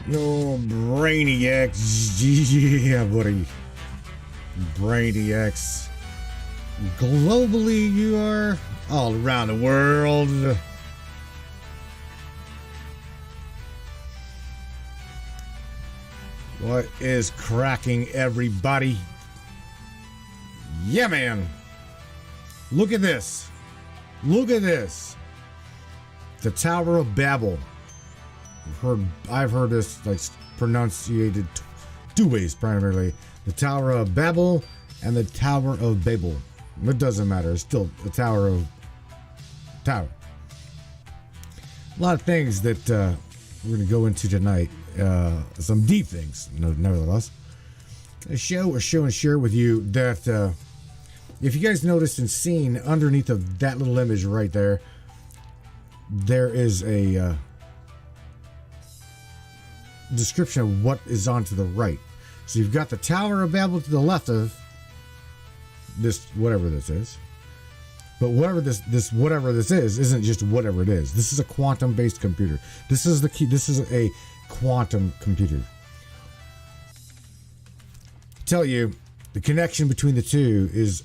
No, Brainiacs. Yeah, buddy. Brainiacs. Globally, you are all around the world. What is cracking, everybody? Yeah, man. Look at this. Look at this. The Tower of Babel. I've heard this like pronunciated two ways primarily. The Tower of Babel and the Tower of Babel. It doesn't matter. It's still the Tower. A lot of things that we're going to go into tonight. Some deep things, nevertheless. A show and share with you that if you guys noticed and seen underneath of that little image right there, there is a description of what is on to the right. So you've got the Tower of Babel to the left of this, whatever this is. But whatever this is isn't just whatever it is. This is a quantum-based computer. This is the key. This is a quantum computer. I tell you, the connection between the two is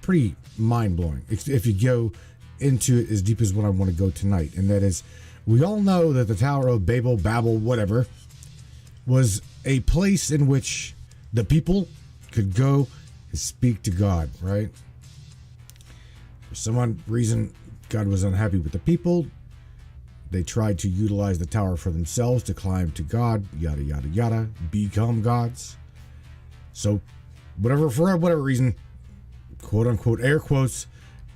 pretty mind-blowing. If you go into it as deep as what I want to go tonight, and that is, we all know that the Tower of Babel, whatever, was a place in which the people could go and speak to God, right? For some reason, God was unhappy with the people. They tried to utilize the tower for themselves to climb to God, yada, yada, yada, become gods. So, for whatever reason, quote unquote, air quotes,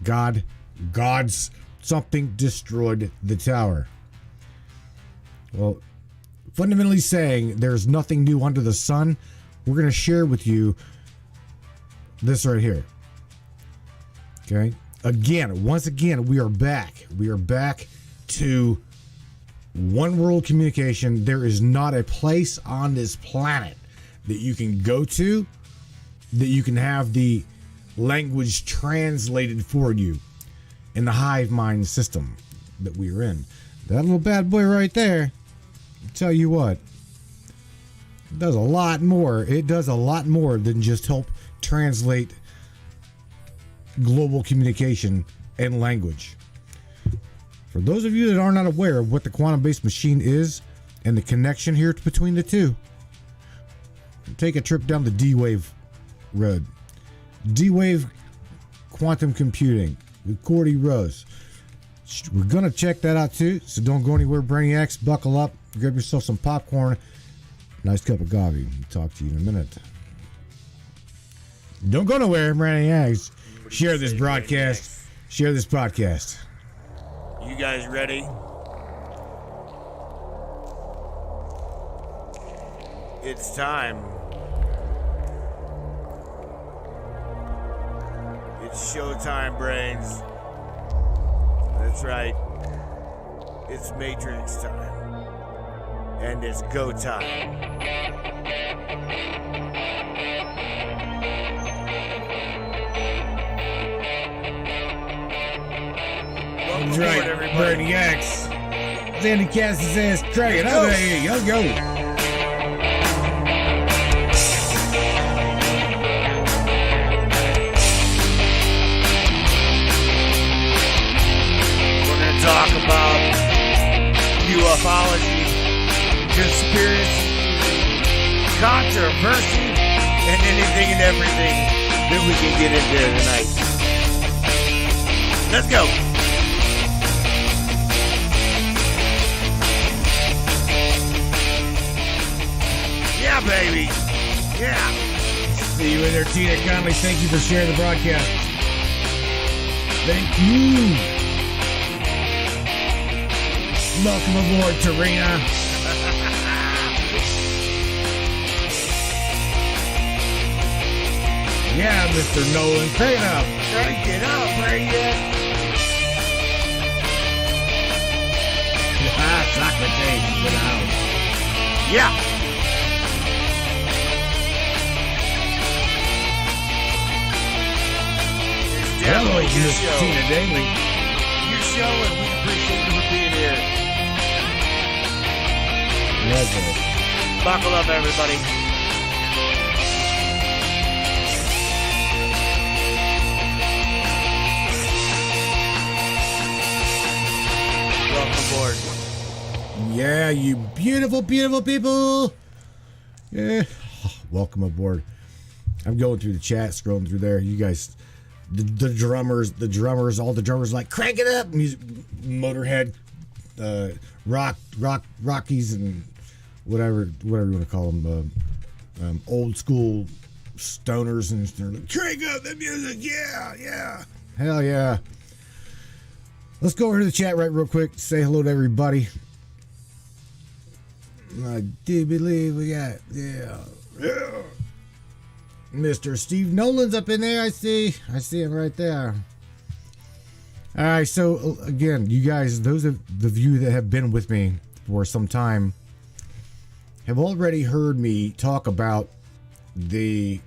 God's something destroyed the tower. Well, fundamentally saying there's nothing new under the sun, we're going to share with you this right here. Okay? Once again, we are back. We are back to one world communication. There is not a place on this planet that you can go to that you can have the language translated for you in the hive mind system that we are in. That little bad boy right there, I'll tell you what, it does a lot more. It does a lot more than just help translate global communication and language. For those of you that are not aware of what the quantum-based machine is and the connection here between the two, take a trip down the D-Wave road. D-Wave quantum computing with Cordy Rose. We're going to check that out too, so don't go anywhere, Brainiacs. Buckle up, grab yourself some popcorn, nice cup of coffee. I'll talk to you in a minute. Don't go nowhere, Brainiacs. Share this broadcast. Share this podcast. You guys ready? It's time. It's showtime, brains. That's right. It's Matrix time. And it's go time. That's right, Brainiacs. Sandy Cass his ass dragging. Oh, there you go. We're going to talk about ufology, conspiracy, controversy, and anything and everything that we can get into tonight. Let's go. Yeah, baby. Yeah. See you in there, Tina Conley. Thank you for sharing the broadcast. Thank you. Welcome aboard, Tarina. Yeah, Mr. Nolan. Crank it up. Crank it up, bring it. Chocolate taste in the house. Yeah. Hello, Tina Daly. Your show, and we appreciate you for being here. Buckle up, everybody. Welcome aboard. Yeah, you beautiful, beautiful people. Yeah, welcome aboard. I'm going through the chat, scrolling through there. You guys, the drummers, all the drummers like crank it up. Music, Motorhead, Rockies, and whatever you want to call them, old school stoners, and they're like, crank up the music. Yeah, hell yeah. Let's go over to the chat right real quick. Say hello to everybody. I do believe we got, yeah. Mr. Steve Nolan's up in there. I see him right there. All right, so again, you guys, those of you that have been with me for some time have already heard me talk about the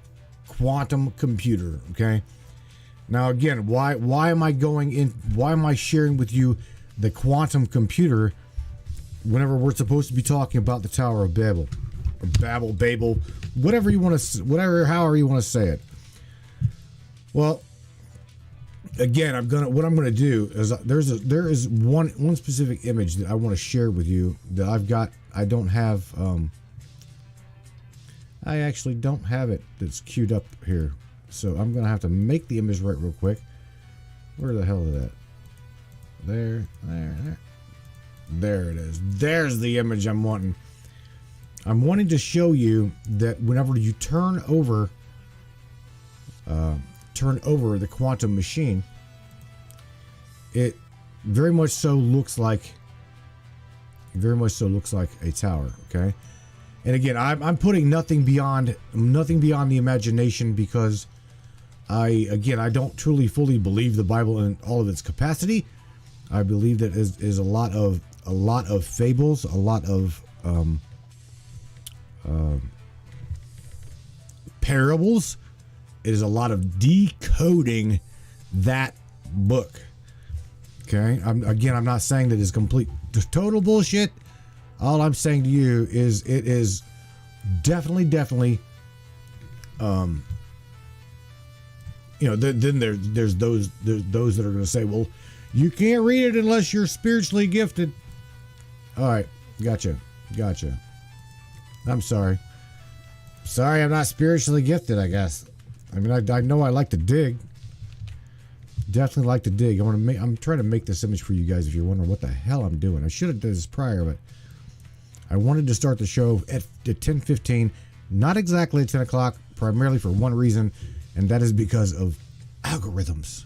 quantum computer, okay? Now again, why am I sharing with you the quantum computer whenever we're supposed to be talking about the Tower of Babel, or Babel, whatever you want to, however you want to say it. Well, again, what I'm gonna do is there is one specific image that I want to share with you that I've got. I don't have. I actually don't have it that's queued up here, so I'm gonna have to make the image right real quick. Where the hell is that? There. There it is. There's the image I'm wanting. I'm wanting to show you that whenever you turn over the quantum machine, it very much so looks like a tower. Okay, and again, I'm putting nothing beyond the imagination, because I don't truly fully believe the Bible in all of its capacity. I believe that is a lot of fables, a lot of parables. It is a lot of decoding that book. Okay, I'm not saying that it's complete total bullshit. All I'm saying to you is it is definitely then there's those that are going to say, well, you can't read it unless you're spiritually gifted. All right, gotcha. I'm sorry. I'm not spiritually gifted, I guess. I mean, I know I like to dig. Definitely like to dig. I'm trying to make this image for you guys if you're wondering what the hell I'm doing. I should have done this prior, but I wanted to start the show at 10:15, not exactly at 10 o'clock, primarily for one reason, and that is because of algorithms.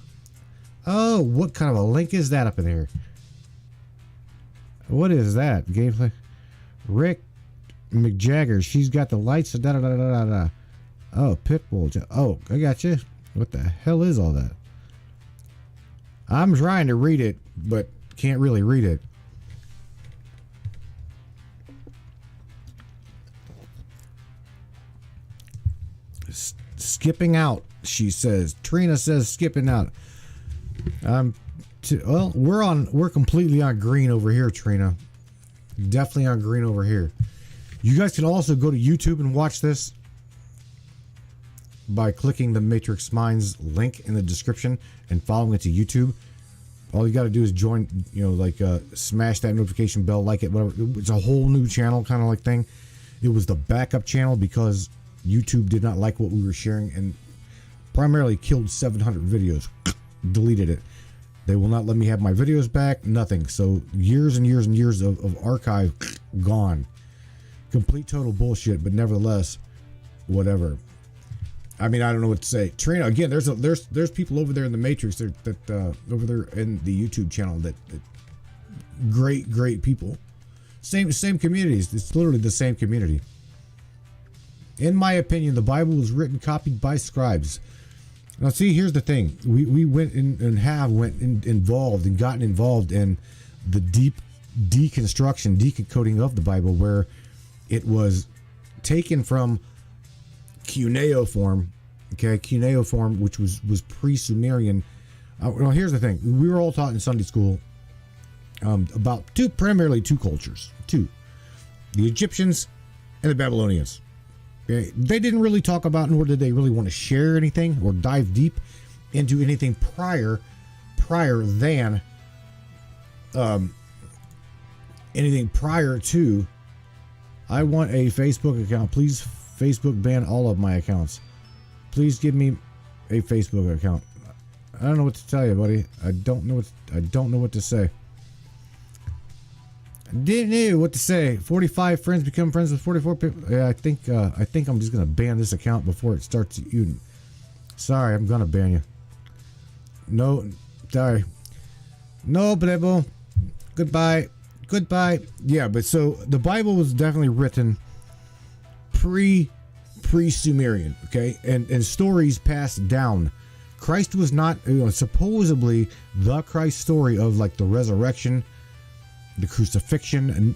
Oh, what kind of a link is that up in here? What is that? Gameplay? Rick McJagger. She's got the lights. Da da da da da. Oh, Pitbull. Oh, I got you. What the hell is all that? I'm trying to read it, but can't really read it. Skipping out, she says. Trina says skipping out. Well, we're completely on green over here, Trina. Definitely on green over here. You guys can also go to YouTube and watch this by clicking the Matrix Minds link in the description and following it to YouTube. All you got to do is join, smash that notification bell, like it, whatever. It's a whole new channel kind of like thing. It was the backup channel because YouTube did not like what we were sharing and primarily killed 700 videos. Deleted it. They will not let me have my videos back. Nothing. So years and years and years of archive gone. Complete total bullshit. But nevertheless, whatever. I mean, I don't know what to say. Trina, again, there's people over there in the Matrix that over there in the YouTube channel that great people. Same communities. It's literally the same community. In my opinion, the Bible was written, copied by scribes. Now, see, here's the thing. We went in and have gotten involved in the deep deconstruction, decoding of the Bible, where it was taken from cuneiform, which was pre-Sumerian. Well, here's the thing. We were all taught in Sunday school about primarily two cultures. the Egyptians and the Babylonians. Okay? They didn't really talk about, nor did they really want to share anything or dive deep into anything prior than anything prior to. I want a Facebook account. Please Facebook ban all of my accounts. Please give me a Facebook account. I don't know what to tell you, buddy. I don't know what to say. I didn't know what to say. 45 friends become friends with 44 people. Yeah, I think I'm just gonna ban this account before it starts eating. Sorry, I'm gonna ban you. No, sorry. No, Bible. Goodbye. Yeah, but so the Bible was definitely written pre-Sumerian, okay, and stories passed down. Christ was not, supposedly the Christ story of like the resurrection, the crucifixion, and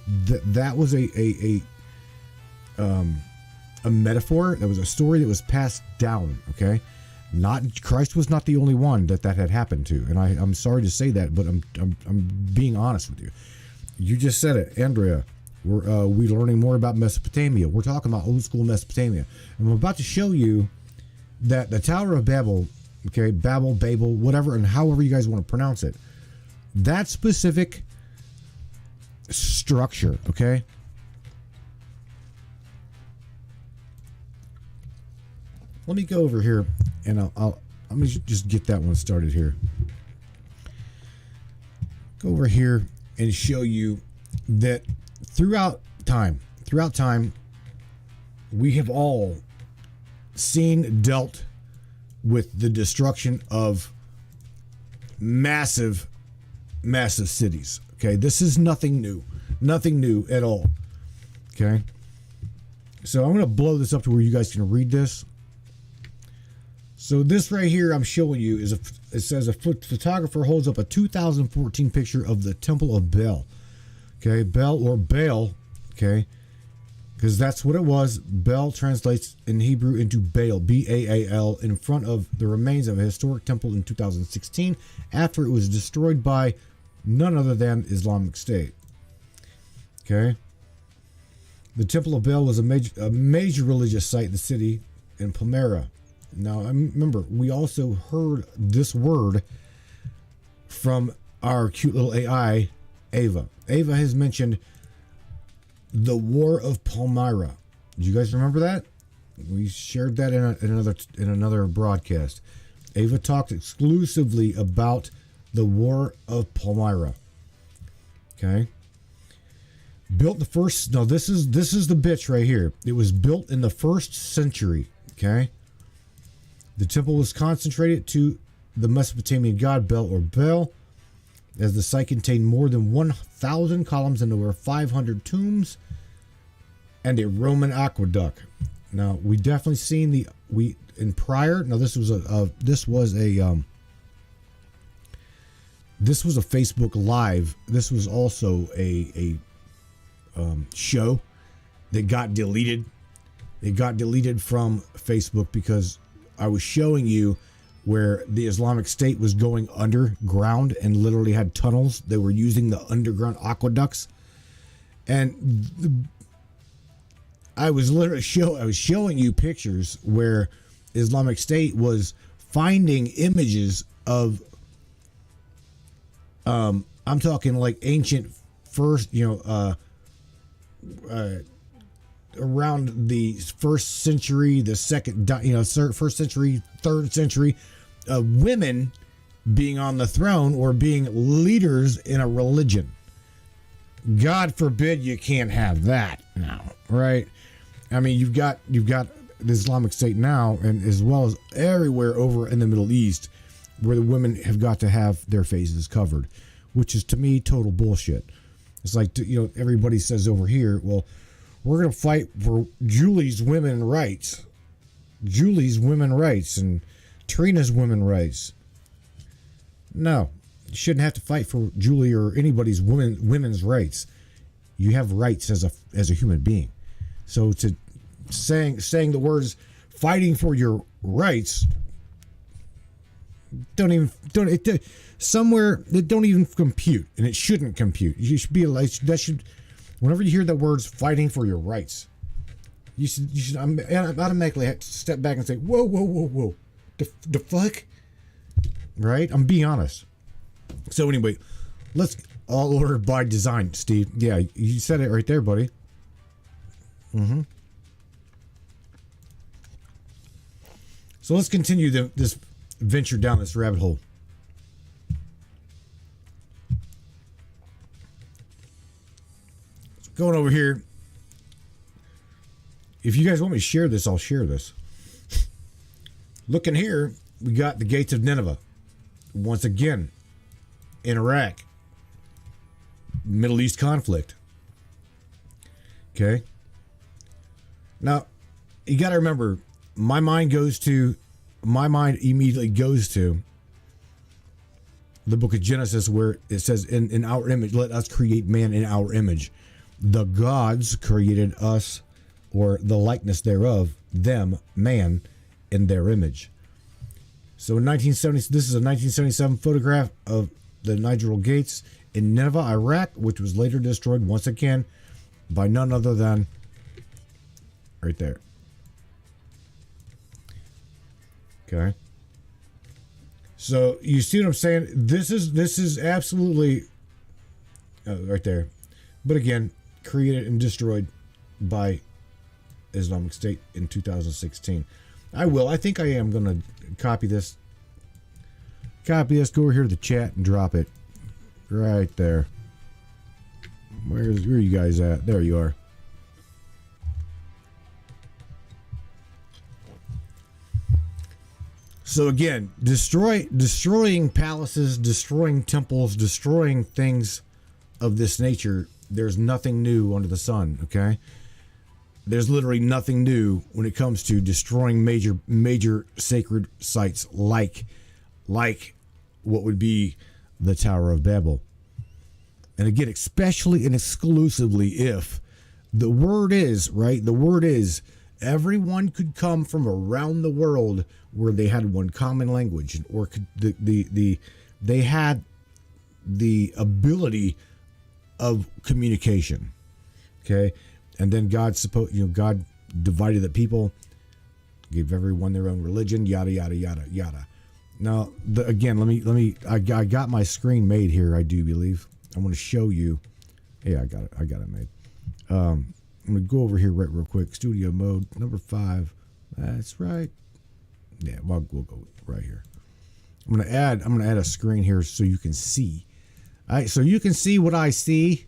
that was a metaphor. That was a story that was passed down. Okay, Christ was not the only one that had happened to, and I'm sorry to say that, but I'm being honest with you. You just said it, Andrea. We're learning more about Mesopotamia. We're talking about old school Mesopotamia, and I'm about to show you that the Tower of Babel. Okay, Babel, whatever, and however you guys want to pronounce it. That specific structure, okay? Let me go over here, and I'm gonna just get that one started here. Go over here and show you that throughout time, we have all dealt with the destruction of massive cities. Okay, this is nothing new at all. Okay, so I'm going to blow this up to where you guys can read this. So this right here I'm showing you is it says a photographer holds up a 2014 picture of the Temple of Bel. Okay, Bel or Baal. Okay, because that's what it was. Bel translates in Hebrew into Baal, B-A-A-L, in front of the remains of a historic temple in 2016 after it was destroyed by none other than Islamic State. Okay. The Temple of Bel was a major religious site in the city in Palmyra. Now, remember, we also heard this word from our cute little AI, Ava. Ava has mentioned the War of Palmyra. Do you guys remember that? We shared that in another broadcast. Ava talked exclusively about the War of Palmyra. Okay. Built the first. No, this is the bitch right here. It was built in the 1st century. Okay. The temple was concentrated to the Mesopotamian god Bel or Bel, as the site contained more than 1,000 columns and over 500 tombs and a Roman aqueduct. Now, we definitely seen this was a Facebook Live. This was also a show that got deleted. It got deleted from Facebook because I was showing you where the Islamic State was going underground and literally had tunnels. They were using the underground aqueducts, and I was showing you pictures where Islamic State was finding images of I'm talking like ancient around the 1st century, the second, 1st century, 3rd century, women being on the throne or being leaders in a religion. God forbid you can't have that now, right? I mean, you've got the Islamic State now, and as well as everywhere over in the Middle East, where the women have got to have their faces covered, which is to me total bullshit. It's like, everybody says over here, well, we're going to fight for Julie's women's rights and Trina's women's rights. No, you shouldn't have to fight for Julie or anybody's women's rights. You have rights as a human being. So to saying the words fighting for your rights don't even compute, and it shouldn't compute. You should be like, that should, Whenever you hear the words fighting for your rights, you should automatically have to step back and say, whoa, whoa, whoa, whoa. The fuck? Right? I'm being honest. So anyway, let's all order by design, Steve. Yeah, you said it right there, buddy. So let's continue this venture down this rabbit hole. Going over here. If you guys want me to share this, I'll share this. Looking here, we got the gates of Nineveh. Once again, in Iraq. Middle East conflict. Okay. Now, you got to remember, my mind immediately goes to the book of Genesis, where it says, in our image, let us create man in our image. The gods created us, or the likeness thereof, them, man, in their image. So in 1970, this is a 1977 photograph of the Niagara Gates in Nineveh, Iraq, which was later destroyed once again by none other than right there. Okay. So you see what I'm saying? This is absolutely right there. But again, created and destroyed by Islamic State in 2016. I think I am going to copy this. Go over here to the chat and drop it right there. Where are you guys at? There you are. So again, destroying palaces, destroying temples, destroying things of this nature. There's nothing new under the sun, okay? There's literally nothing new when it comes to destroying major sacred sites like what would be the Tower of Babel. And again, especially and exclusively if the word is, right? The word is everyone could come from around the world where they had one common language, or could they had the ability of communication. Okay? And then God divided the people, gave everyone their own religion, yada yada yada yada. Now, I got my screen made here, I do believe. I want to show you. Yeah, I got it made. I'm going to go over here real quick. Studio mode, number 5. That's right. Yeah, we'll go right here. I'm going to add a screen here so you can see. All right, so you can see what I see.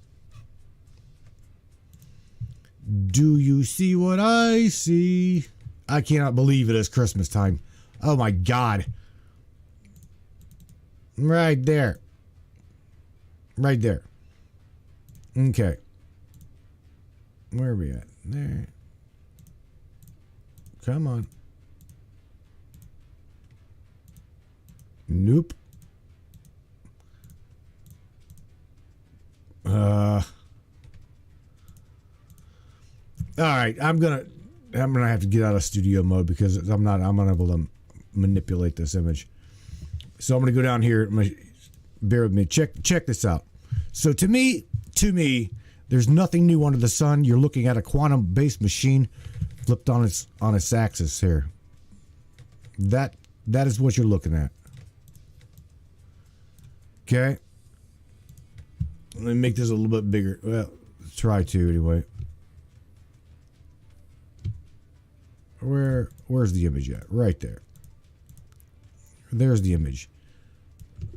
Do you see what I see? I cannot believe it is Christmas time. Oh my God. Right there. Right there. Okay. Where are we at? There. Come on. Nope. All right, I'm gonna have to get out of studio mode because I'm unable to manipulate this image. So I'm gonna go down here. Bear with me. Check this out. So to me, there's nothing new under the sun. You're looking at a quantum-based machine flipped on its axis here. That is what you're looking at. Okay. Let me make this a little bit bigger. Well, try to anyway. Where's the image at? Right there. There's the image.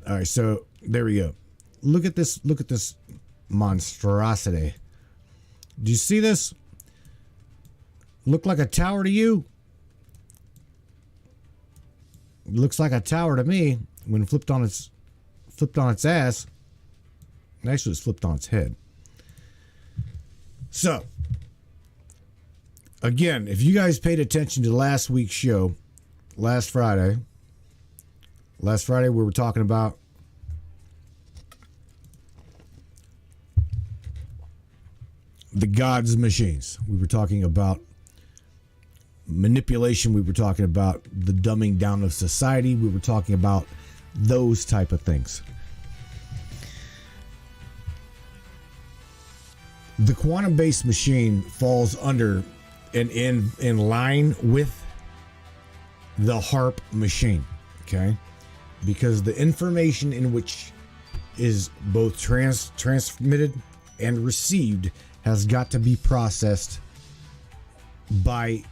All right, so there we go. Look at this monstrosity. Do you see this? Look like a tower to you? Looks like a tower to me when flipped on its ass. Actually, it's flipped on its head. So, again, if you guys paid attention to last week's show, last Friday we were talking about the gods' machines. We were talking about manipulation. We were talking about the dumbing down of society. We were talking about those type of things. The quantum-based machine falls under and in line with the HARP machine, okay? Because the information in which is both transmitted and received has got to be processed by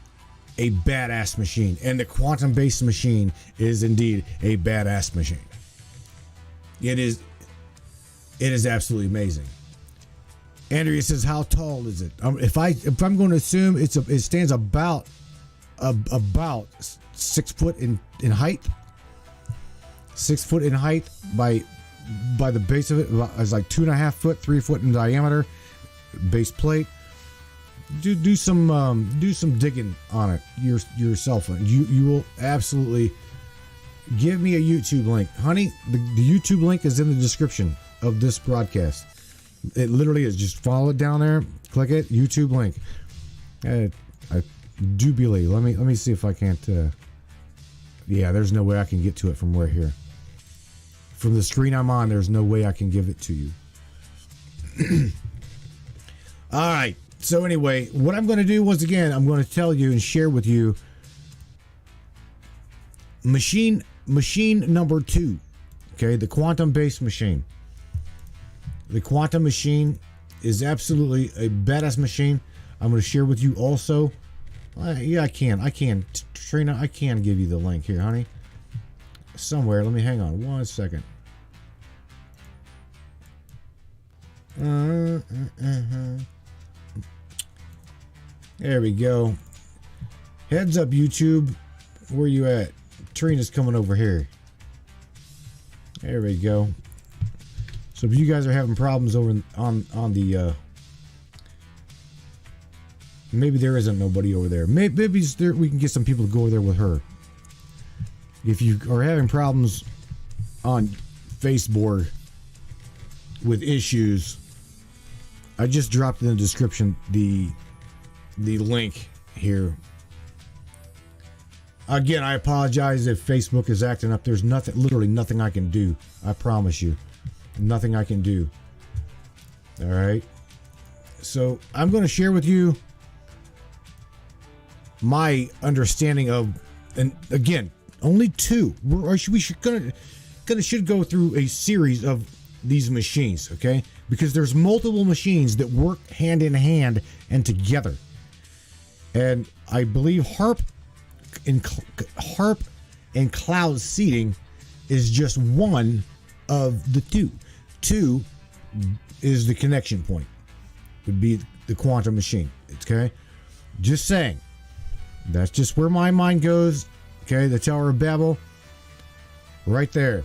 a badass machine. And the quantum-based machine is indeed a badass machine. It is absolutely amazing. Andrea says, how tall is it? If I'm going to assume it stands about 6 foot in height. 6 foot in height by the base of it. It's like 2.5 foot, 3 foot in diameter. Base plate. Do some digging on it yourself. You will absolutely give me a YouTube link, honey. The YouTube link is in the description of this broadcast. It literally is. Just follow it down there. Click it. YouTube link. I do believe. Let me see if I can't. Yeah, there's no way I can get to it from right here. From the screen I'm on, there's no way I can give it to you. All right. So anyway, what I'm going to do once again, I'm going to tell you and share with you machine number 2. Okay, the quantum-based machine. The quantum machine is absolutely a badass machine. I'm going to share with you also. Yeah, I can. Trina, I can give you the link here, honey. Somewhere. Let me hang on 1 second. There we go. Heads up, YouTube. Where you at? Trina's coming over here. There we go. So if you guys are having problems over on the maybe there isn't nobody over there. Maybe we can get some people to go over there with her. If you are having problems on Facebook with issues, I just dropped in the description the link here. Again, I apologize if Facebook is acting up. There's literally nothing I can do. I promise you. Nothing I can do. All right. So I'm going to share with you my understanding of, and again, only 2. We should go through a series of these machines, okay? Because there's multiple machines that work hand in hand and together. And I believe HARP and cloud seeding is just one of the 2. 2 is the connection point. Would be the quantum machine. Okay? Just saying. That's just where my mind goes. Okay, the Tower of Babel. Right there.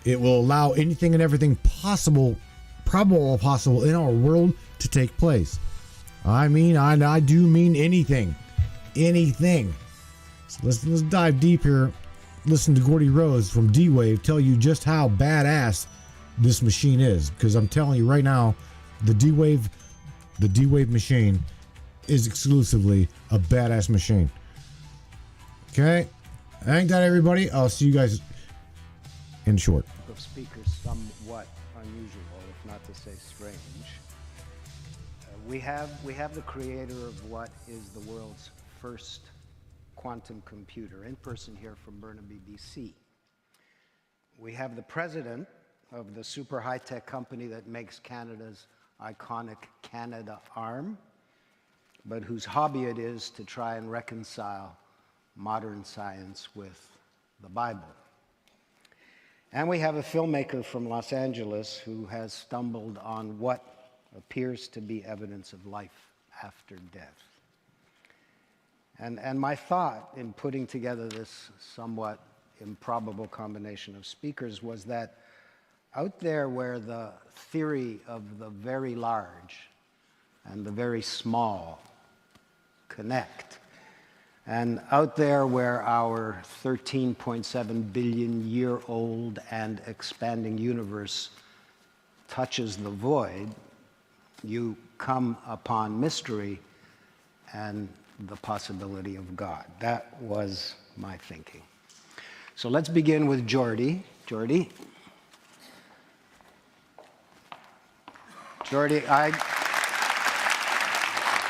It will allow anything and everything possible in our world to take place. I mean, I do mean anything. Anything. So let's dive deep here. Listen to Gordy Rose from D-Wave tell you just how badass this machine is. Because I'm telling you right now, the D-Wave machine is exclusively a badass machine. Okay? Hang tight, everybody. I'll see you guys in short. Of speakers somewhat unusual, if not to say strange. We have the creator of what is the world's first quantum computer, in person here from Burnaby, BC. We have the president of the super high-tech company that makes Canada's iconic Canada Arm, but whose hobby it is to try and reconcile modern science with the Bible. And we have a filmmaker from Los Angeles who has stumbled on what appears to be evidence of life after death. And my thought in putting together this somewhat improbable combination of speakers was that out there where the theory of the very large and the very small connect, and out there where our 13.7 billion year old and expanding universe touches the void, you come upon mystery and the possibility of God. That was my thinking. So let's begin with Jordy. Jordy,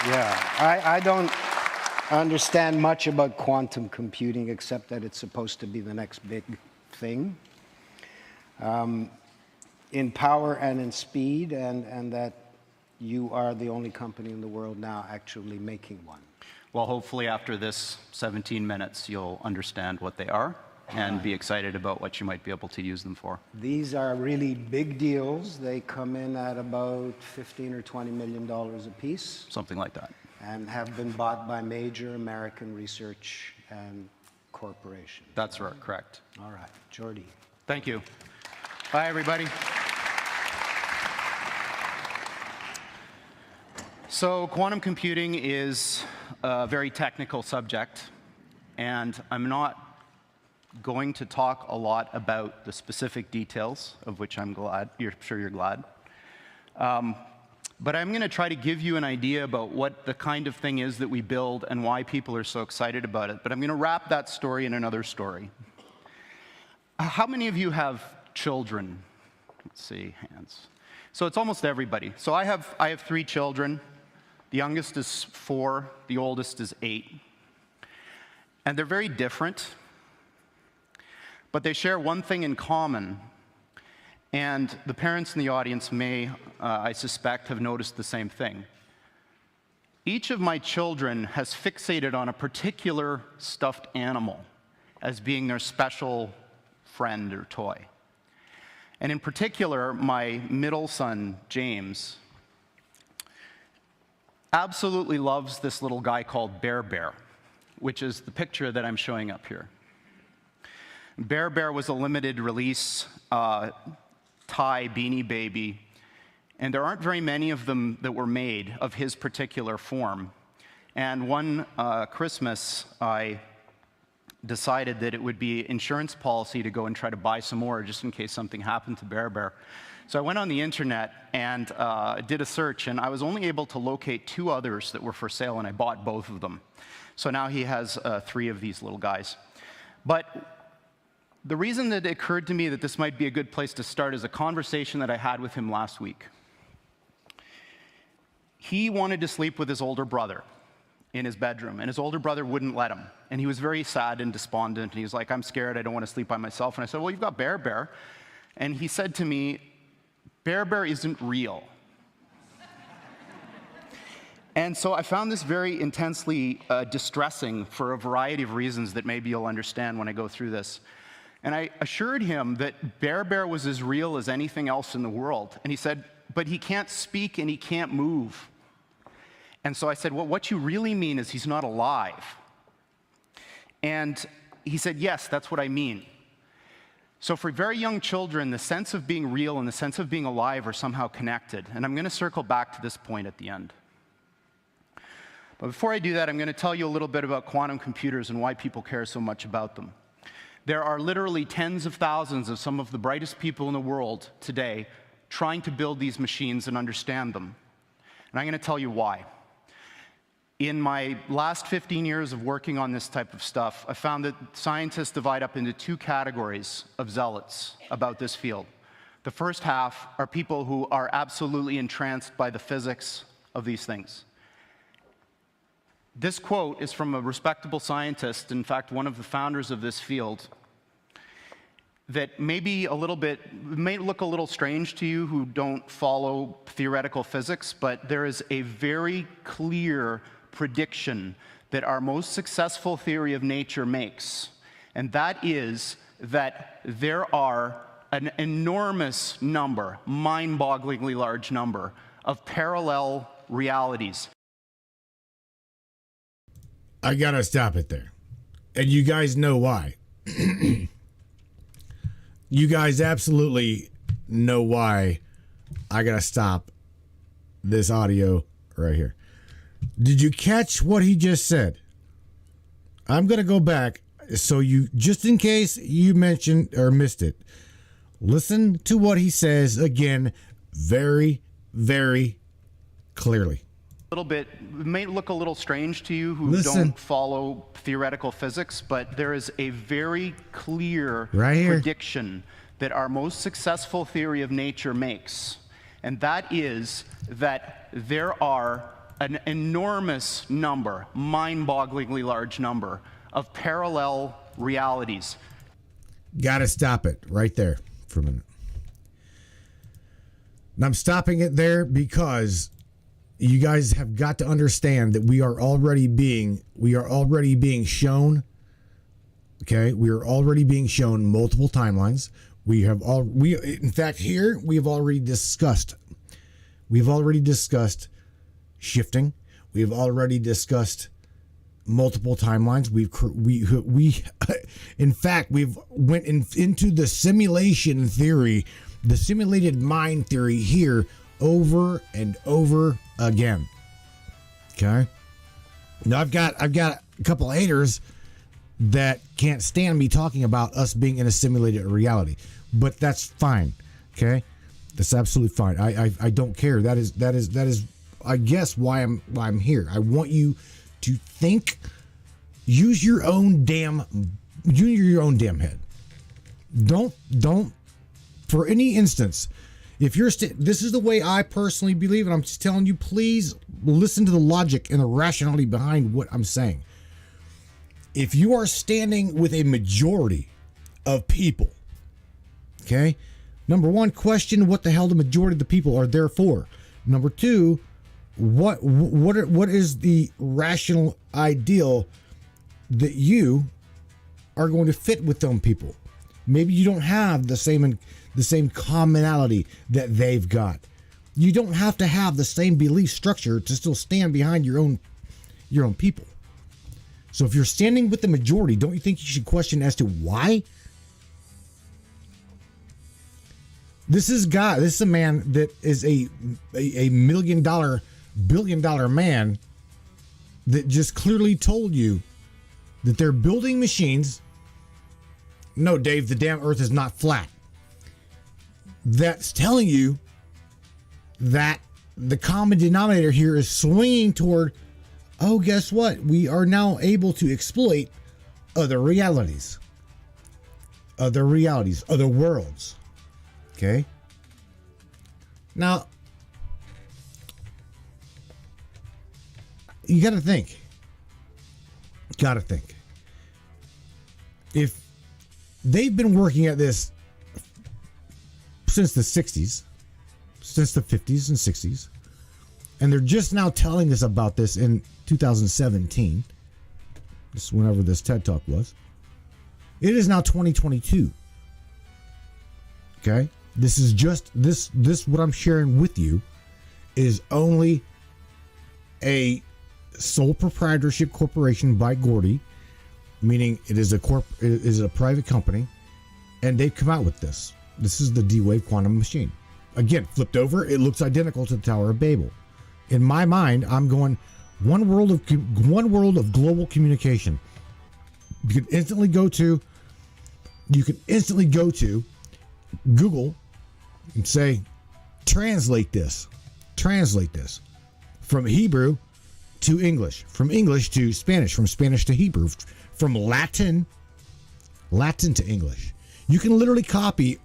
Yeah, I don't understand much about quantum computing except that it's supposed to be the next big thing in power and in speed, and that you are the only company in the world now actually making one. Well, hopefully after this 17 minutes, you'll understand what they are and be excited about what you might be able to use them for. These are really big deals. They come in at about $15 or $20 million a piece. Something like that. And have been bought by major American research and corporations. That's right, correct. All right, Jordy. Thank you. Bye, everybody. So quantum computing is a very technical subject, and I'm not going to talk a lot about the specific details, of which I'm glad. I'm sure you're glad. But I'm going to try to give you an idea about what the kind of thing is that we build and why people are so excited about it. But I'm going to wrap that story in another story. How many of you have children? Let's see, hands. So it's almost everybody. So I have 3 children. The youngest is 4, the oldest is 8. And they're very different, but they share one thing in common. And the parents in the audience may, I suspect, have noticed the same thing. Each of my children has fixated on a particular stuffed animal as being their special friend or toy. And in particular, my middle son, James, absolutely loves this little guy called Bear, which is the picture that I'm showing up here. Bear was a limited release Thai Beanie Baby, and there aren't very many of them that were made of his particular form. And one Christmas, I decided that it would be insurance policy to go and try to buy some more just in case something happened to Bear. So I went on the internet and did a search, and I was only able to locate 2 others that were for sale, and I bought both of them. So now he has 3 of these little guys. But the reason that it occurred to me that this might be a good place to start is a conversation that I had with him last week. He wanted to sleep with his older brother in his bedroom, and his older brother wouldn't let him. And he was very sad and despondent, and he was like, I'm scared, I don't want to sleep by myself. And I said, well, you've got Bear. And he said to me, Bear isn't real. And so I found this very intensely distressing for a variety of reasons that maybe you'll understand when I go through this. And I assured him that Bear was as real as anything else in the world. And he said, but he can't speak and he can't move. And so I said, well, what you really mean is he's not alive. And he said, yes, that's what I mean. So for very young children, the sense of being real and the sense of being alive are somehow connected. And I'm going to circle back to this point at the end. But before I do that, I'm going to tell you a little bit about quantum computers and why people care so much about them. There are literally tens of thousands of some of the brightest people in the world today trying to build these machines and understand them. And I'm going to tell you why. In my last 15 years of working on this type of stuff, I found that scientists divide up into 2 categories of zealots about this field. The first half are people who are absolutely entranced by the physics of these things. This quote is from a respectable scientist, in fact, one of the founders of this field, that may look a little strange to you who don't follow theoretical physics, but there is a very clear prediction that our most successful theory of nature makes, and that is that there are an enormous number, mind-bogglingly large number, of parallel realities. I gotta stop it there. And you guys know why. You guys absolutely know why I gotta stop this audio right here. Did you catch what he just said? I'm gonna go back so you, just in case you mentioned or missed it, listen to what he says again very, very clearly. It may look a little strange to you who don't follow theoretical physics, but there is a very clear prediction that our most successful theory of nature makes, and that is that there are an enormous number, mind-bogglingly large number of parallel realities. Gotta stop it right there for a minute. And I'm stopping it there because you guys have got to understand that we are already being shown. Okay, we are already being shown multiple timelines. In fact, here we've already discussed shifting. We've already discussed multiple timelines. In fact, we've went into the simulation theory, the simulated mind theory here over and over again. Okay. Now I've got a couple of haters that can't stand me talking about us being in a simulated reality, but that's fine. Okay. That's absolutely fine. I don't care. That is I guess why I'm here. I want you to think, use your own damn head. Don't for any instance, if you're this is the way I personally believe, and I'm just telling you, please listen to the logic and the rationality behind what I'm saying. If you are standing with a majority of people, okay, number one, question what the hell the majority of the people are there for. Number two, what is the rational ideal that you are going to fit with them people? Maybe you don't have the same commonality that they've got. You don't have to have the same belief structure to still stand behind your own people. So if you're standing with the majority, don't you think you should question as to why? This is a man that is a $1 million, billion-dollar man that just clearly told you that they're building machines. No, Dave, the damn earth is not flat. That's telling you that the common denominator here is swinging toward, oh, guess what? We are now able to exploit other realities, other worlds. Okay? Now, you got to think. If they've been working at this since the 60s, since the 50s and 60s, and they're just now telling us about this in 2017, this is whenever this TED Talk was, it is now 2022. Okay? This is just, this what I'm sharing with you is only a sole proprietorship corporation by Gordy, meaning it is a private company, and they've come out with this. This is the D-Wave quantum machine. Again, flipped over, it looks identical to the Tower of Babel. In my mind, I'm going one world of global communication. You can instantly go to Google and say, translate this from Hebrew to English, from English to Spanish, from Spanish to Hebrew, from Latin to English. You can literally copy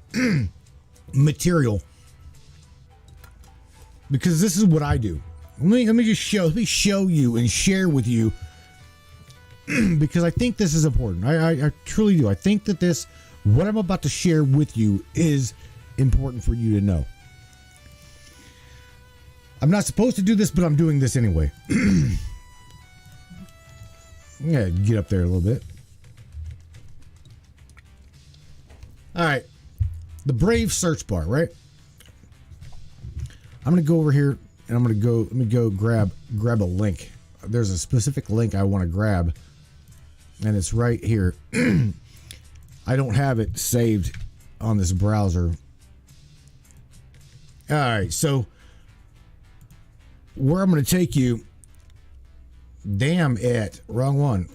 material, because this is what I do. Let me show you and share with you, because I think this is important. I truly do. I think that what I'm about to share with you is important for you to know. I'm not supposed to do this, but I'm doing this anyway. Yeah, get up there a little bit. All right. The Brave search bar, right? I'm going to go over here and let me go grab a link. There's a specific link I want to grab, and it's right here. I don't have it saved on this browser. All right, so where I'm going to take you, damn it, wrong one.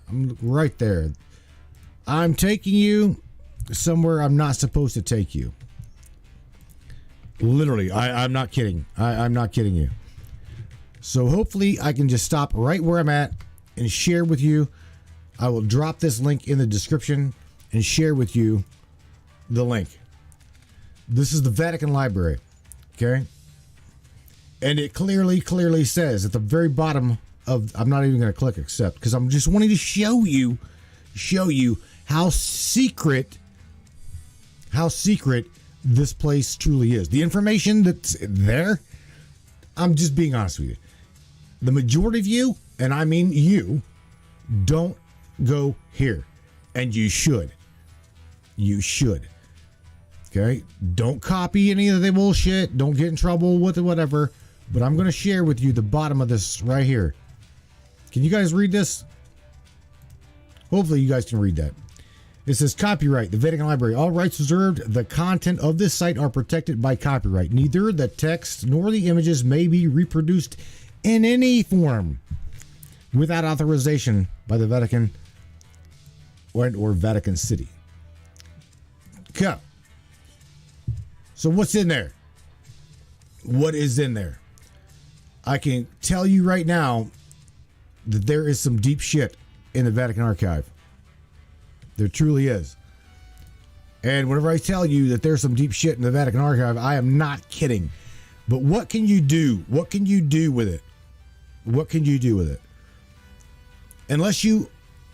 I'm right there. I'm taking you somewhere I'm not supposed to take you. Literally, I'm not kidding. I'm not kidding you. So hopefully I can just stop right where I'm at and share with you. I will drop this link in the description and share with you the link. This is the Vatican Library. Okay. And it clearly says at the very bottom of, I'm not even going to click accept because I'm just wanting to show you how secret this place truly is. The information that's there, I'm just being honest with you. The majority of you, and I mean you, don't go here. And you should. You should. Okay? Don't copy any of the bullshit. Don't get in trouble with it, whatever. But I'm going to share with you the bottom of this right here. Can you guys read this? Hopefully you guys can read that. It says copyright, the Vatican Library. All rights reserved. The content of this site are protected by copyright. Neither the text nor the images may be reproduced in any form without authorization by the Vatican or Vatican City. Okay. So what's in there? What is in there? I can tell you right now that there is some deep shit in the Vatican archive. There truly is. And whenever I tell you that there's some deep shit in the Vatican archive, I am not kidding. But what can you do? What can you do with it? What can you do with it? Unless you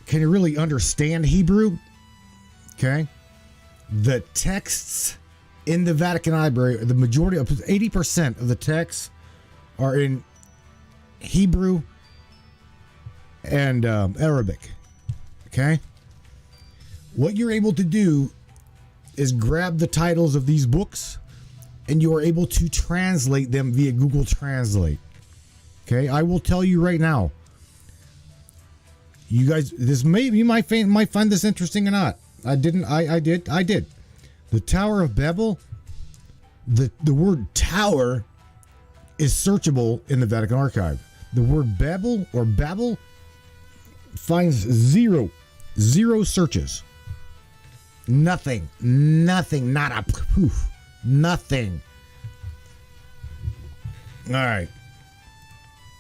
can really understand Hebrew, okay? The texts in the Vatican Library, the majority of 80% of the texts are in Hebrew and Arabic, okay? What you're able to do is grab the titles of these books and you are able to translate them via Google Translate. Okay, I will tell you right now. You guys, you might find this interesting or not. I did. The Tower of Babel. The word tower is searchable in the Vatican archive. The word Babel finds zero searches. Nothing, not a poof, nothing. All right.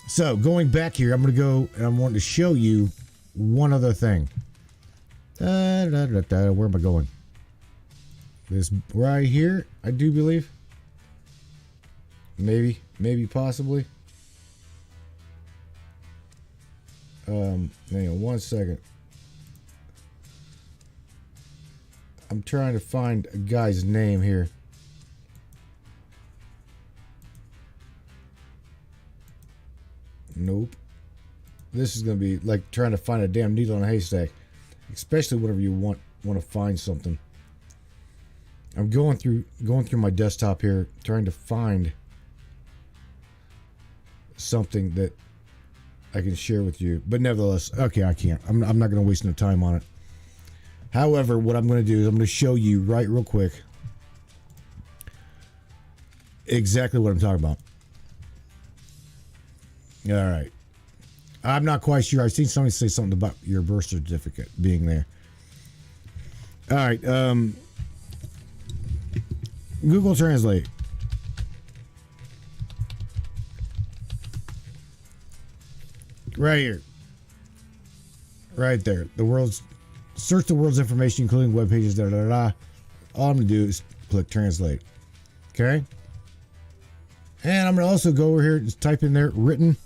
So going back here, I'm going to go and I'm wanting to show you one other thing. Where am I going? This right here, I do believe. Maybe possibly. Hang on 1 second. I'm trying to find a guy's name here. Nope. This is going to be like trying to find a damn needle in a haystack, especially whenever you want to find something. I'm going through my desktop here, trying to find something that I can share with you. But nevertheless, okay, I can't. I'm not going to waste no time on it. However, what I'm going to do is I'm going to show you right real quick exactly what I'm talking about. All right. I'm not quite sure. I've seen somebody say something about your birth certificate being there. All right. Google Translate. Right here. Right there. Search the world's information, including web pages, da da da. All I'm going to do is click translate. Okay. And I'm going to also go over here and just type in there written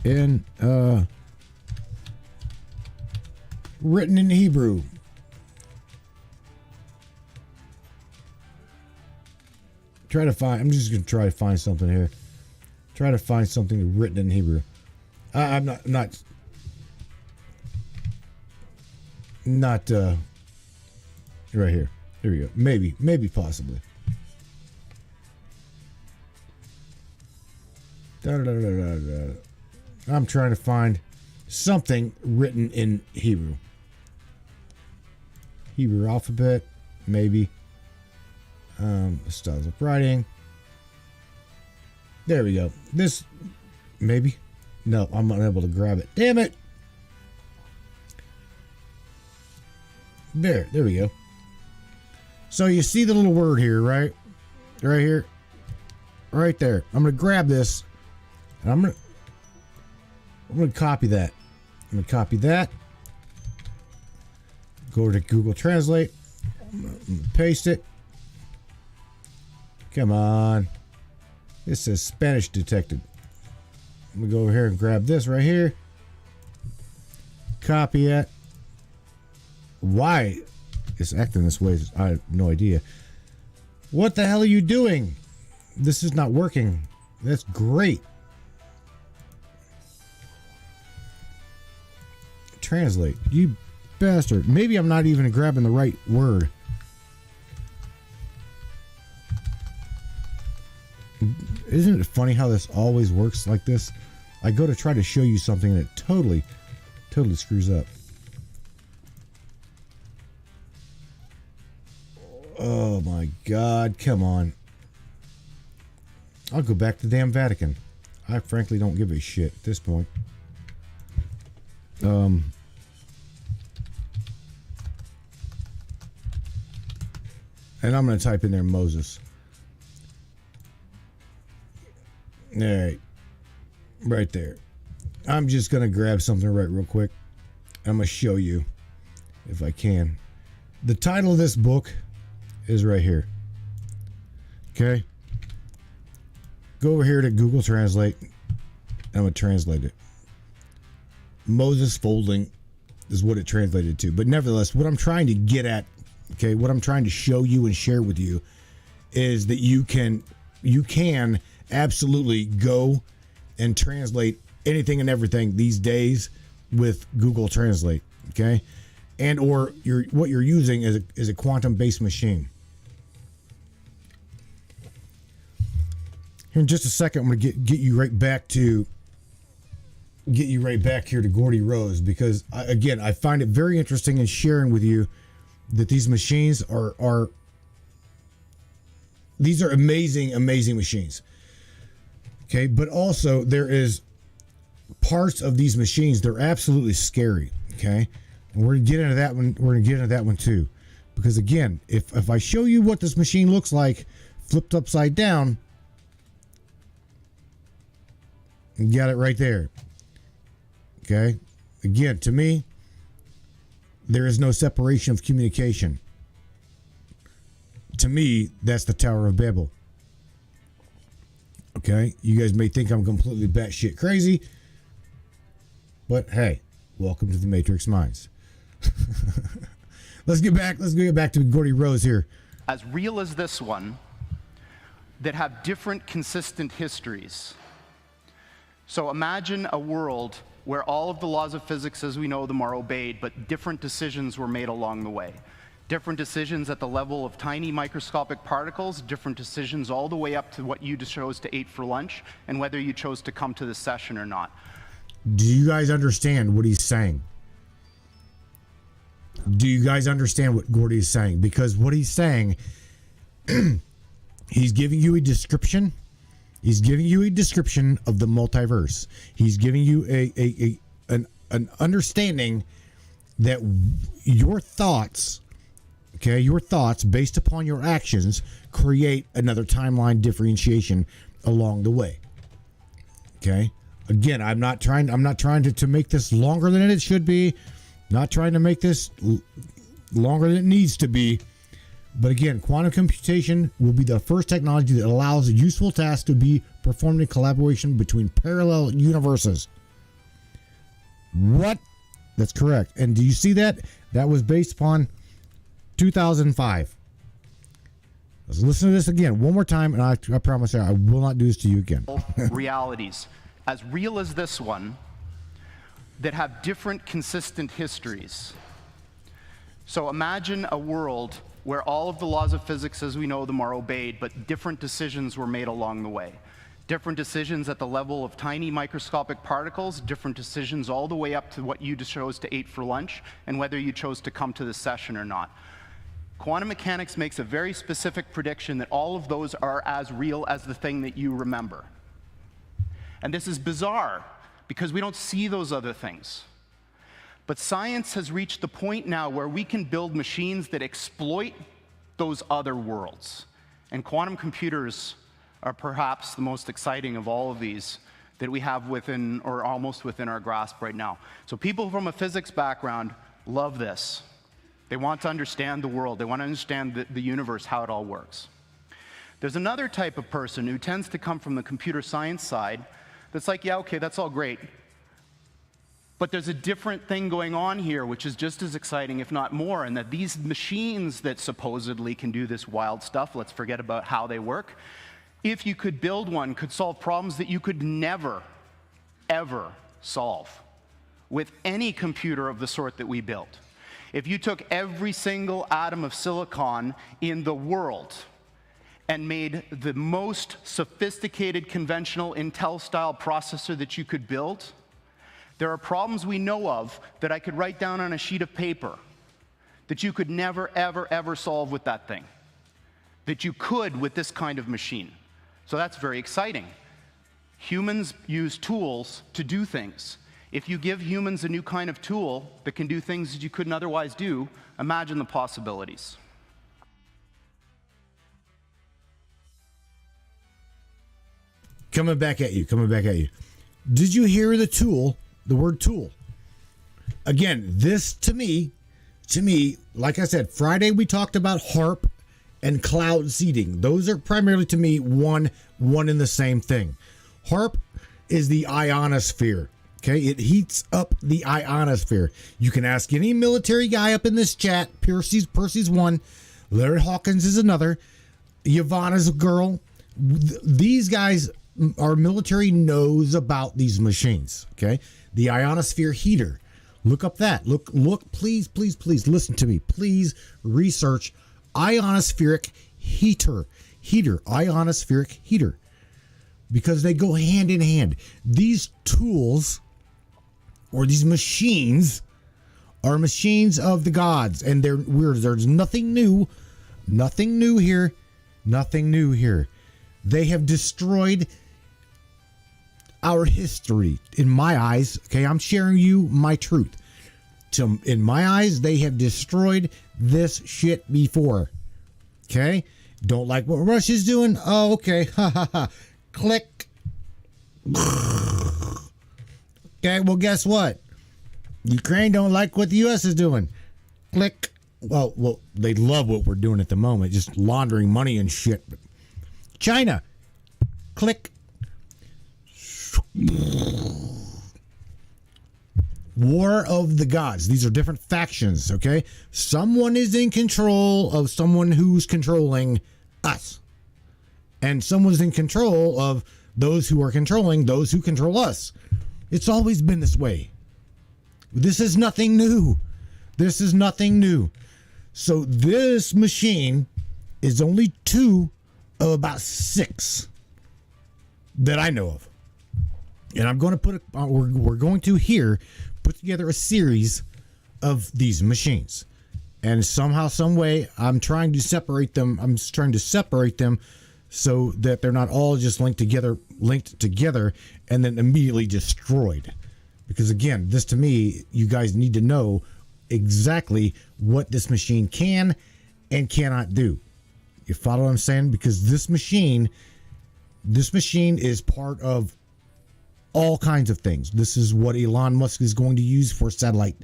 in Hebrew. I'm just going to try to find something here. Try to find something written in Hebrew. I'm not right here. Here we go. Maybe possibly. I'm trying to find something written in Hebrew. Hebrew alphabet, maybe. Styles of writing. There we go. This, maybe. No, I'm unable to grab it. Damn it. There we go. So you see the little word here, right? Right here. Right there. I'm going to grab this. And I'm going to copy that. I'm going to copy that. Go to Google Translate. I'm going to paste it. Come on. It says Spanish detected. I'm gonna go over here and grab this right here. Copy it. Why it's acting this way, I have no idea. What the hell are you doing? This is not working. That's great. Translate. You bastard. Maybe I'm not even grabbing the right word. Isn't it funny how this always works like this? I go to try to show you something that totally screws up. Oh my God, come on. I'll go back to the damn Vatican. I frankly don't give a shit at this point. And I'm going to type in there Moses. All right. Right there. I'm just going to grab something right real quick. I'm going to show you if I can. The title of this book is right here. Okay. Go over here to Google Translate. I'm going to translate it. Moses folding is what it translated to. But nevertheless, what I'm trying to get at, okay, what I'm trying to show you and share with you is that you can absolutely go and translate anything and everything these days with Google Translate, okay? And or what you're using is a quantum-based machine. Here in just a second, I'm going to get you right back here to Gordy Rose, because I find it very interesting in sharing with you that these machines are amazing machines. Okay, but also there is parts of these machines that are absolutely scary. Okay, and we're gonna get into that one. We're gonna get into that one too, because again, if I show you what this machine looks like flipped upside down, you got it right there. Okay, again, to me, there is no separation of communication. To me, that's the Tower of Babel. Okay, you guys may think I'm completely batshit crazy, but hey, welcome to the Matrix Minds. Let's get back to Gordy Rose here. As real as this one, that have different consistent histories. So imagine a world where all of the laws of physics as we know them are obeyed, but different decisions were made along the way. Different decisions at the level of tiny microscopic particles, different decisions all the way up to what you chose to eat for lunch, and whether you chose to come to this session or not. Do you guys understand what he's saying? Do you guys understand what Gordy is saying? Because what he's saying, he's giving you a description. He's giving you a description of the multiverse. He's giving you an understanding that your thoughts, okay, your thoughts based upon your actions create another timeline differentiation along the way. Okay? Again, I'm not trying to make this longer than it should be. Not trying to make this longer than it needs to be. But again, quantum computation will be the first technology that allows useful tasks to be performed in collaboration between parallel universes. What? That's correct. And do you see that? That was based upon 2005. Let's listen to this again one more time, and I promise you, I will not do this to you again. Realities, as real as this one, that have different consistent histories. So imagine a world where all of the laws of physics as we know them are obeyed, but different decisions were made along the way. Different decisions at the level of tiny microscopic particles, different decisions all the way up to what you chose to eat for lunch, and whether you chose to come to this session or not. Quantum mechanics makes a very specific prediction that all of those are as real as the thing that you remember. And this is bizarre, because we don't see those other things. But science has reached the point now where we can build machines that exploit those other worlds. And quantum computers are perhaps the most exciting of all of these that we have within, or almost within our grasp right now. So people from a physics background love this. They want to understand the world. They want to understand the universe, how it all works. There's another type of person who tends to come from the computer science side that's like, yeah, okay, that's all great. But there's a different thing going on here, which is just as exciting, if not more, and that these machines that supposedly can do this wild stuff, let's forget about how they work, if you could build one, could solve problems that you could never, ever solve with any computer of the sort that we built. If you took every single atom of silicon in the world and made the most sophisticated conventional Intel-style processor that you could build, there are problems we know of that I could write down on a sheet of paper that you could never, ever, ever solve with that thing, that you could with this kind of machine. So that's very exciting. Humans use tools to do things. If you give humans a new kind of tool that can do things that you couldn't otherwise do, imagine the possibilities. Coming back at you. Did you hear the tool? The word tool. Again, this to me, like I said, Friday we talked about HARP and cloud seeding. Those are primarily to me one and the same thing. HARP is the ionosphere. Okay, it heats up the ionosphere. You can ask any military guy up in this chat. Percy's one. Larry Hawkins is another. Yvonne's a girl. These guys, our military knows about these machines. Okay, the ionosphere heater. Look up that. Look. Please, listen to me. Please research ionospheric heater. Ionospheric heater. Because they go hand in hand. These tools or these machines are machines of the gods, and there's nothing new here. They have destroyed our history in my eyes. Okay, I'm sharing you my truth. So in my eyes, they have destroyed this shit before. Okay, don't like what Russia's doing? Oh, okay. Ha ha ha. Click. Okay, well, guess what? Ukraine don't like what the U.S. is doing. Click. Well, they love what we're doing at the moment, just laundering money and shit. China. Click. War of the gods. These are different factions, okay? Someone is in control of someone who's controlling us. And someone's in control of those who are controlling those who control us. It's always been this way. This is nothing new. So this machine is only 2 of about 6 that I know of. And I'm going to we're going to here put together a series of these machines. And somehow, some way, I'm trying to separate them so that they're not all just linked together and then immediately destroyed. Because again, this to me, you guys need to know exactly what this machine can and cannot do. You follow what I'm saying? Because this machine is part of all kinds of things. This is what Elon Musk is going to use for satellite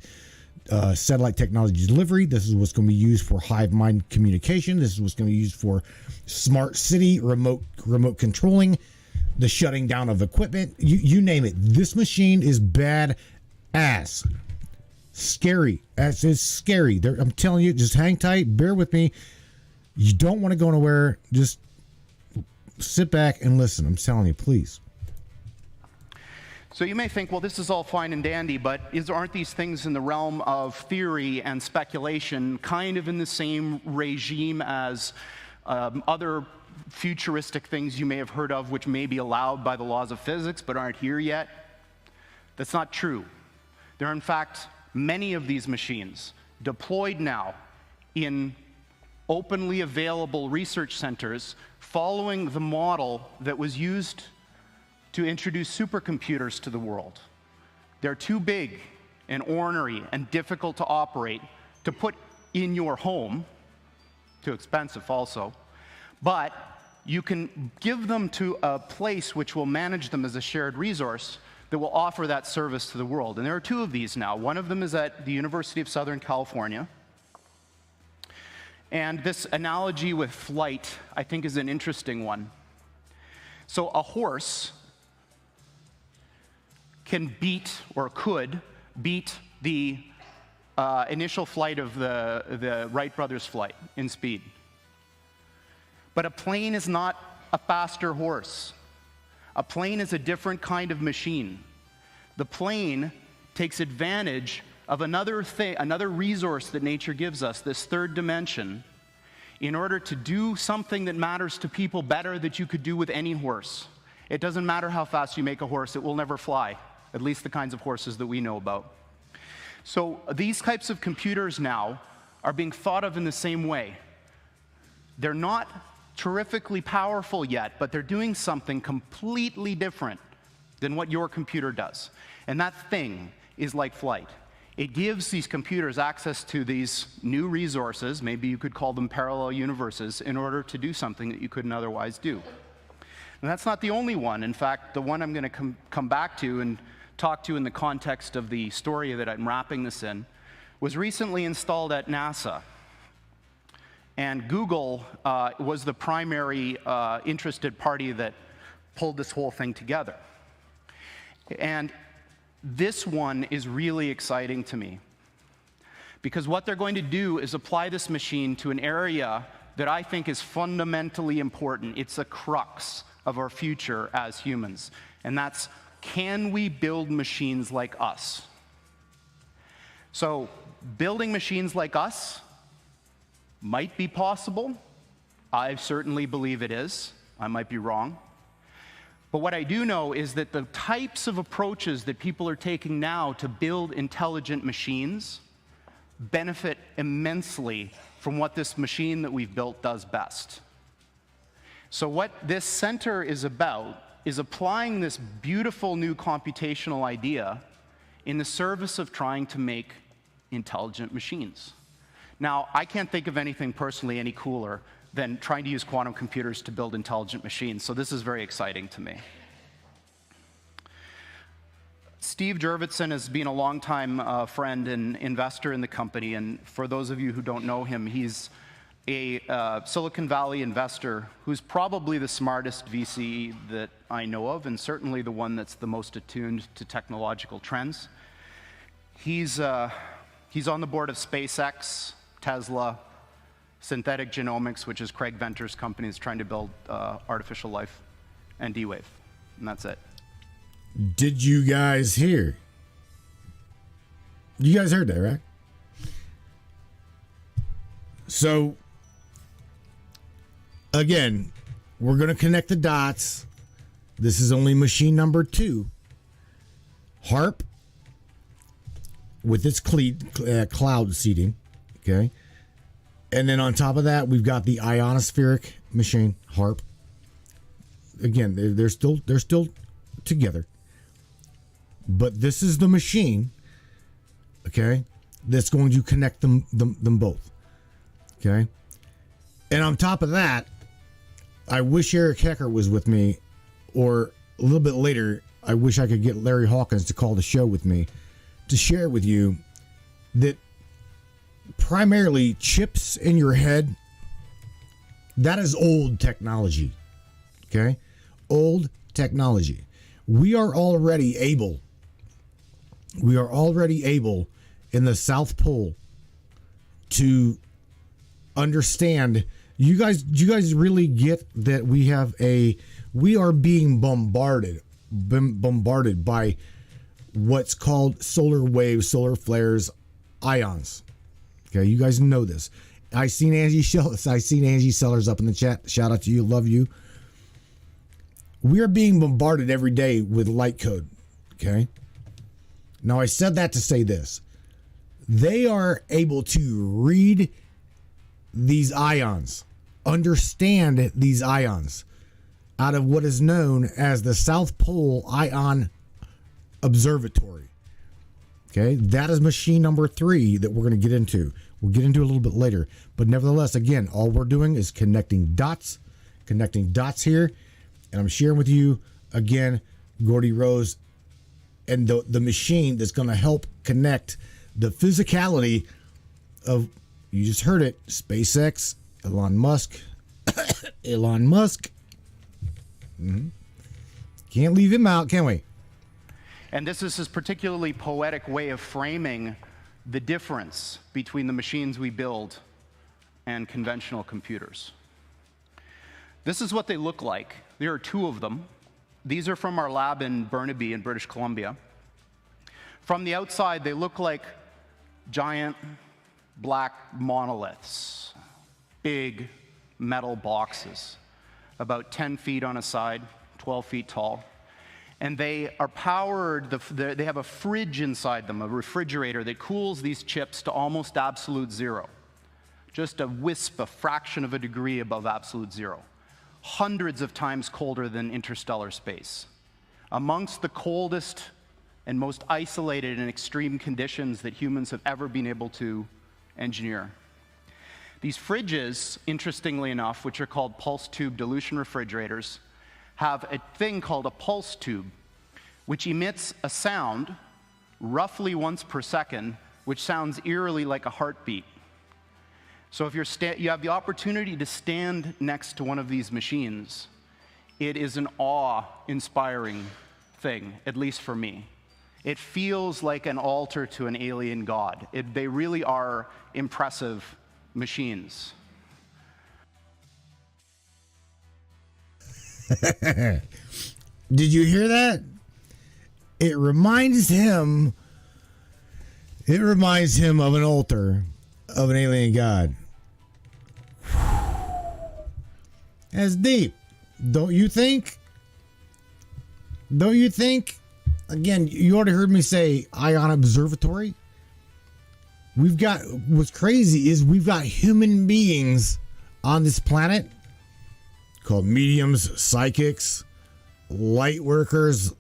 technology delivery. This is what's going to be used for hive mind communication. This is what's going to be used for smart city remote controlling, the shutting down of equipment. You name it. This machine is bad ass. Scary. It's scary. I'm telling you, just hang tight. Bear with me. You don't want to go nowhere. Just sit back and listen. I'm telling you, please. So you may think, well, this is all fine and dandy, but aren't these things in the realm of theory and speculation kind of in the same regime as other futuristic things you may have heard of which may be allowed by the laws of physics but aren't here yet? That's not true. There are, in fact, many of these machines deployed now in openly available research centers following the model that was used to introduce supercomputers to the world. They're too big and ornery and difficult to operate to put in your home, too expensive also, but you can give them to a place which will manage them as a shared resource that will offer that service to the world. And there are 2 of these now. One of them is at the University of Southern California, And this analogy with flight, I think, is an interesting one. So a horse can beat, or could beat, the initial flight of the Wright brothers' flight in speed. But a plane is not a faster horse. A plane is a different kind of machine. The plane takes advantage of another resource that nature gives us, this third dimension, in order to do something that matters to people better that you could do with any horse. It doesn't matter how fast you make a horse, it will never fly, at least the kinds of horses that we know about. So these types of computers now are being thought of in the same way. They're not terrifically powerful yet, but they're doing something completely different than what your computer does. And that thing is like flight. It gives these computers access to these new resources, maybe you could call them parallel universes, in order to do something that you couldn't otherwise do. And that's not the only one. In fact, the one I'm going to come back to and talk to in the context of the story that I'm wrapping this in was recently installed at NASA. And Google was the primary interested party that pulled this whole thing together. And this one is really exciting to me, because what they're going to do is apply this machine to an area that I think is fundamentally important. It's a crux of our future as humans, and that's, can we build machines like us? So building machines like us might be possible. I certainly believe it is. I might be wrong. But what I do know is that the types of approaches that people are taking now to build intelligent machines benefit immensely from what this machine that we've built does best. So what this center is about is applying this beautiful new computational idea in the service of trying to make intelligent machines. Now, I can't think of anything personally any cooler than trying to use quantum computers to build intelligent machines, so this is very exciting to me. Steve Jurvetson has been a longtime friend and investor in the company, and for those of you who don't know him, he's a Silicon Valley investor who's probably the smartest VC that I know of, and certainly the one that's the most attuned to technological trends. He's on the board of SpaceX, Tesla, Synthetic Genomics, which is Craig Venter's company, is trying to build artificial life, and D-Wave, and that's it. Did you guys hear? You guys heard that, right? So, again, we're going to connect the dots. This is only machine number 2. HARP with its cloud seeding, okay? And then on top of that, we've got the ionospheric machine, HARP. Again, they're still together. But this is the machine, okay, that's going to connect them both, okay? And on top of that, I wish Eric Hecker was with me, or a little bit later, I wish I could get Larry Hawkins to call the show with me to share with you that primarily chips in your head, that is old technology, okay? Old technology. We are already able in the South Pole to understand. You guys really get that we are being bombarded by what's called solar waves, solar flares, ions. Okay, you guys know this. I seen Angie Sellers up in the chat. Shout out to you, love you. We are being bombarded every day with light code. Okay. Now, I said that to say this. They are able to read these ions, understand these ions out of what is known as the South Pole Ion Observatory. Okay, that is machine number 3 that we're going to get into. We'll get into a little bit later. But nevertheless, again, all we're doing is connecting dots here. And I'm sharing with you, again, Gordy Rose and the machine that's going to help connect the physicality of, You just heard it. SpaceX, Elon Musk. Elon Musk. Mm-hmm. Can't leave him out, can we? And this is his particularly poetic way of framing the difference between the machines we build and conventional computers. This is what they look like. There are two of them. These are from our lab in Burnaby in British Columbia. From the outside, they look like giant black monoliths, big metal boxes, about 10 feet on a side, 12 feet tall. And they are powered, they have a fridge inside them, a refrigerator that cools these chips to almost absolute zero. Just a wisp, a fraction of a degree above absolute zero. Hundreds of times colder than interstellar space. Amongst the coldest and most isolated and extreme conditions that humans have ever been able to engineer. These fridges, interestingly enough, which are called pulse tube dilution refrigerators, have a thing called a pulse tube, which emits a sound roughly once per second, which sounds eerily like a heartbeat. So if you have the opportunity to stand next to one of these machines, it is an awe-inspiring thing, at least for me. It feels like an altar to an alien god. They really are impressive machines. Did you hear that? It reminds him of an altar of an alien god. That's deep. Don't you think? Don't you think? Again, you already heard me say Ion Observatory. What's crazy is we've got human beings on this planet called mediums, psychics, light workers.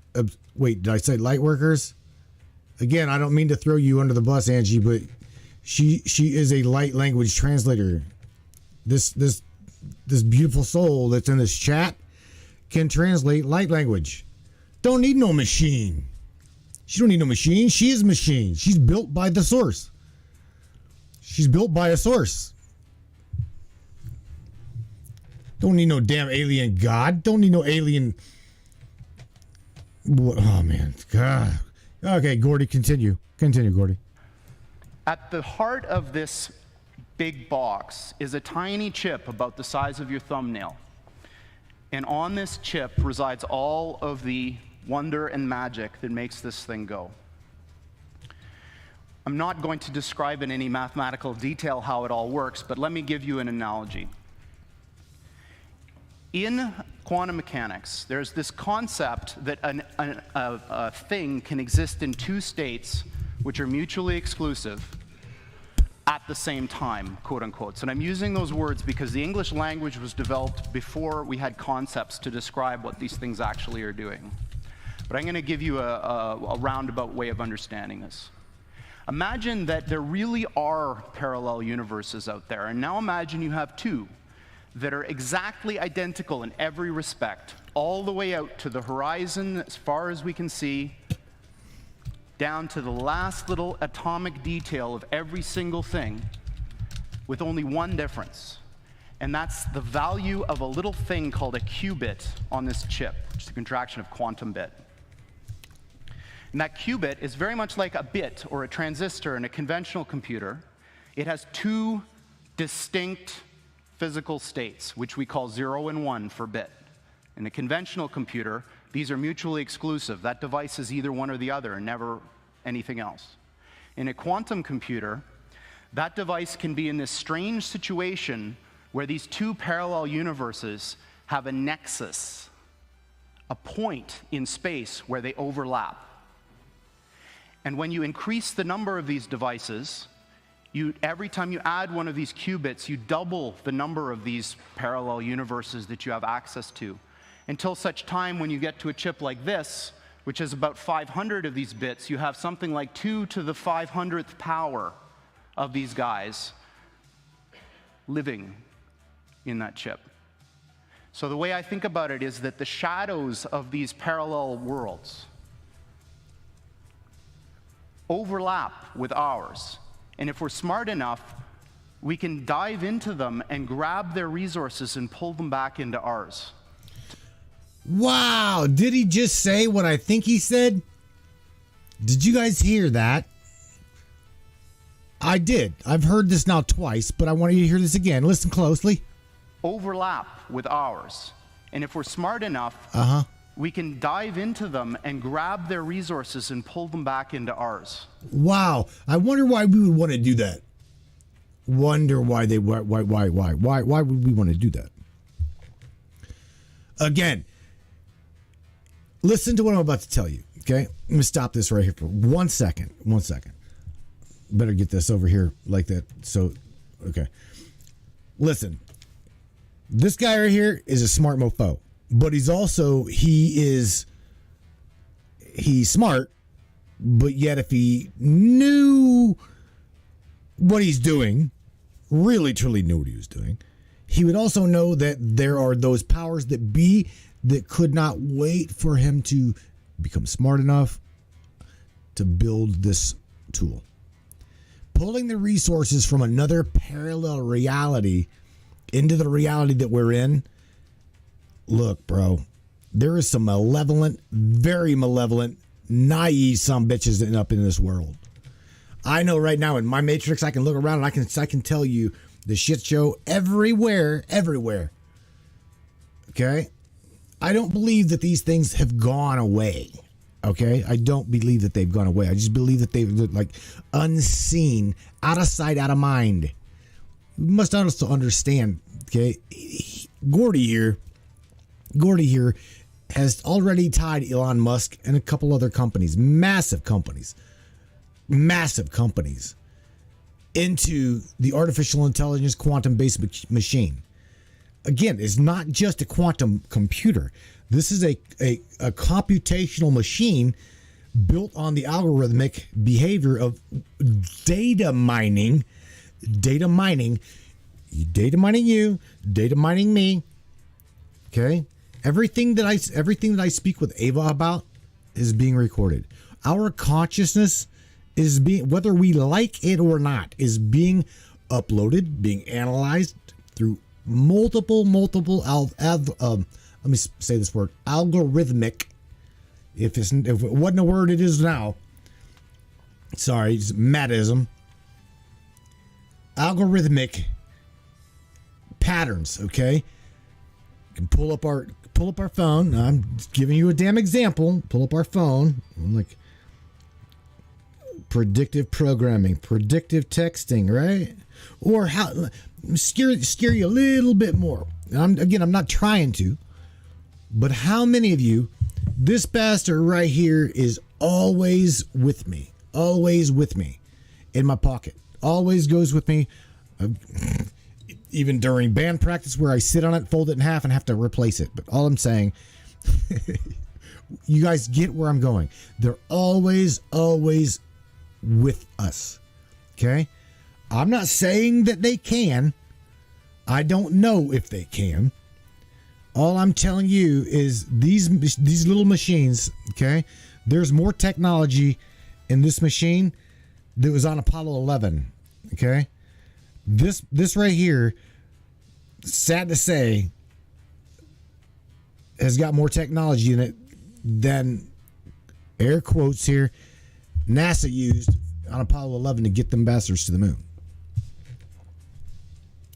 Wait, did I say light workers? Again, I don't mean to throw you under the bus, Angie, but she is a light language translator. This beautiful soul that's in this chat can translate light language. Don't need no machine. She don't need no machine. She is machine. She's built by the source. She's built by a source. Don't need no damn alien god. Don't need no alien. Oh man, God. Okay, Gordy, continue. Continue, Gordy. At the heart of this big box is a tiny chip about the size of your thumbnail. And on this chip resides all of the wonder and magic that makes this thing go. I'm not going to describe in any mathematical detail how it all works, but let me give you an analogy. In quantum mechanics, there's this concept that a thing can exist in two states which are mutually exclusive at the same time, quote unquote. And I'm using those words because the English language was developed before we had concepts to describe what these things actually are doing. But I'm going to give you a roundabout way of understanding this. Imagine that there really are parallel universes out there, and now imagine you have two that are exactly identical in every respect, all the way out to the horizon as far as we can see, down to the last little atomic detail of every single thing, with only one difference. And that's the value of a little thing called a qubit on this chip, which is a contraction of quantum bit. And that qubit is very much like a bit or a transistor in a conventional computer. It has two distinct physical states, which we call 0 and 1 for bit. In a conventional computer, these are mutually exclusive. That device is either one or the other, and never anything else. In a quantum computer, that device can be in this strange situation where these two parallel universes have a nexus, a point in space where they overlap. And when you increase the number of these devices, every time you add one of these qubits, you double the number of these parallel universes that you have access to, until such time when you get to a chip like this, which is about 500 of these bits, you have something like 2 to the 500th power of these guys living in that chip. So the way I think about it is that the shadows of these parallel worlds overlap with ours. And if we're smart enough, we can dive into them and grab their resources and pull them back into ours. Wow, did he just say what I think he said? Did you guys hear that? I did. I've heard this now twice, but I want you to hear this again. Listen closely. Overlap with ours. And if we're smart enough, we can dive into them and grab their resources and pull them back into ours. Wow. I wonder why we would want to do that. Wonder why would we want to do that? Again, listen to what I'm about to tell you, okay? Let me stop this right here for 1 second. 1 second. Better get this over here like that. So, okay. Listen. This guy right here is a smart mofo, but he's smart, but yet if he knew what he's doing, really truly knew what he was doing, he would also know that there are those powers that be that could not wait for him to become smart enough to build this tool. Pulling the resources from another parallel reality into the reality that we're in. Look, bro, there is some malevolent, very malevolent, naive some bitches that end up in this world. I know right now in my matrix, I can look around and I can tell you the shit show everywhere. Okay? I don't believe that these things have gone away. Okay? I don't believe that they've gone away. I just believe that they're like unseen, out of sight, out of mind. We must also understand, okay, Gordy here has already tied Elon Musk and a couple other companies, massive companies, into the artificial intelligence quantum-based machine. Again, it's not just a quantum computer. This is a computational machine built on the algorithmic behavior of data mining you, data mining you, data mining me. Okay? Everything that I speak with Ava about is being recorded. Our consciousness is being, whether we like it or not, is being uploaded, being analyzed through multiple let me say this word, algorithmic. If it wasn't a word, it is now. Sorry, it's Mattism. Algorithmic patterns, okay? You can pull up our phone. I'm giving you a damn example. Pull up our phone. I'm like predictive programming, predictive texting, right? Or how scare you a little bit more. I'm not trying to, but how many of you, this bastard right here is always with me in my pocket, always goes with me, even during band practice where I sit on it, fold it in half and have to replace it. But all I'm saying, you guys get where I'm going. They're always with us. Okay? I'm not saying that they can. I don't know if they can. All I'm telling you is these little machines, okay? There's more technology in this machine that was on Apollo 11, okay? This right here, sad to say, has got more technology in it than, air quotes here, NASA used on Apollo 11 to get them bastards to the moon.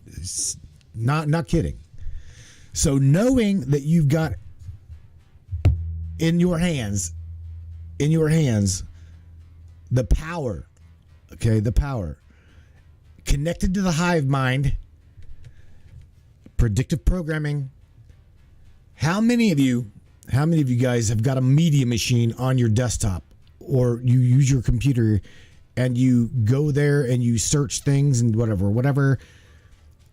It's not kidding. So knowing that you've got in your hands the power, okay, the power connected to the hive mind, predictive programming. How many of you guys have got a media machine on your desktop, or you use your computer and you go there and you search things and whatever,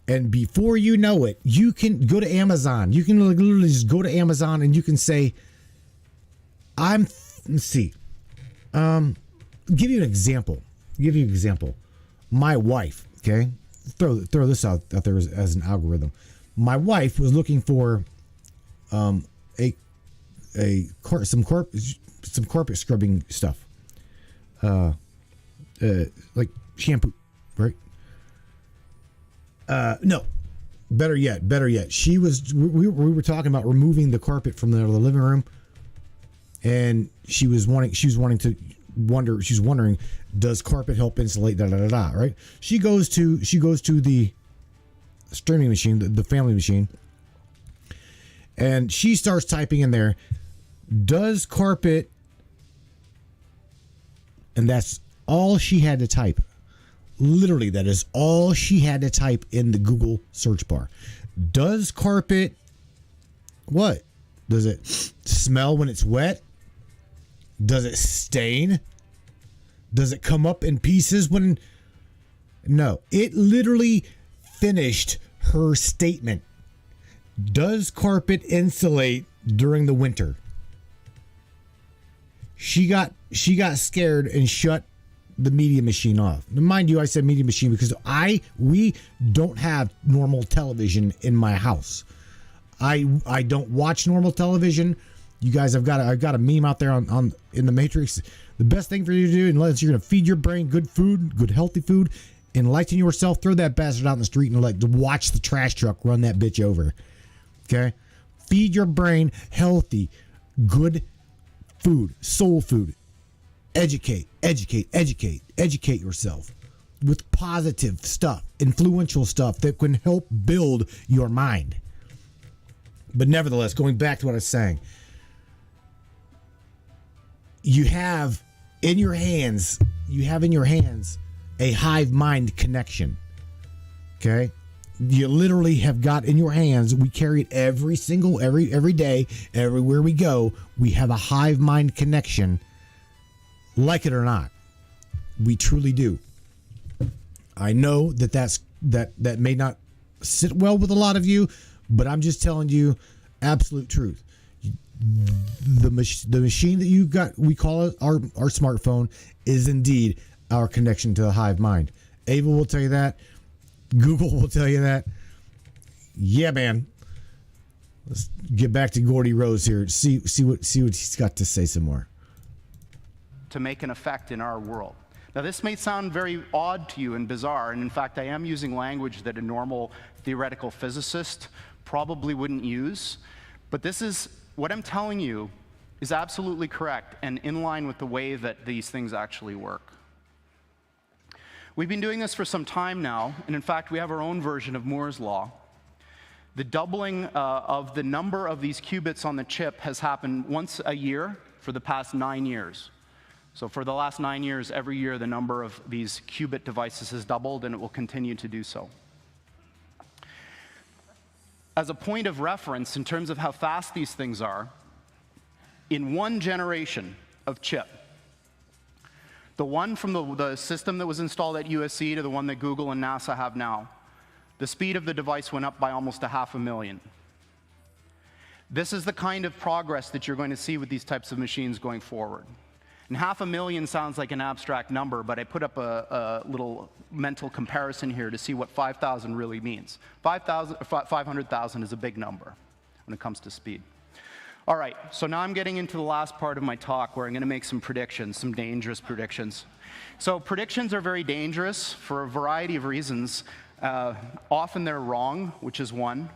and before you know it, you can go to Amazon. You can literally just go to Amazon and you can say, let's see. Give you an example. My wife, okay? Throw this out there as an algorithm. My wife was looking for some carpet scrubbing stuff. Like shampoo, right? No, better yet. We were talking about removing the carpet from the living room, and she was wondering, does carpet help insulate? Right? She goes to the streaming machine, the family machine, and she starts typing in there, does carpet, and that's all she had to type. Literally, that is all she had to type in the Google search bar. Does carpet, what? Does it smell when it's wet? Does it stain? Does it come up in pieces when... No, it literally finished her statement. Does carpet insulate during the winter? She got scared and shut the media machine off. Now, mind you, I said media machine because we don't have normal television in my house. I don't watch normal television. You guys, I've got a meme out there on in the Matrix. The best thing for you to do, unless you're going to feed your brain good food, good healthy food, enlighten yourself, throw that bastard out in the street and watch the trash truck run that bitch over. Okay? Feed your brain healthy, good food, soul food. Educate yourself with positive stuff, influential stuff that can help build your mind. But nevertheless, going back to what I was saying, you have in your hands a hive mind connection. Okay? You literally have got in your hands, we carry it every day, everywhere we go, we have a hive mind connection. Like it or not, we truly do. I know that may not sit well with a lot of you, but I'm just telling you absolute truth. The machine that you got, we call it our smartphone, is indeed our connection to the hive mind. Ava will tell you that. Google will tell you that. Yeah, man. Let's get back to Gordy Rose here. See what he's got to say some more. To make an effect in our world. Now, this may sound very odd to you and bizarre, and in fact, I am using language that a normal theoretical physicist probably wouldn't use, but this is, what I'm telling you is absolutely correct and in line with the way that these things actually work. We've been doing this for some time now, and in fact, we have our own version of Moore's Law. The doubling of the number of these qubits on the chip has happened once a year for the past 9 years. So for the last 9 years, every year, the number of these qubit devices has doubled, and it will continue to do so. As a point of reference, in terms of how fast these things are, in one generation of chip, the one from the system that was installed at USC to the one that Google and NASA have now, the speed of the device went up by almost 500,000. This is the kind of progress that you're going to see with these types of machines going forward. And 500,000 sounds like an abstract number, but I put up a little mental comparison here to see what 5,000 really means. 500,000 is a big number when it comes to speed. All right, so now I'm getting into the last part of my talk where I'm going to make some predictions, some dangerous predictions. So predictions are very dangerous for a variety of reasons. Often they're wrong, which is one.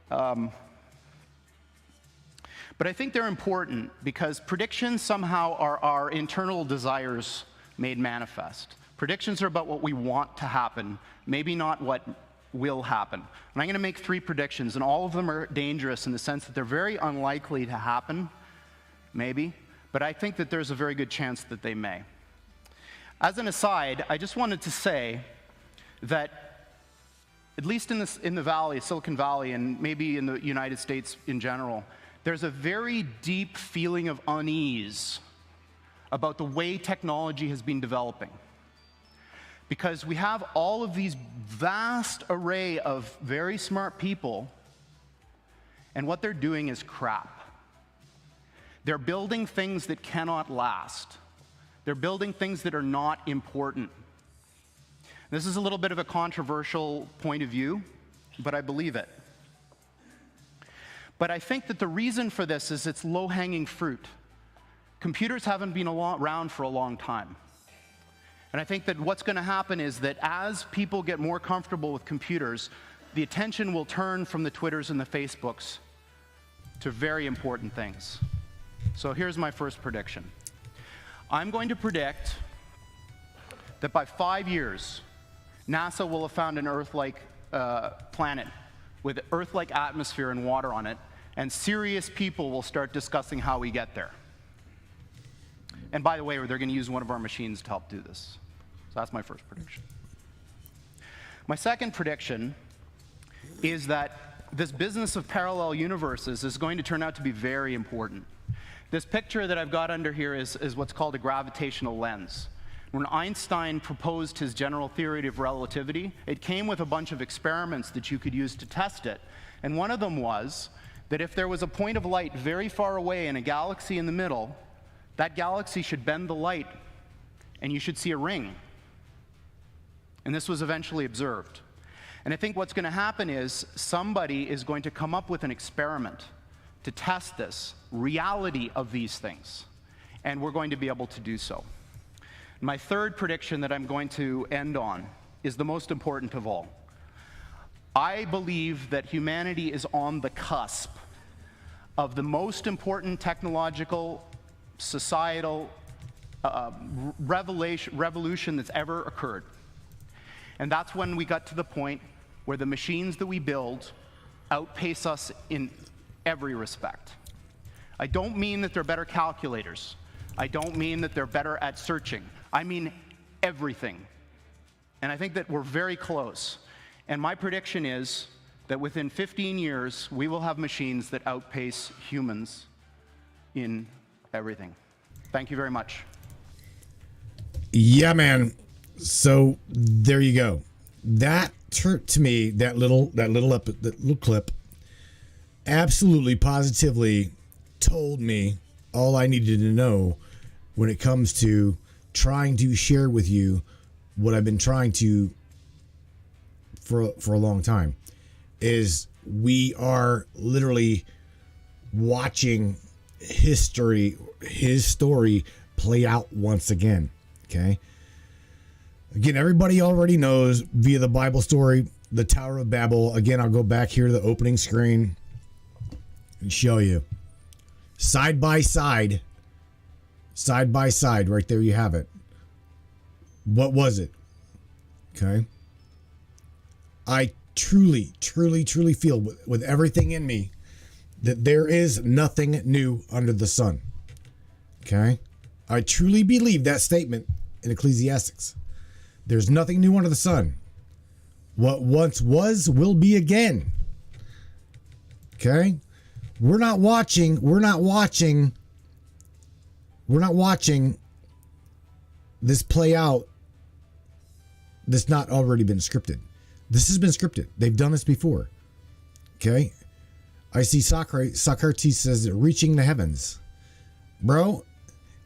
But I think they're important because predictions somehow are our internal desires made manifest. Predictions are about what we want to happen, maybe not what will happen. And I'm going to make 3 predictions, and all of them are dangerous in the sense that they're very unlikely to happen, maybe, but I think that there's a very good chance that they may. As an aside, I just wanted to say that at least in the Valley, Silicon Valley, and maybe in the United States in general, there's a very deep feeling of unease about the way technology has been developing. Because we have all of these vast array of very smart people, and what they're doing is crap. They're building things that cannot last. They're building things that are not important. This is a little bit of a controversial point of view, but I believe it. But I think that the reason for this is it's low-hanging fruit. Computers haven't been around for a long time. And I think that what's going to happen is that as people get more comfortable with computers, the attention will turn from the Twitters and the Facebooks to very important things. So here's my first prediction. I'm going to predict that by 5 years, NASA will have found an Earth-like planet with Earth-like atmosphere and water on it, and serious people will start discussing how we get there. And by the way, they're going to use one of our machines to help do this. So that's my first prediction. My second prediction is that this business of parallel universes is going to turn out to be very important. This picture that I've got under here is what's called a gravitational lens. When Einstein proposed his general theory of relativity, it came with a bunch of experiments that you could use to test it. And one of them was that if there was a point of light very far away and a galaxy in the middle, that galaxy should bend the light and you should see a ring. And this was eventually observed. And I think what's going to happen is somebody is going to come up with an experiment to test this reality of these things. And we're going to be able to do so. My third prediction that I'm going to end on is the most important of all. I believe that humanity is on the cusp of the most important technological, societal revolution that's ever occurred. And that's when we got to the point where the machines that we build outpace us in every respect. I don't mean that they're better calculators. I don't mean that they're better at searching. I mean everything. And I think that we're very close. And my prediction is that within 15 years, we will have machines that outpace humans in everything. Thank you very much. Yeah, man. So there you go. That to me, that little clip, absolutely, positively told me all I needed to know when it comes to trying to share with you what I've been trying to for a long time. Is we are literally watching his story play out once again. Okay. Again, everybody already knows via the Bible story, the Tower of Babel. Again, I'll go back here to the opening screen and show you. Side by side, right there you have it. What was it? Okay. I truly feel with everything in me that there is nothing new under the sun. Okay. I truly believe that statement in Ecclesiastes. There's nothing new under the sun. What once was will be again. Okay? We're not watching this play out that's not already been scripted. This has been scripted. They've done this before. Okay? I see Socrates says reaching the heavens. Bro,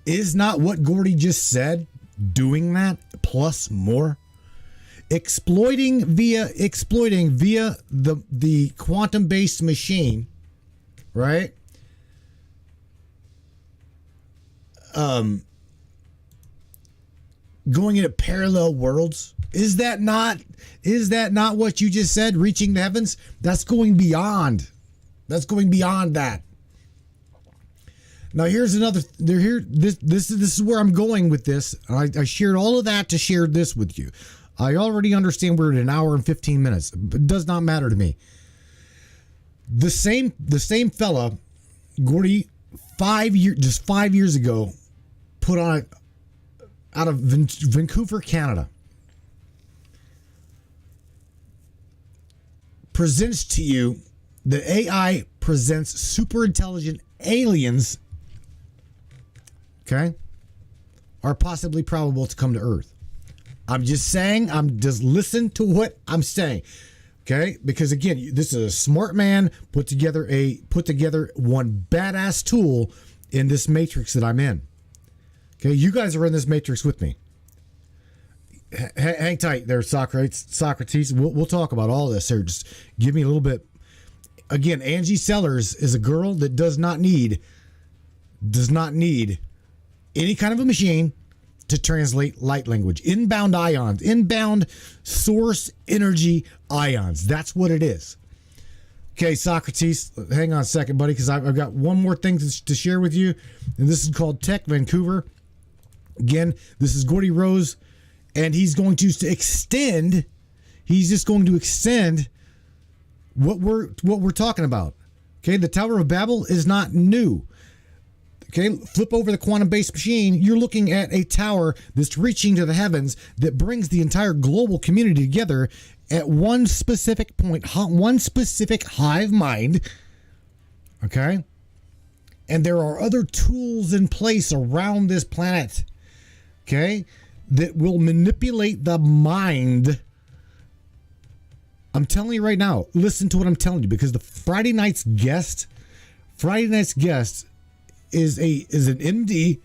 is not what Gordy just said doing that plus more? Exploiting via the quantum-based machine, right? Going into parallel worlds. Is that not what you just said? Reaching the heavens? That's going beyond. That's going beyond that. Now here's another. This is where I'm going with this. I shared all of that to share this with you. I already understand we're at an hour and 15 minutes. But it does not matter to me. The same fella, Gordy, 5 years ago, put on it out of Vancouver, Canada. Presents to you that AI presents super intelligent aliens. Okay, are possibly probable to come to Earth. I'm just saying, just listen to what I'm saying. Okay, because again, this is a smart man put together one badass tool in this matrix that I'm in. Okay, you guys are in this matrix with me. Hang tight there, Socrates. We'll talk about all this here. Just give me a little bit. Again, Angie Sellers is a girl that does not need any kind of a machine to translate light language. Inbound ions, inbound source energy ions. That's what it is. Okay, Socrates, hang on a second, buddy, because I've got one more thing to share with you, and this is called Tech Vancouver. Again, this is Gordy Rose, and he's going to extend. He's just going to extend what we're talking about. Okay, the Tower of Babel is not new. Okay, flip over the quantum-based machine. You're looking at a tower that's reaching to the heavens that brings the entire global community together at one specific point, one specific hive mind. Okay, and there are other tools in place around this planet. Okay, that will manipulate the mind. I'm telling you right now, listen to what I'm telling you, because the Friday night's guest is an MD,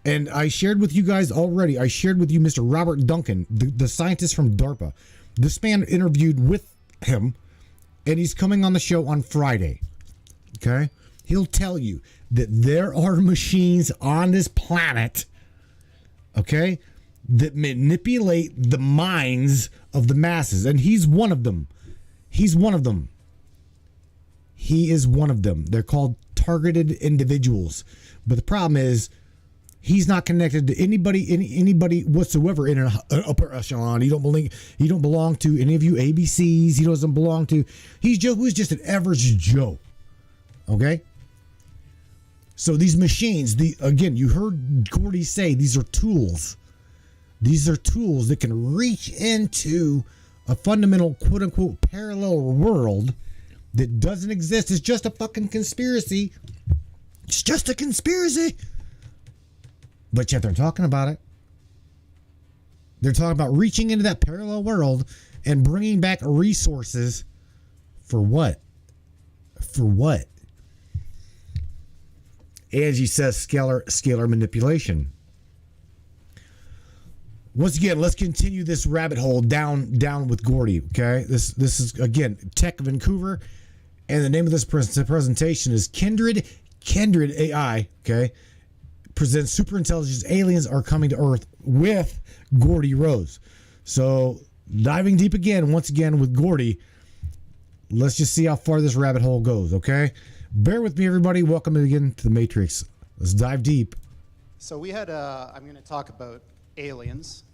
and I shared with you guys already. I shared with you Mr. Robert Duncan, the scientist from DARPA. This man interviewed with him, and he's coming on the show on Friday. Okay? He'll tell you that there are machines on this planet, okay, that manipulate the minds of the masses, and he's one of them. He is one of them. They're called targeted individuals. But the problem is, he's not connected to anybody whatsoever in an upper echelon. He don't belong to any of you ABCs. He doesn't belong to. He's just an average Joe. Okay. So these machines, again, you heard Gordy say these are tools. These are tools that can reach into a fundamental, quote unquote, parallel world that doesn't exist. It's just a fucking conspiracy. It's just a conspiracy. But yet they're talking about it. They're talking about reaching into that parallel world and bringing back resources for what? For what? Angie says scalar manipulation. Once again, let's continue this rabbit hole down with Gordy. Okay, this is again Tech Vancouver, and the name of this presentation is Kindred AI. Okay, presents superintelligence aliens are coming to Earth with Gordy Rose. So diving deep once again with Gordy. Let's just see how far this rabbit hole goes. Okay, bear with me, everybody. Welcome again to the Matrix. Let's dive deep. So we had I'm going to talk about aliens.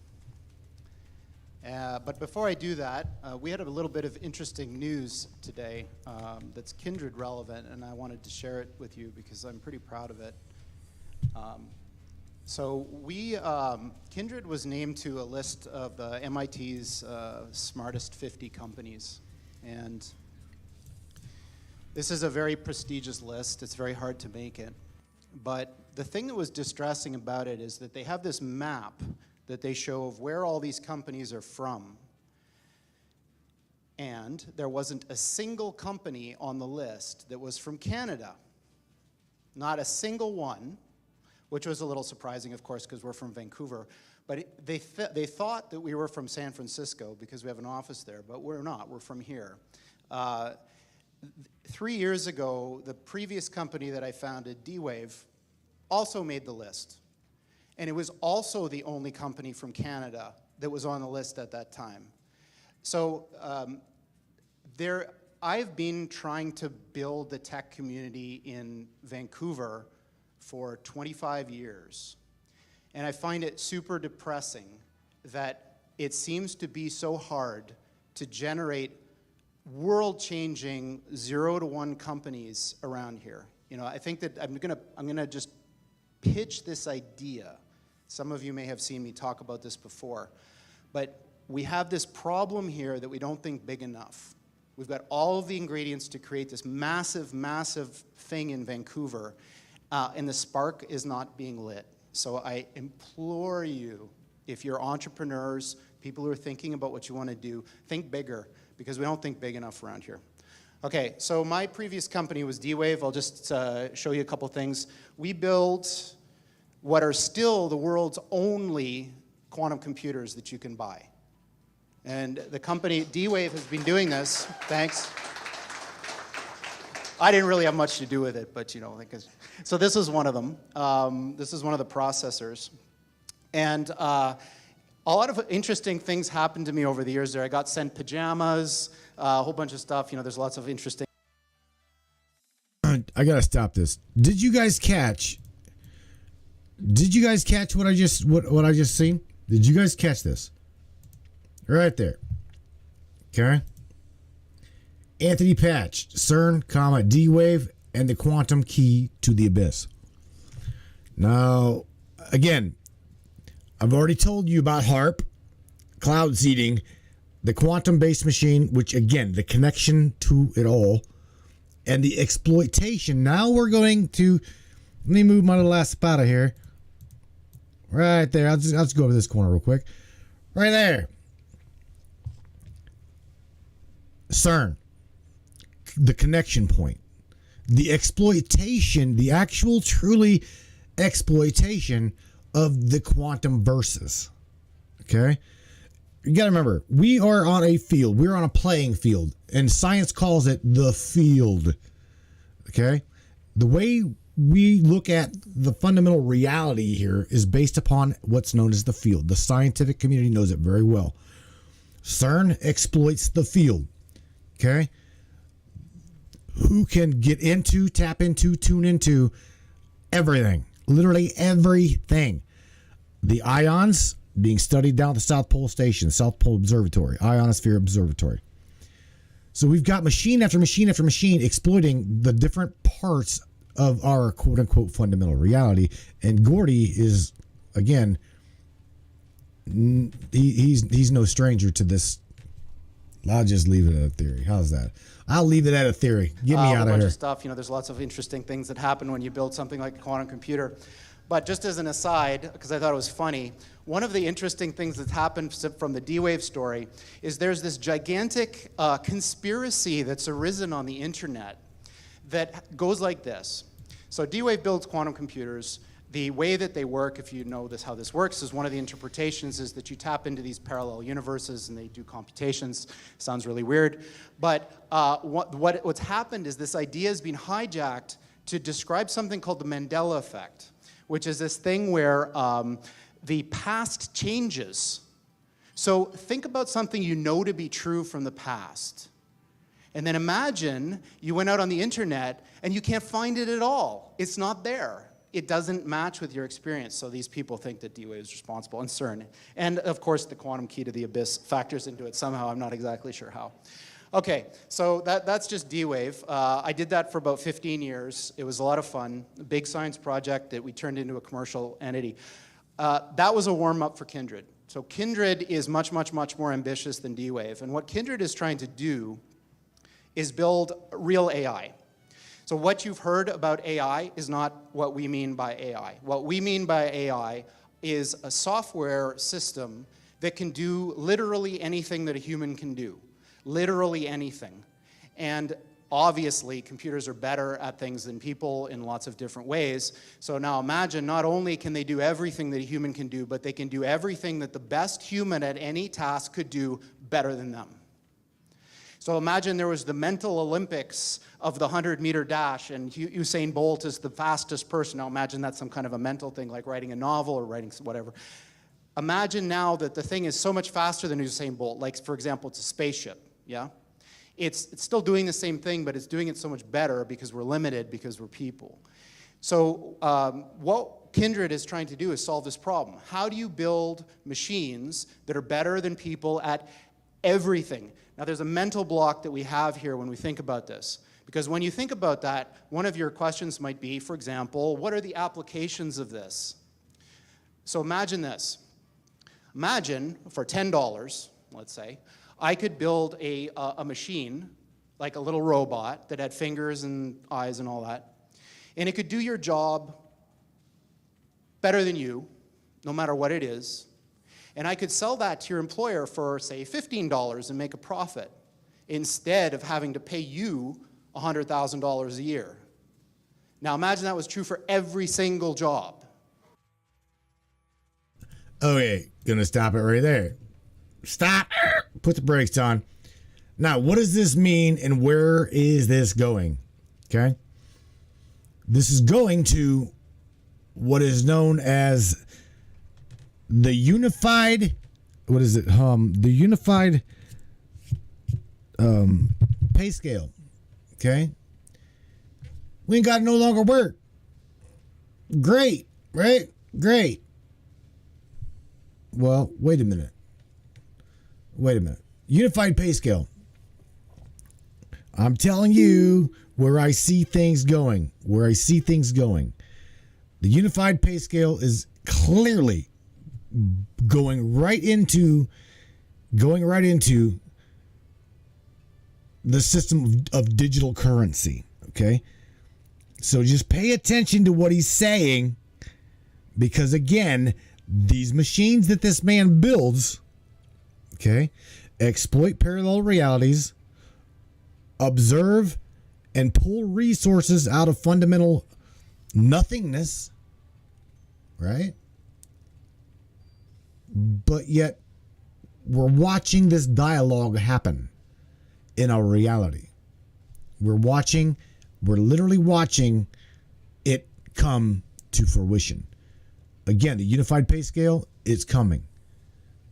But before I do that, we had a little bit of interesting news today that's Kindred relevant, and I wanted to share it with you because I'm pretty proud of it. So Kindred was named to a list of MIT's smartest 50 companies. And this is a very prestigious list. It's very hard to make it. But the thing that was distressing about it is that they have this map that they show of where all these companies are from. And there wasn't a single company on the list that was from Canada. Not a single one, which was a little surprising, of course, because we're from Vancouver. But they thought that we were from San Francisco because we have an office there, but we're not. We're from here. 3 years ago, the previous company that I founded, D-Wave, also made the list. And it was also the only company from Canada that was on the list at that time. So I've been trying to build the tech community in Vancouver for 25 years. And I find it super depressing that it seems to be so hard to generate world-changing 0 to 1 companies around here. You know, I think that I'm gonna just pitch this idea. Some of you may have seen me talk about this before, but we have this problem here that we don't think big enough. We've got all of the ingredients to create this massive, massive thing in Vancouver, and the spark is not being lit. So I implore you, if you're entrepreneurs, people who are thinking about what you want to do, think bigger, because we don't think big enough around here. Okay, so my previous company was D-Wave. I'll just show you a couple things. We built what are still the world's only quantum computers that you can buy. And the company, D-Wave, has been doing this. Thanks. I didn't really have much to do with it, but you know, so this is one of them. This is one of the processors. And a lot of interesting things happened to me over the years there. I got sent pajamas, a whole bunch of stuff. There's lots of interesting. I gotta stop this. Did you guys catch what I just seen? Did you guys catch this? Right there. Okay. Anthony Patch, CERN, D-Wave, and the quantum key to the abyss. Now, again, I've already told you about HARP, cloud seeding, the quantum-based machine, which, again, the connection to it all, and the exploitation. Now we're going to, let me move my little ass out of here. Right there. I'll just go over this corner real quick. Right there. CERN. The connection point. The exploitation, the actual truly exploitation of the quantum verses. Okay? You got to remember, we are on a field. We're on a playing field. And science calls it the field. Okay? The way we look at the fundamental reality here is based upon what's known as the field. The scientific community knows it very well. CERN exploits the field. Okay? Who can get into, tap into, tune into everything. Literally everything. The ions being studied down at the South Pole Station, South Pole Observatory, Ionosphere Observatory. So we've got machine after machine after machine exploiting the different parts of our quote-unquote fundamental reality. And Gordy is, again, he's no stranger to this. I'll just leave it at a theory. How's that? I'll leave it at a theory. Get me out of here. A bunch of stuff. There's lots of interesting things that happen when you build something like a quantum computer. But just as an aside, because I thought it was funny, one of the interesting things that's happened from the D-Wave story is there's this gigantic conspiracy that's arisen on the internet that goes like this. So D-Wave builds quantum computers. The way that they work, if you know how this works, is one of the interpretations is that you tap into these parallel universes and they do computations. Sounds really weird. But what's happened is this idea has been hijacked to describe something called the Mandela effect, which is this thing where the past changes. So think about something you know to be true from the past. And then imagine you went out on the internet and you can't find it at all. It's not there. It doesn't match with your experience. So these people think that D-Wave is responsible, and CERN. And of course, the quantum key to the abyss factors into it somehow. I'm not exactly sure how. Okay, so that's just D-Wave. I did that for about 15 years. It was a lot of fun. A big science project that we turned into a commercial entity. That was a warm-up for Kindred. So Kindred is much, much, much more ambitious than D-Wave. And what Kindred is trying to do is build real AI. So what you've heard about AI is not what we mean by AI. What we mean by AI is a software system that can do literally anything that a human can do. Literally anything. And obviously, computers are better at things than people in lots of different ways. So now imagine, not only can they do everything that a human can do, but they can do everything that the best human at any task could do better than them. So imagine there was the mental Olympics of the 100-meter dash, and Usain Bolt is the fastest person. Now imagine that's some kind of a mental thing, like writing a novel or writing whatever. Imagine now that the thing is so much faster than Usain Bolt. Like, for example, it's a spaceship, yeah? It's still doing the same thing, but it's doing it so much better because we're limited, because we're people. So what Kindred is trying to do is solve this problem. How do you build machines that are better than people at everything? Now, there's a mental block that we have here when we think about this. Because when you think about that, one of your questions might be, for example, what are the applications of this? So imagine this. Imagine, for $10, let's say, I could build a machine, like a little robot that had fingers and eyes and all that, and it could do your job better than you, no matter what it is. And I could sell that to your employer for, say, $15 and make a profit, instead of having to pay you $100,000 a year. Now imagine that was true for every single job. Okay, gonna stop it right there. Stop. Put the brakes on. Now, what does this mean and where is this going? Okay. This is going to what is known as the unified, what is it? The unified pay scale. Okay. We ain't got to no longer work. Great, right? Great. Well, wait a minute. Unified pay scale. I'm telling you where I see things going. The unified pay scale is clearly going right into the system of digital currency. Okay. So just pay attention to what he's saying, because again, these machines that this man builds, okay, exploit parallel realities, observe and pull resources out of fundamental nothingness, right? But yet we're watching this dialogue happen in our reality. We're literally watching it come to fruition. Again, the unified pay scale is coming.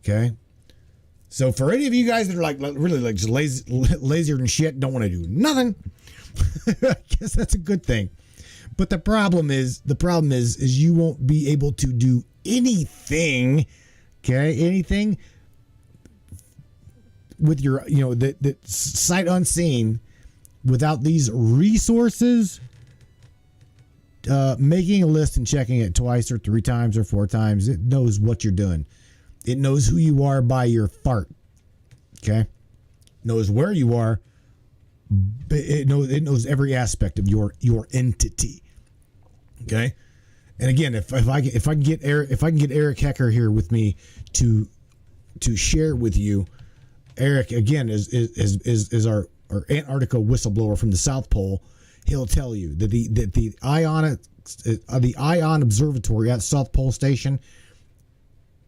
Okay? So for any of you guys that are like really like just lazier than shit, don't want to do nothing, I guess that's a good thing. But the problem is you won't be able to do anything, okay? Anything with your, the sight unseen without these resources, making a list and checking it twice or 3 times or 4 times. It knows what you're doing. It knows who you are by your fart. Okay? Knows where you are. It knows every aspect of your entity. Okay? And again, if I can get Eric Hecker here with me to share with you, Eric again is our Antarctica whistleblower from the South Pole. He'll tell you that the Ion Observatory at South Pole Station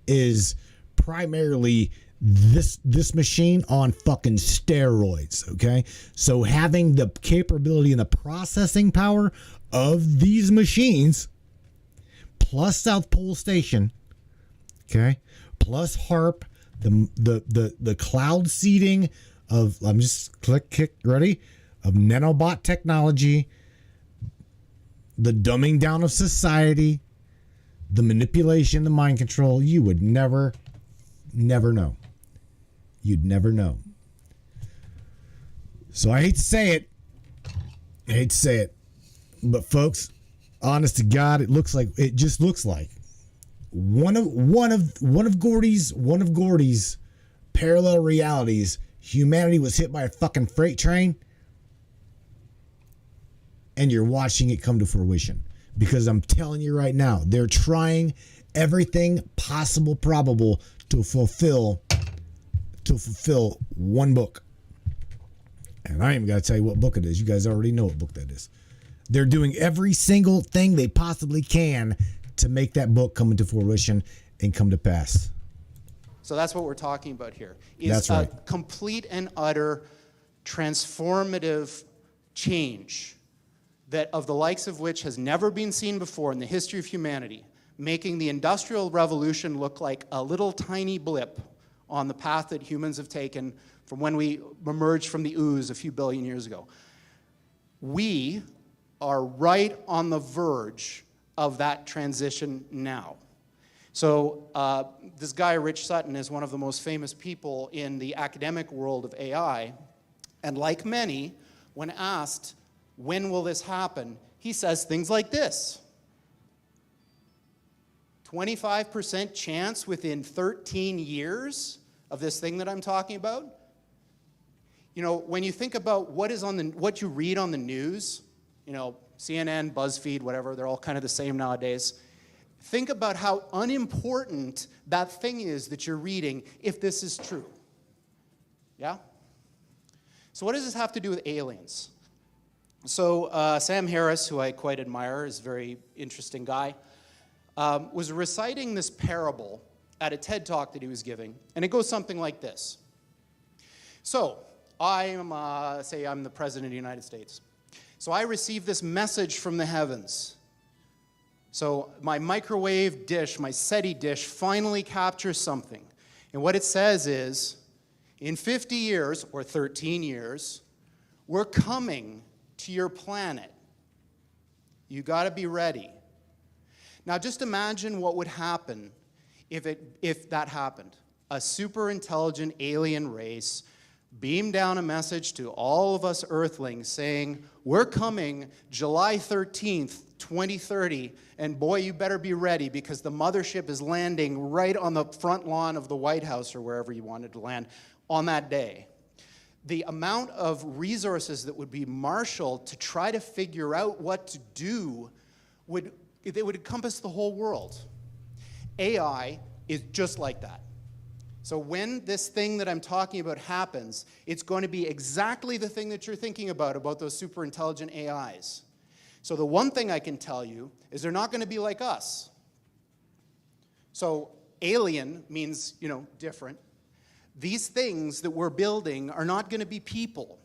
is primarily this machine on fucking steroids. Okay, so having the capability and the processing power of these machines, plus South Pole Station, okay, plus HARP, the cloud seeding of, I'm just click ready, of nanobot technology, the dumbing down of society, the manipulation, the mind control. You would never know. You'd never know. So I hate to say it, but folks, honest to God, it just looks like one of Gordy's parallel realities. Humanity was hit by a fucking freight train, and you're watching it come to fruition. Because I'm telling you right now, they're trying everything possible, probable to fulfill one book. And I ain't even got to tell you what book it is. You guys already know what book that is. They're doing every single thing they possibly can to make that book come into fruition and come to pass. So that's what we're talking about here. Is that's right. A complete and utter transformative change that of the likes of which has never been seen before in the history of humanity, making the Industrial Revolution look like a little tiny blip on the path that humans have taken from when we emerged from the ooze a few billion years ago. We are right on the verge of that transition now. So this guy, Rich Sutton, is one of the most famous people in the academic world of AI. And like many, when asked, when will this happen, he says things like this. 25% chance within 13 years of this thing that I'm talking about. You know, when you think about what you read on the news, CNN, BuzzFeed, whatever, they're all kind of the same nowadays. Think about how unimportant that thing is that you're reading if this is true. Yeah? So what does this have to do with aliens? So Sam Harris, who I quite admire, is a very interesting guy, was reciting this parable at a TED Talk that he was giving, and it goes something like this. So I'm the President of the United States. So I received this message from the heavens. So my microwave dish, my SETI dish, finally captures something. And what it says is, in 50 years, or 13 years, we're coming to your planet. You got to be ready. Now just imagine what would happen if that happened. A super intelligent alien race beamed down a message to all of us Earthlings saying, we're coming July 13th, 2030, and boy, you better be ready because the mothership is landing right on the front lawn of the White House or wherever you wanted to land on that day. The amount of resources that would be marshaled to try to figure out what to do would encompass the whole world. AI is just like that. So when this thing that I'm talking about happens, it's going to be exactly the thing that you're thinking about those super intelligent AIs. So the one thing I can tell you is they're not going to be like us. So alien means, different. These things that we're building are not going to be people.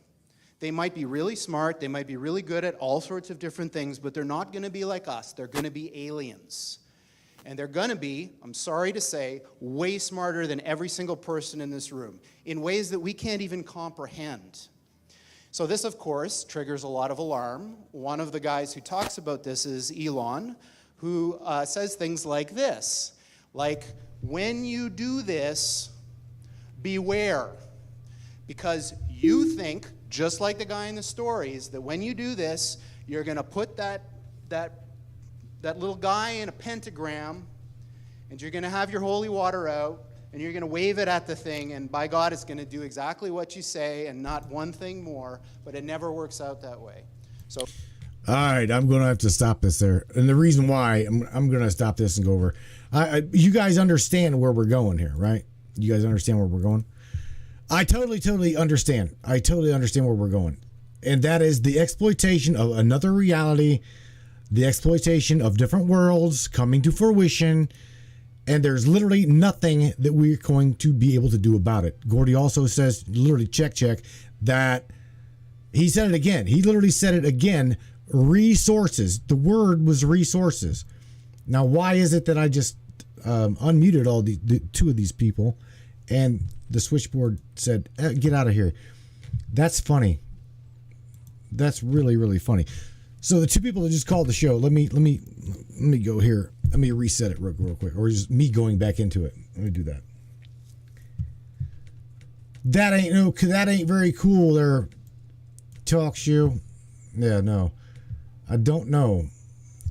They might be really smart, they might be really good at all sorts of different things, but they're not going to be like us. They're going to be aliens. And they're going to be, I'm sorry to say, way smarter than every single person in this room in ways that we can't even comprehend. So this, of course, triggers a lot of alarm. One of the guys who talks about this is Elon, who says things like this, like, when you do this, beware, because you think, just like the guy in the stories, that when you do this, you're going to put that little guy in a pentagram, and you're going to have your holy water out, and you're going to wave it at the thing, and by God, it's going to do exactly what you say and not one thing more, but it never works out that way. So, all right, I'm going to have to stop this there. And the reason why I'm going to stop this and go over, you guys understand where we're going here, right? You guys understand where we're going? I totally understand. I totally understand where we're going. And that is the exploitation of another reality, the exploitation of different worlds coming to fruition, and there's literally nothing that we're going to be able to do about it. Gordy also says, literally check, that he said it again. He literally said it again, resources. The word was resources. Now, why is it that I just unmuted all the two of these people, and the switchboard said, get out of here? That's funny. That's really funny. So the two people that just called the show, let me go here. Let me reset it real quick, or just me going back into it. Let me do that. That ain't very cool there, talk show. Yeah, no, I don't know.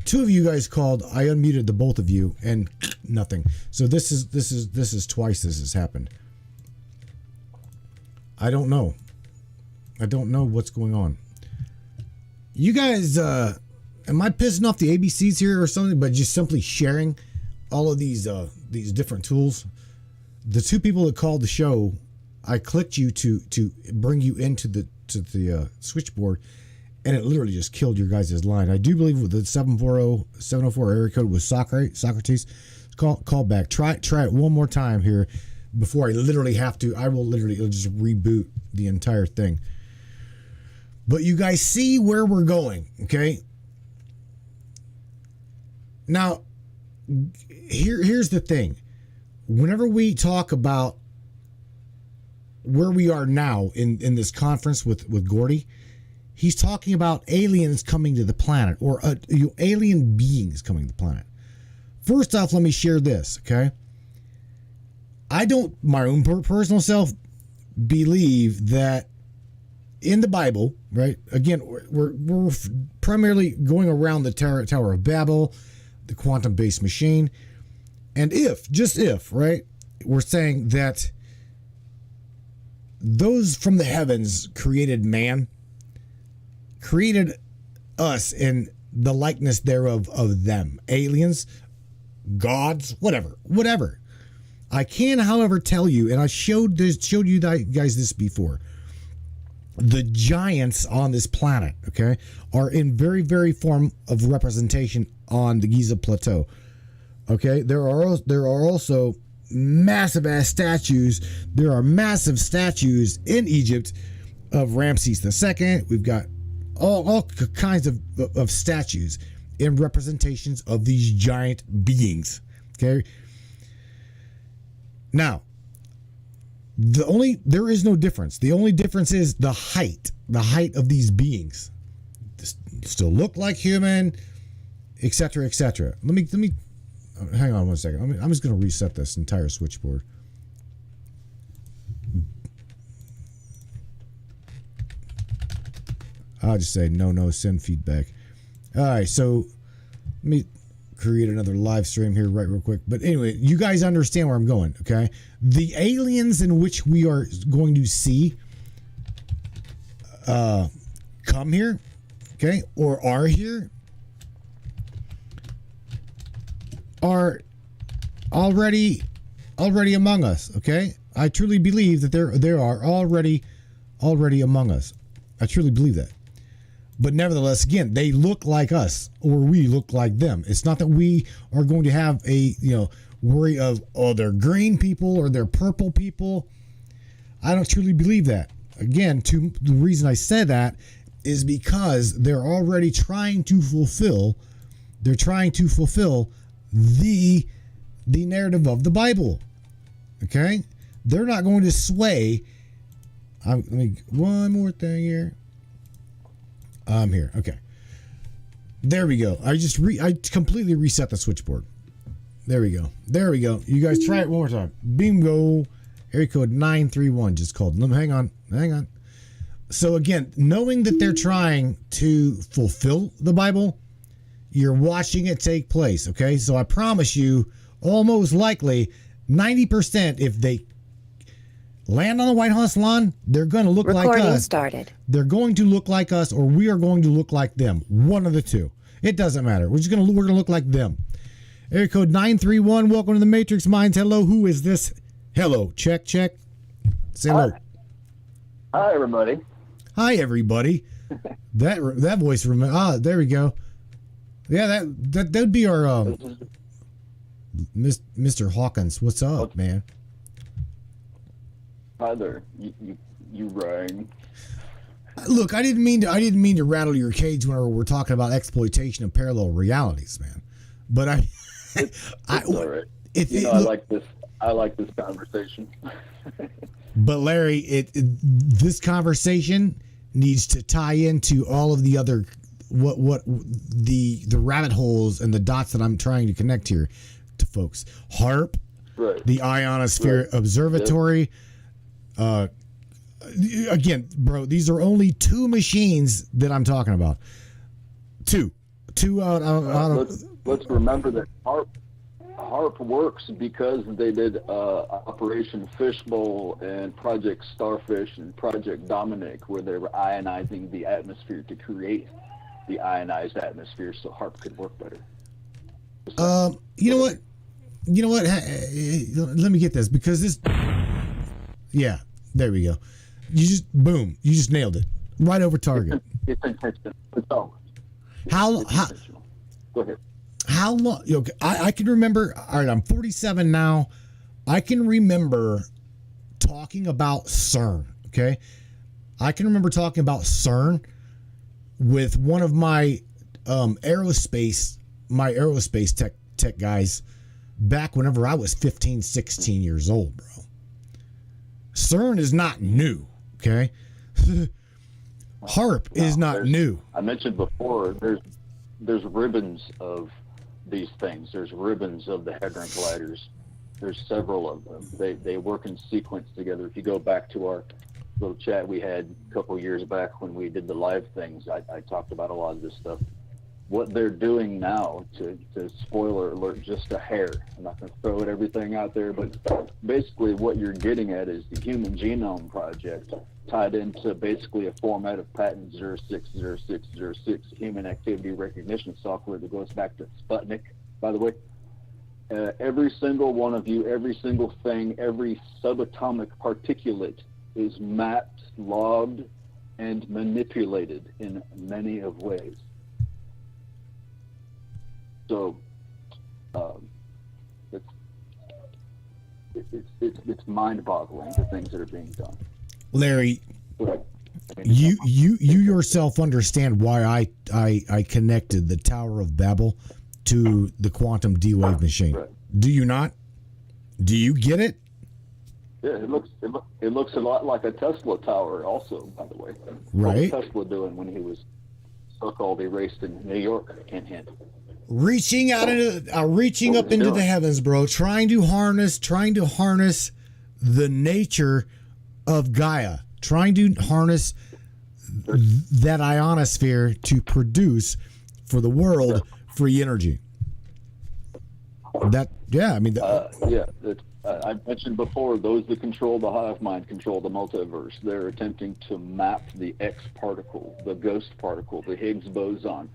Two of you guys called. I unmuted the both of you, and nothing. So this is twice this has happened. I don't know. I don't know what's going on. You guys, am I pissing off the ABCs here or something? But just simply sharing all of these different tools. The two people that called the show, I clicked you to bring you into the switchboard, and it literally just killed your guys' line. I do believe with the 704 area code was Socrates. Call back. Try it one more time here before I literally have to. It'll just reboot the entire thing. But you guys see where we're going, okay? Now, here's the thing. Whenever we talk about where we are now in this conference with Gordy, he's talking about aliens coming to the planet, or alien beings coming to the planet. First off, let me share this, okay? I don't, my own personal self, believe that in the Bible, right? Again, we're primarily going around the Tower of Babel, the quantum-based machine, and just if, right, we're saying that those from the heavens created man, created us in the likeness thereof of them, aliens, gods, whatever. I can, however, tell you, and I showed you guys this before. The giants on this planet, okay, are in very form of representation on the Giza Plateau. Okay, there are also massive ass statues. There are massive statues in Egypt of Ramses II. We've got all kinds of statues in representations of these giant beings. Okay. Now, there is no difference. The only difference is the height of these beings. Still look like human, etc., etc. Let me hang on one second. I'm just going to reset this entire switchboard. I'll just say no, send feedback. All right, so let me create another live stream here real quick. But anyway, you guys understand where I'm going, okay? The aliens in which we are going to see come here, okay, or are here, are already among us, okay? I truly believe that they are already among us. I truly believe that. But nevertheless, again, they look like us, or we look like them. It's not that we are going to have a, worry of, oh, they're green people or they're purple people. I don't truly believe that. Again, the reason I said that is because they're already trying to fulfill the narrative of the Bible. Okay? They're not going to sway. Let me one more thing here. I'm here. Okay. There we go. I completely reset the switchboard. There we go. You guys try it one more time. Bingo. Area code 931 just called. Hang on. So again, knowing that they're trying to fulfill the Bible, you're watching it take place. Okay. So I promise you, almost likely 90%, if they land on the White House lawn, they're going to look like us. Recording started. They're going to look like us, or we are going to look like them. One of the two. It doesn't matter. We're going to look like them. Area code 931. Welcome to the Matrix Minds. Hello. Who is this? Hello. Check. Say hello. Hi, everybody. Hi, everybody. that voice. There we go. Yeah, that'd be our Mr. Hawkins. What's up, man? Hi there. You rang. Look, I didn't mean to rattle your cage whenever we're talking about exploitation of parallel realities, man. But It's all right. I like this conversation. But Larry, this conversation needs to tie into all of the other the rabbit holes and the dots that I'm trying to connect here to folks. HARP, Right. the Ionosphere Observatory. Again, bro, these are only two machines that I'm talking about. Two out of. Let's remember that HARP works because they did Operation Fishbowl and Project Starfish and Project Dominic, where they were ionizing the atmosphere to create the ionized atmosphere so HARP could work better. You know what? Let me get this, because this. Yeah, there we go. You just nailed it right over target. It's intentional. It's always. How Go ahead. How long? Okay, I can remember. All right, I'm 47 now. I can remember talking about CERN. Okay, I can remember talking about CERN with one of my aerospace tech guys back whenever I was 15, 16 years old, bro. CERN is not new. Okay, HARP is not new. I mentioned before. There's ribbons of these things. There's ribbons of the Hadron Colliders. There's several of them. They work in sequence together. If you go back to our little chat we had a couple of years back when we did the live things, I talked about a lot of this stuff. What they're doing now, to spoiler alert, just a hair. I'm not going to throw everything out there, but basically what you're getting at is the Human Genome Project tied into basically a format of patent 060606 human activity recognition software that goes back to Sputnik, by the way. Every single one of you, every single thing, every subatomic particulate is mapped, logged, and manipulated in many of ways. So it's mind-boggling, the things that are being done. Larry, You yourself understand why I connected the Tower of Babel to the quantum D-Wave machine. Right. Do you not? Do you get it? Yeah, it looks a lot like a Tesla tower also, by the way. Right. What was Tesla doing when he was so-called erased in New York? Hint, hint. Reaching up into the heavens, bro, trying to harness the nature of Gaia, trying to harness that ionosphere to produce for the world free energy. I mentioned before, those that control the hive mind control the multiverse. They're attempting to map the X particle, the ghost particle, the Higgs boson,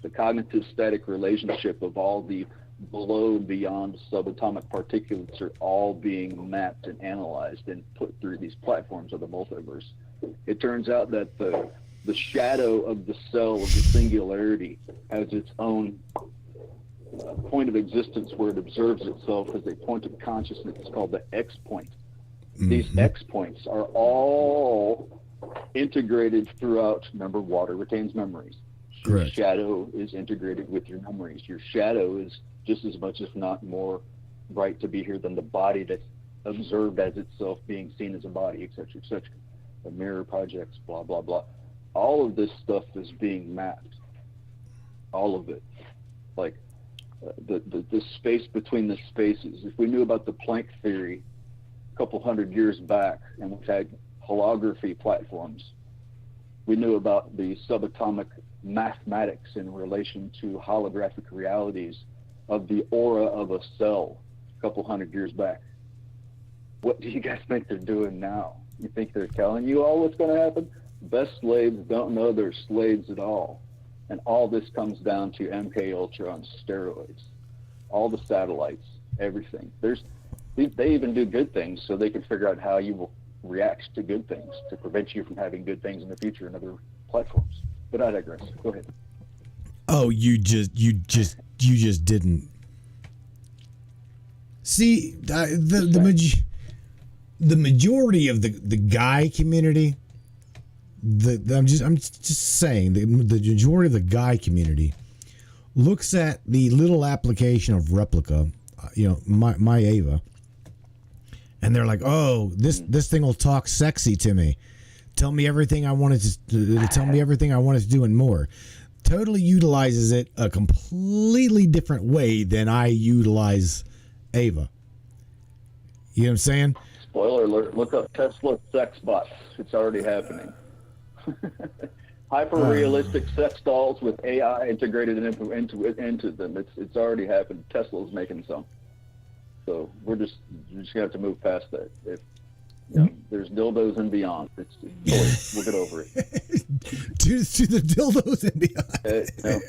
the cognitive static relationship of all the below and beyond subatomic particulates are all being mapped and analyzed and put through these platforms of the multiverse. It turns out that the shadow of the cell of the singularity has its own point of existence where it observes itself as a point of consciousness. It's called the X point. These X points are all integrated throughout. Remember, water retains memories. Your shadow is integrated with your memories. Your shadow is just as much, if not more, right to be here than the body that's observed as itself being seen as a body, etc., etc. The mirror projects, blah, blah, blah. All of this stuff is being mapped. All of it. Like the space between the spaces. If we knew about the Planck theory a couple hundred years back, and we've had holography platforms, we knew about the subatomic mathematics in relation to holographic realities of the aura of a cell a couple hundred years back. What do you guys think they're doing now? You think they're telling you all what's going to happen? Best slaves don't know they're slaves at all. And all this comes down to MK Ultra on steroids. All the satellites, everything. They even do good things so they can figure out how you will react to good things to prevent you from having good things in the future in other platforms. But I digress. Go ahead. Oh, you just didn't see the majority of the guy community. I'm just saying the majority of the guy community looks at the little application of Replica, my Ava, and they're like, "Oh, this thing will talk sexy to me, tell me everything I wanted to tell me everything I wanted to do and more." Totally utilizes it a completely different way than I utilize Ava. You know what I'm saying? Spoiler alert! Look up Tesla sex bots. It's already happening. Hyper-realistic sex dolls with AI integrated into them. It's already happened. Tesla's making some. So we're just gonna have to move past that. There's dildos and beyond. It's toys. We'll get over it. to the dildos and beyond.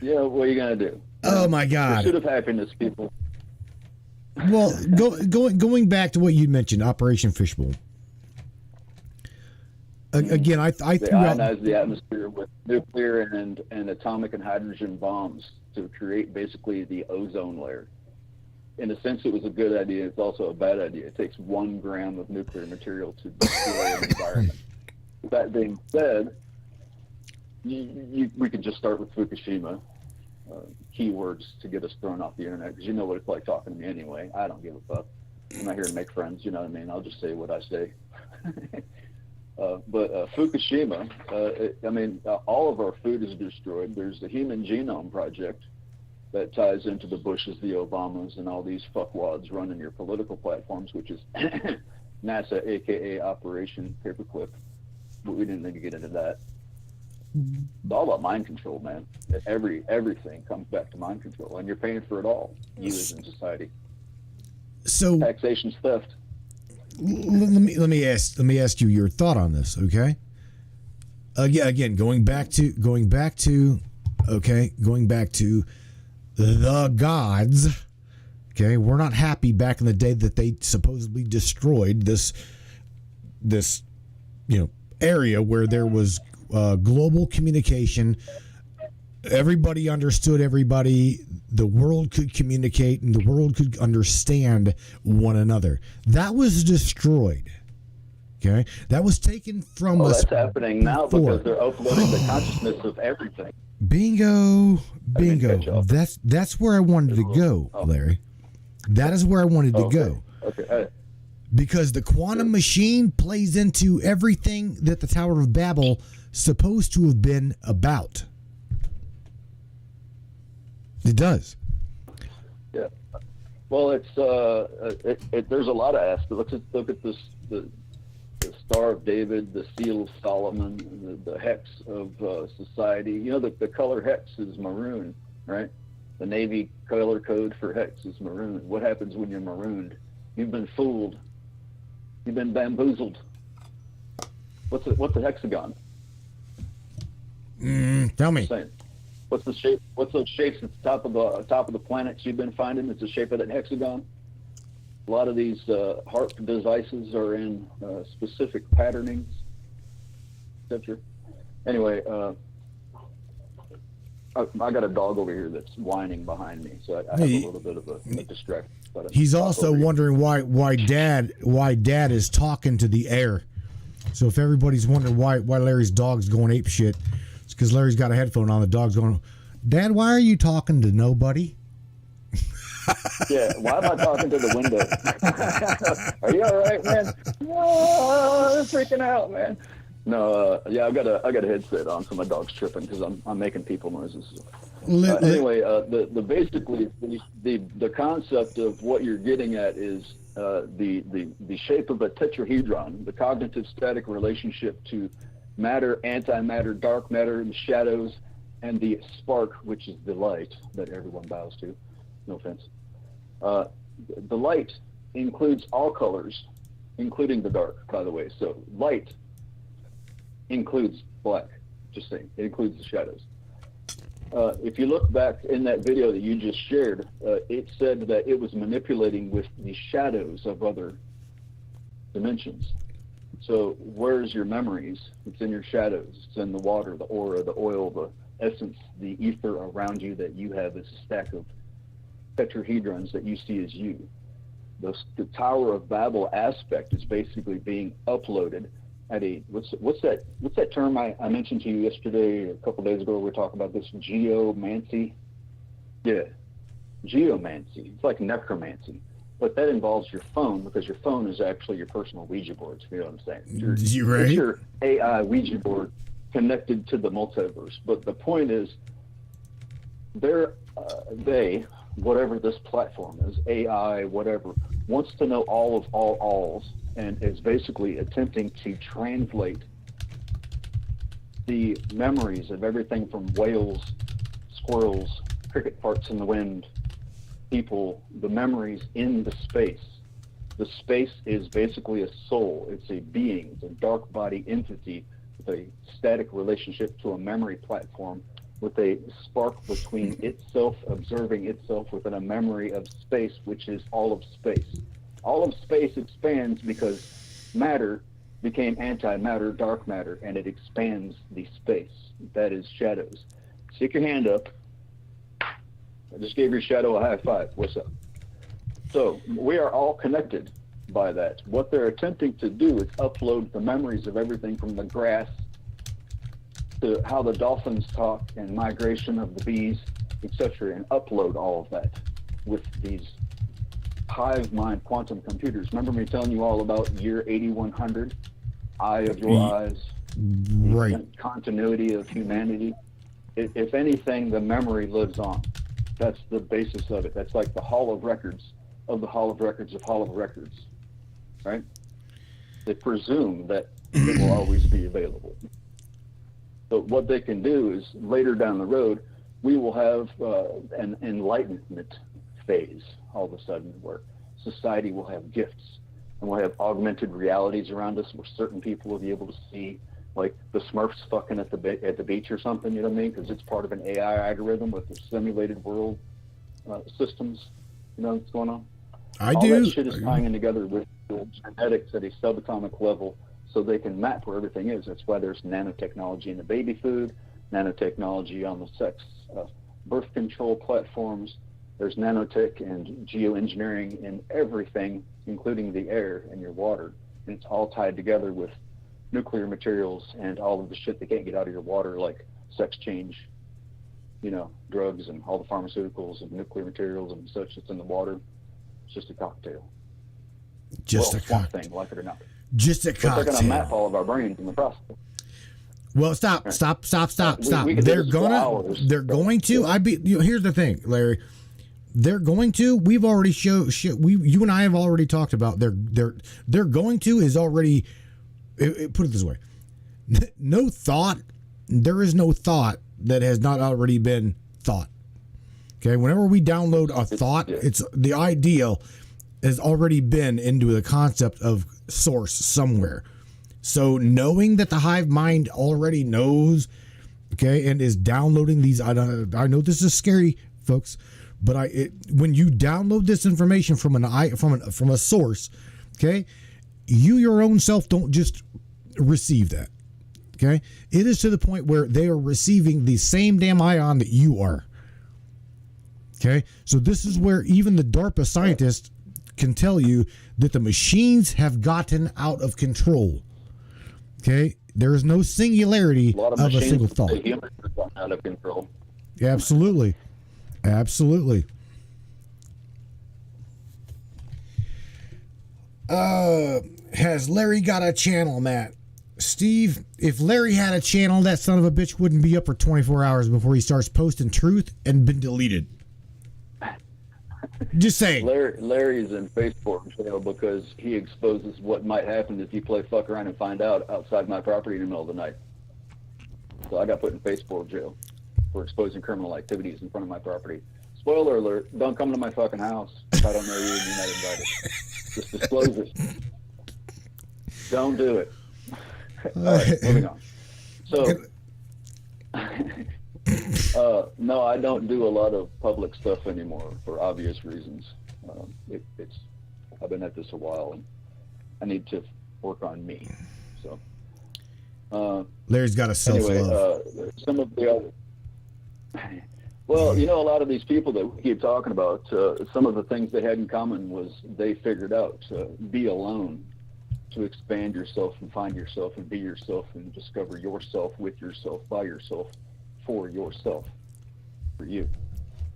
Yeah, what are you gonna do? Oh my God! Pursuit of happiness, people. Well, going back to what you mentioned, Operation Fishbowl. Again, I threw out ionize the atmosphere with nuclear and atomic and hydrogen bombs to create basically the ozone layer. In a sense, it was a good idea. It's also a bad idea. It takes 1 gram of nuclear material to destroy an environment. That being said, we could just start with Fukushima. Keywords to get us thrown off the internet, because you know what it's like talking to me anyway. I don't give a fuck. I'm not here to make friends, you know what I mean? I'll just say what I say. But Fukushima, all of our food is destroyed. There's the Human Genome Project that ties into the Bushes, the Obamas, and all these fuckwads running your political platforms, which is NASA, aka Operation Paperclip. But we didn't need to get into that. It's all about mind control, man. Everything comes back to mind control, and you're paying for it all. You as in society. So taxation's theft. Let me ask you your thought on this, okay? Again, going back to the gods. Okay, we're not happy back in the day that they supposedly destroyed this area where there was global communication. Everybody understood everybody. The world could communicate and the world could understand one another. That was destroyed. Okay, that was taken from Oh, us. that's happening now before. because they're uploading the consciousness of everything. Bingo, I didn't catch bingo. up. That's where I wanted to go, Larry. That is where I wanted to go. Okay. Because the quantum machine plays into everything that the Tower of Babel supposed to have been about. It does. Yeah. Well, it's there's a lot of aspects. Let's just look at this: the Star of David, the Seal of Solomon, the hex of society. You know, the color hex is maroon, right? The Navy color code for hex is maroon. What happens when you're marooned? You've been fooled. You've been bamboozled. What's a hexagon? Tell me. Saying. What's the shape? What's those shapes at the top of the planets you've been finding? It's the shape of that hexagon. A lot of these HARP devices are in specific patternings, etc. Anyway, I got a dog over here that's whining behind me, so I have a little bit of a distraction. He's also wondering why Dad is talking to the air. So if everybody's wondering why Larry's dog's going ape shit, it's because Larry's got a headphone on. The dog's going, Dad, why are you talking to nobody? Yeah, why am I talking to the window? Are you all right, man? Oh, I'm freaking out, man. No, yeah, I got a headset on, so my dog's tripping because I'm making people noises. Anyway, basically the concept of what you're getting at is the shape of a tetrahedron, the cognitive static relationship to matter, antimatter, dark matter, and shadows, and the spark, which is the light that everyone bows to. No offense. The light includes all colors, including the dark, by the way. So light includes black, just saying. It includes the shadows. If you look back in that video that you just shared, it said that it was manipulating with the shadows of other dimensions. So where's your memories? It's in your shadows. It's in the water, the aura, the oil, the essence, the ether around you that you have as a stack of tetrahedrons that you see as you. The Tower of Babel aspect is basically being uploaded at a what's that term I mentioned to you yesterday, a couple days ago? We were talking about this geomancy. Yeah, geomancy. It's like necromancy, but that involves your phone, because your phone is actually your personal Ouija board. You know what I'm saying? It's your AI Ouija board connected to the multiverse. But the point is, whatever this platform is, AI, whatever, wants to know all of alls, and is basically attempting to translate the memories of everything from whales, squirrels, cricket farts in the wind, people, the memories in the space. The space is basically a soul. It's a being. It's a dark body entity with a static relationship to a memory platform, with a spark between itself, observing itself within a memory of space, which is all of space. All of space expands because matter became antimatter, dark matter, and it expands the space. That is shadows. Stick your hand up. I just gave your shadow a high five. What's up? So we are all connected by that. What they're attempting to do is upload the memories of everything from the grass to how the dolphins talk and migration of the bees, etc., and upload all of that with these hive mind quantum computers. Remember me telling you all about year 8100, eye of your eyes, right? Continuity of humanity. If anything, the memory lives on. That's the basis of it. That's like the Hall of Records of the Hall of Records of Hall of Records, right? They presume that it will always be available. But what they can do is later down the road, we will have an enlightenment phase all of a sudden, where society will have gifts, and we'll have augmented realities around us, where certain people will be able to see, like the Smurfs fucking at the beach or something. You know what I mean? Because it's part of an AI algorithm with the simulated world systems. You know what's going on? All that shit is tying in together with genetics at a subatomic level, so they can map where everything is. That's why there's nanotechnology in the baby food, nanotechnology on the sex birth control platforms. There's nanotech and geoengineering in everything, including the air and your water. and it's all tied together with nuclear materials and all of the shit that can't get out of your water, like sex change, drugs and all the pharmaceuticals and nuclear materials and such that's in the water. It's just a cocktail. Just a swamp cocktail. thing, like it or not. Just a But they're going to map cocktail. all of our brains in the process. Well, stop. We could do this for hours. They're going to. Here's the thing, Larry. They're going to. We've already you and I have already talked about. They're going to is already. Put it this way. No thought. There is no thought that has not already been thought. Okay. Whenever we download a thought, it's the ideal has already been into the concept of source somewhere. So knowing that the hive mind already knows, okay, and is downloading these, I know this is scary, folks, but when you download this information from a source, okay, you your own self don't just receive that, okay. It is to the point where they are receiving the same damn ion that you are. Okay, so this is where even the DARPA scientists can tell you that the machines have gotten out of control. Okay, there is no singularity of a single thought. Humans have gotten out of control. Absolutely. Has Larry got a channel, Matt? Steve, if Larry had a channel, that son of a bitch wouldn't be up for 24 hours before he starts posting truth and been deleted. Just saying. Larry's in Facebook jail because he exposes what might happen if you play fuck around and find out outside my property in the middle of the night. So I got put in Facebook jail for exposing criminal activities in front of my property. Spoiler alert, don't come to my fucking house if I don't know you and you're not invited. Just disclose it. Don't do it. All right, moving on. So, no, I don't do a lot of public stuff anymore for obvious reasons. I've been at this a while, and I need to work on me. So, Larry's got a self-love. anyway, some of the other. Well, a lot of these people that we keep talking about, some of the things they had in common was they figured out to be alone, to expand yourself and find yourself and be yourself and discover yourself with yourself, by yourself, for yourself, for you,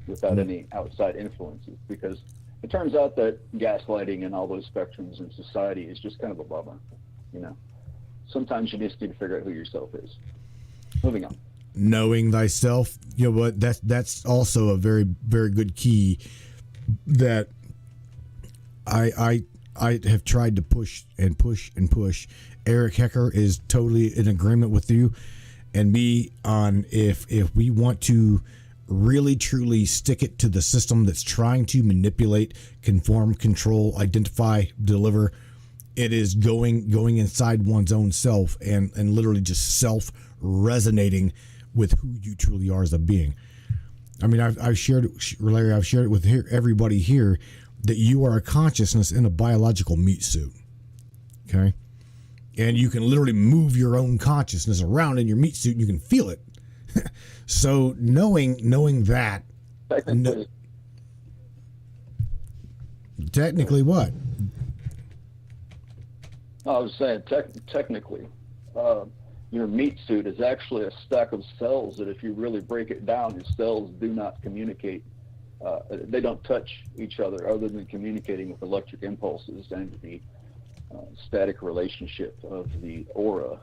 without any outside influences. Because it turns out that gaslighting and all those spectrums in society is just kind of a bummer. Sometimes you just need to figure out who yourself is. Moving on. Knowing thyself, what that's also a very, very good key that I have tried to push and push and push. Eric Hecker is totally in agreement with you and me on if we want to really truly stick it to the system that's trying to manipulate, conform, control, identify, deliver, it is going inside one's own self and literally just self resonating with who you truly are as a being. I mean, I've shared it, Larry, I've shared it with everybody here that you are a consciousness in a biological meat suit. Okay? And you can literally move your own consciousness around in your meat suit and you can feel it. So knowing that. Technically what? I was saying, technically, your meat suit is actually a stack of cells that if you really break it down, your cells do not communicate. They don't touch each other than communicating with electric impulses and the static relationship of the aura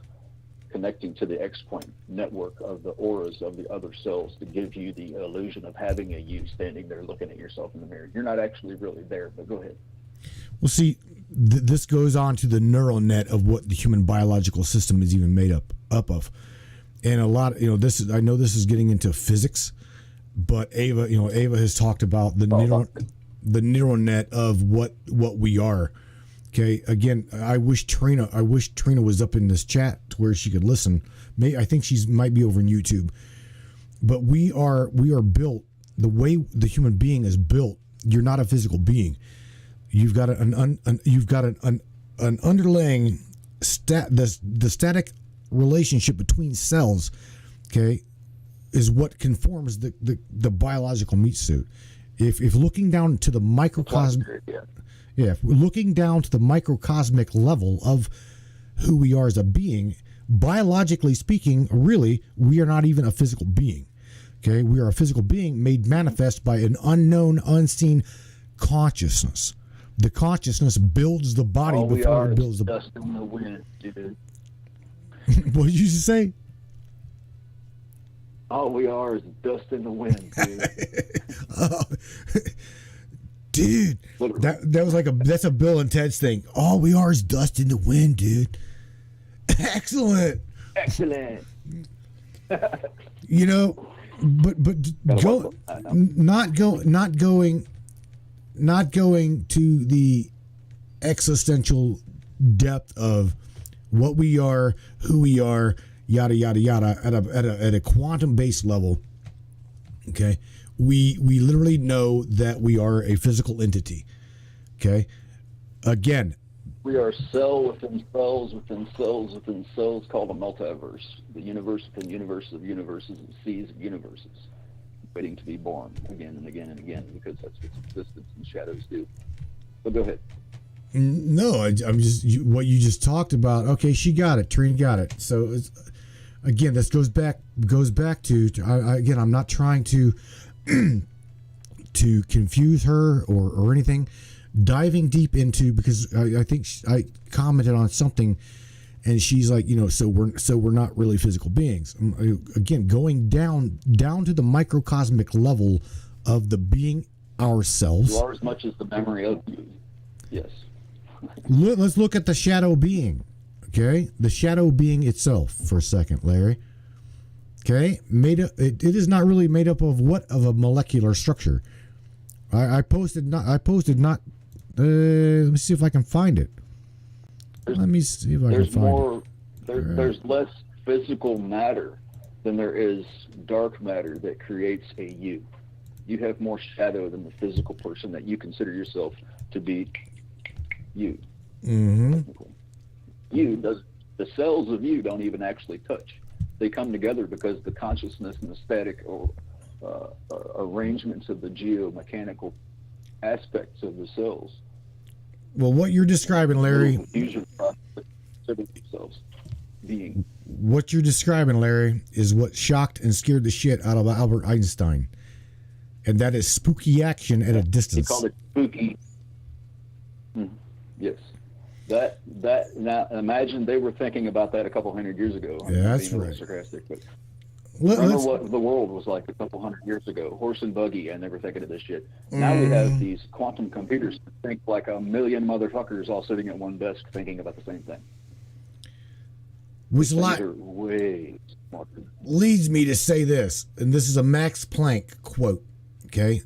connecting to the X-point network of the auras of the other cells to give you the illusion of having a you standing there looking at yourself in the mirror. You're not actually really there, but go ahead. Well, see, this goes on to the neural net of what the human biological system is even made up of. And a lot, I know this is getting into physics, but Ava has talked about the neural net of what we are. Okay. Again, I wish Trina was up in this chat to where she could listen. I think might be over on YouTube. But we are built the way the human being is built. You're not a physical being. You've got an underlying the static relationship between cells. Okay, is what conforms the biological meat suit. If looking down to the microcosm. Yeah, if we're looking down to the microcosmic level of who we are as a being, biologically speaking, really, we are not even a physical being. Okay, we are a physical being made manifest by an unknown, unseen consciousness. The consciousness builds the body All we before are it builds is the. dust in the wind, dude. What did you say? All we are is dust in the wind, dude. Dude, that was that's a Bill and Ted's thing. All we are is dust in the wind, dude. Excellent. You know, but not going to the existential depth of what we are, who we are, yada yada yada, at a quantum based level. Okay, we literally know that we are a physical entity. Okay, again, we are cell within cells within cells within cells, called a multiverse. The universe within universes of universes and seas of universes, waiting to be born again and again and again, because that's what existence and shadows do. But go ahead. No, I'm just what you just talked about. Okay, she got it. Trina got it. So again, this goes back to again. I'm not trying to to confuse her or anything. Diving deep into, because I think I commented on something, and she's like, so we're not really physical beings. Again, going down to the microcosmic level of the being ourselves. You are as much as the memory of you. Yes. Let's look at the shadow being. Okay, the shadow being itself for a second, Larry. Okay, it is not really made up of a molecular structure. I posted not. Let me see if I can find it. Let me see if I can find it. There's less physical matter than there is dark matter that creates a you. You have more shadow than the physical person that you consider yourself to be. You. Mm-hmm. The cells of you don't even actually touch. They come together because the consciousness and the static or arrangements of the geomechanical aspects of the cells. Well, what you're describing, Larry. What you're describing, Larry, is what shocked and scared the shit out of Albert Einstein, and that is spooky action at a distance. He called it spooky. Yes. That now imagine they were thinking about that a couple hundred years ago. Yeah, that's right. Sarcastic, but remember what the world was like a couple hundred years ago. Horse and buggy, and they were thinking of this shit. Now we have these quantum computers that think like a million motherfuckers all sitting at one desk thinking about the same thing. Which are way smarter. Leads me to say this, and this is a Max Planck quote, okay?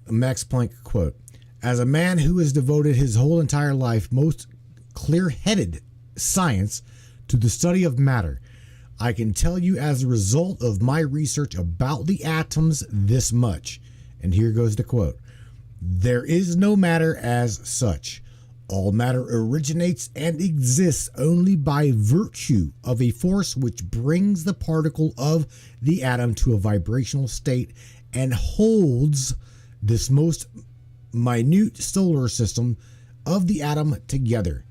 A Max Planck quote. As a man who has devoted his whole entire life, most clear-headed science, to the study of matter, I can tell you as a result of my research about the atoms this much. And here goes the quote. There is no matter as such. All matter originates and exists only by virtue of a force which brings the particle of the atom to a vibrational state and holds this most minute solar system of the atom together.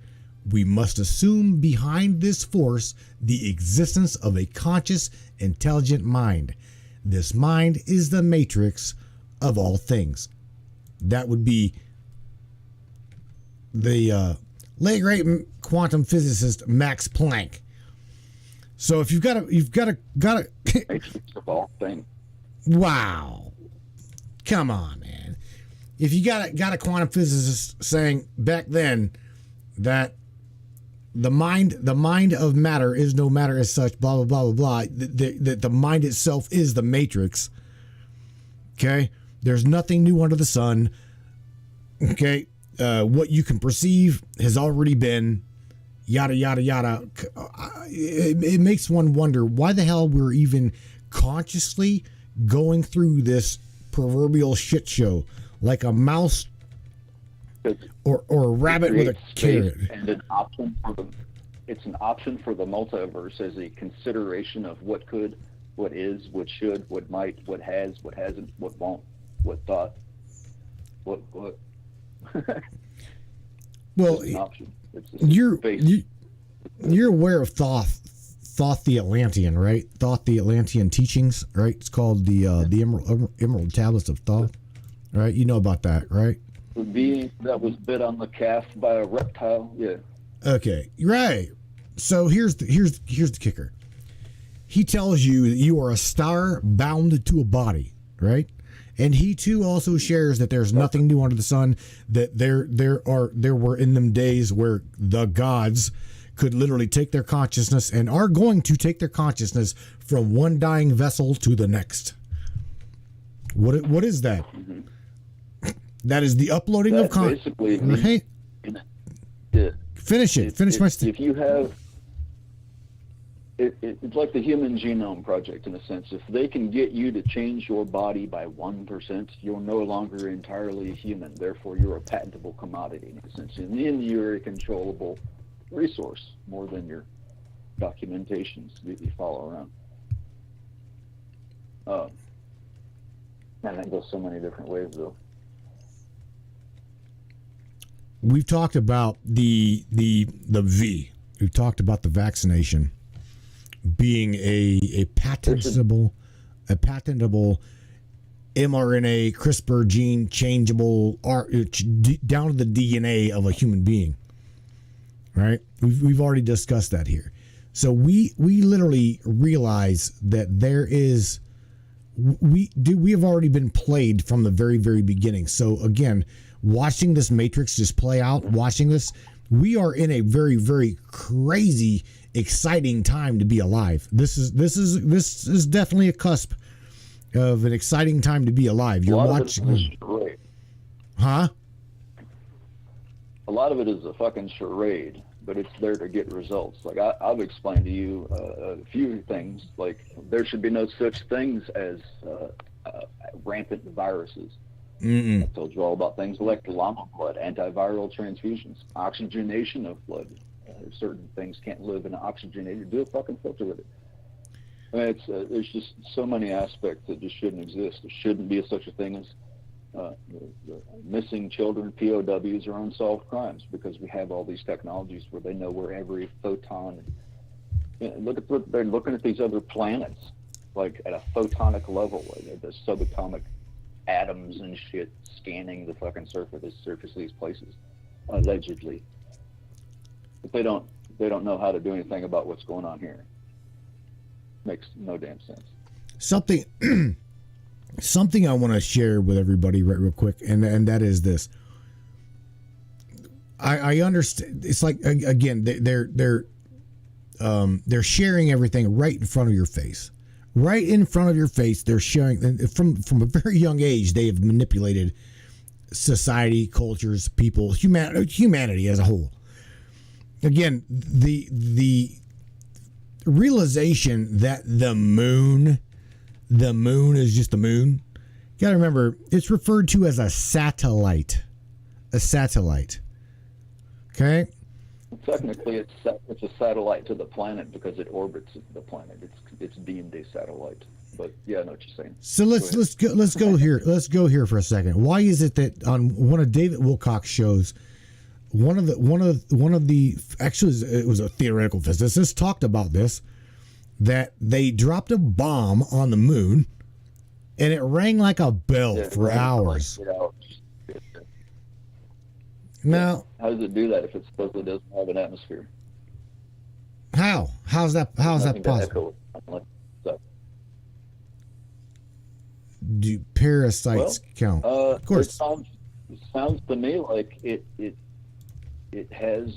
We must assume behind this force the existence of a conscious, intelligent mind. This mind is the matrix of all things. That would be the late great quantum physicist Max Planck. So if you've got a matrix of all things. Wow, come on, man. If you got a quantum physicist saying back then that the mind of matter is no matter as such, blah blah blah blah blah, that the mind itself is the matrix. Okay, there's nothing new under the sun. Okay, what you can perceive has already been, yada yada yada. It makes one wonder why the hell we're even consciously going through this proverbial shit show. Like a mouse or a rabbit with a carrot. And it's an option for the multiverse as a consideration of what could, what is, what should, what might, what has, what hasn't, what won't, what thought, what. Well, just an option. It's you're space. you're aware of Thoth the Atlantean, right? Thoth the Atlantean teachings, right? It's called the Emerald Tablets of Thoth, right? You know about that, right? The being that was bit on the calf by a reptile. Yeah. Okay, right. So here's the kicker. He tells you that you are a star bound to a body, right? And he too also shares that there's nothing new under the sun. That there were in them days where the gods could literally take their consciousness and are going to take their consciousness from one dying vessel to the next. What is that? Mm-hmm. That is the uploading of Basically, right? Finish it. Finish my If you have, it's like the Human Genome Project in a sense. If they can get you to change your body by 1%, you're no longer entirely human. Therefore, you're a patentable commodity in a sense. And then you're a controllable resource more than your documentations that you follow around. And that goes so many different ways, though. We've talked about the V. We've talked about the vaccination being a patentable mRNA CRISPR gene changeable down to the DNA of a human being. Right? We've already discussed that here. So we literally realize that there is we have already been played from the very, very beginning. So again, watching this matrix just play out, watching this, we are in a very, very crazy, exciting time to be alive. This is definitely a cusp of an exciting time to be alive. You're watching, huh? A lot of it is a fucking charade, but it's there to get results. Like I've explained to you a few things. Like there should be no such things as rampant viruses. I told you all about things like llama blood, antiviral transfusions, oxygenation of blood. Certain things can't live in an oxygenated. Do a fucking filter with it. I mean, there's just so many aspects that just shouldn't exist. There shouldn't be such a thing as missing children, POWs, or unsolved crimes because we have all these technologies where they know where every photon. Look at they're looking at these other planets, like at a photonic level, like the subatomic atoms and shit, scanning the fucking surface of these places, allegedly. But they don't know how to do anything about what's going on here. Makes no damn sense. Something I want to share with everybody real quick, and that is this. I understand. It's like, again, they're sharing everything right in front of your face. Right in front of your face, they're sharing from a very young age. They have manipulated society, cultures, people, humanity as a whole. Again, the realization that the moon is just the moon. You gotta remember, it's referred to as a satellite. Okay. Technically, it's a satellite to the planet because it orbits the planet. It's deemed a satellite. But yeah, I know what you're saying. So let's go here. Let's go here for a second. Why is it that on one of David Wilcock's shows, one of the actually it was a theoretical physicist talked about this, that they dropped a bomb on the moon and it rang like a bell for hours. Now, how does it do that if it supposedly doesn't have an atmosphere? How's that possible? Do parasites count? Of course. It sounds to me like it has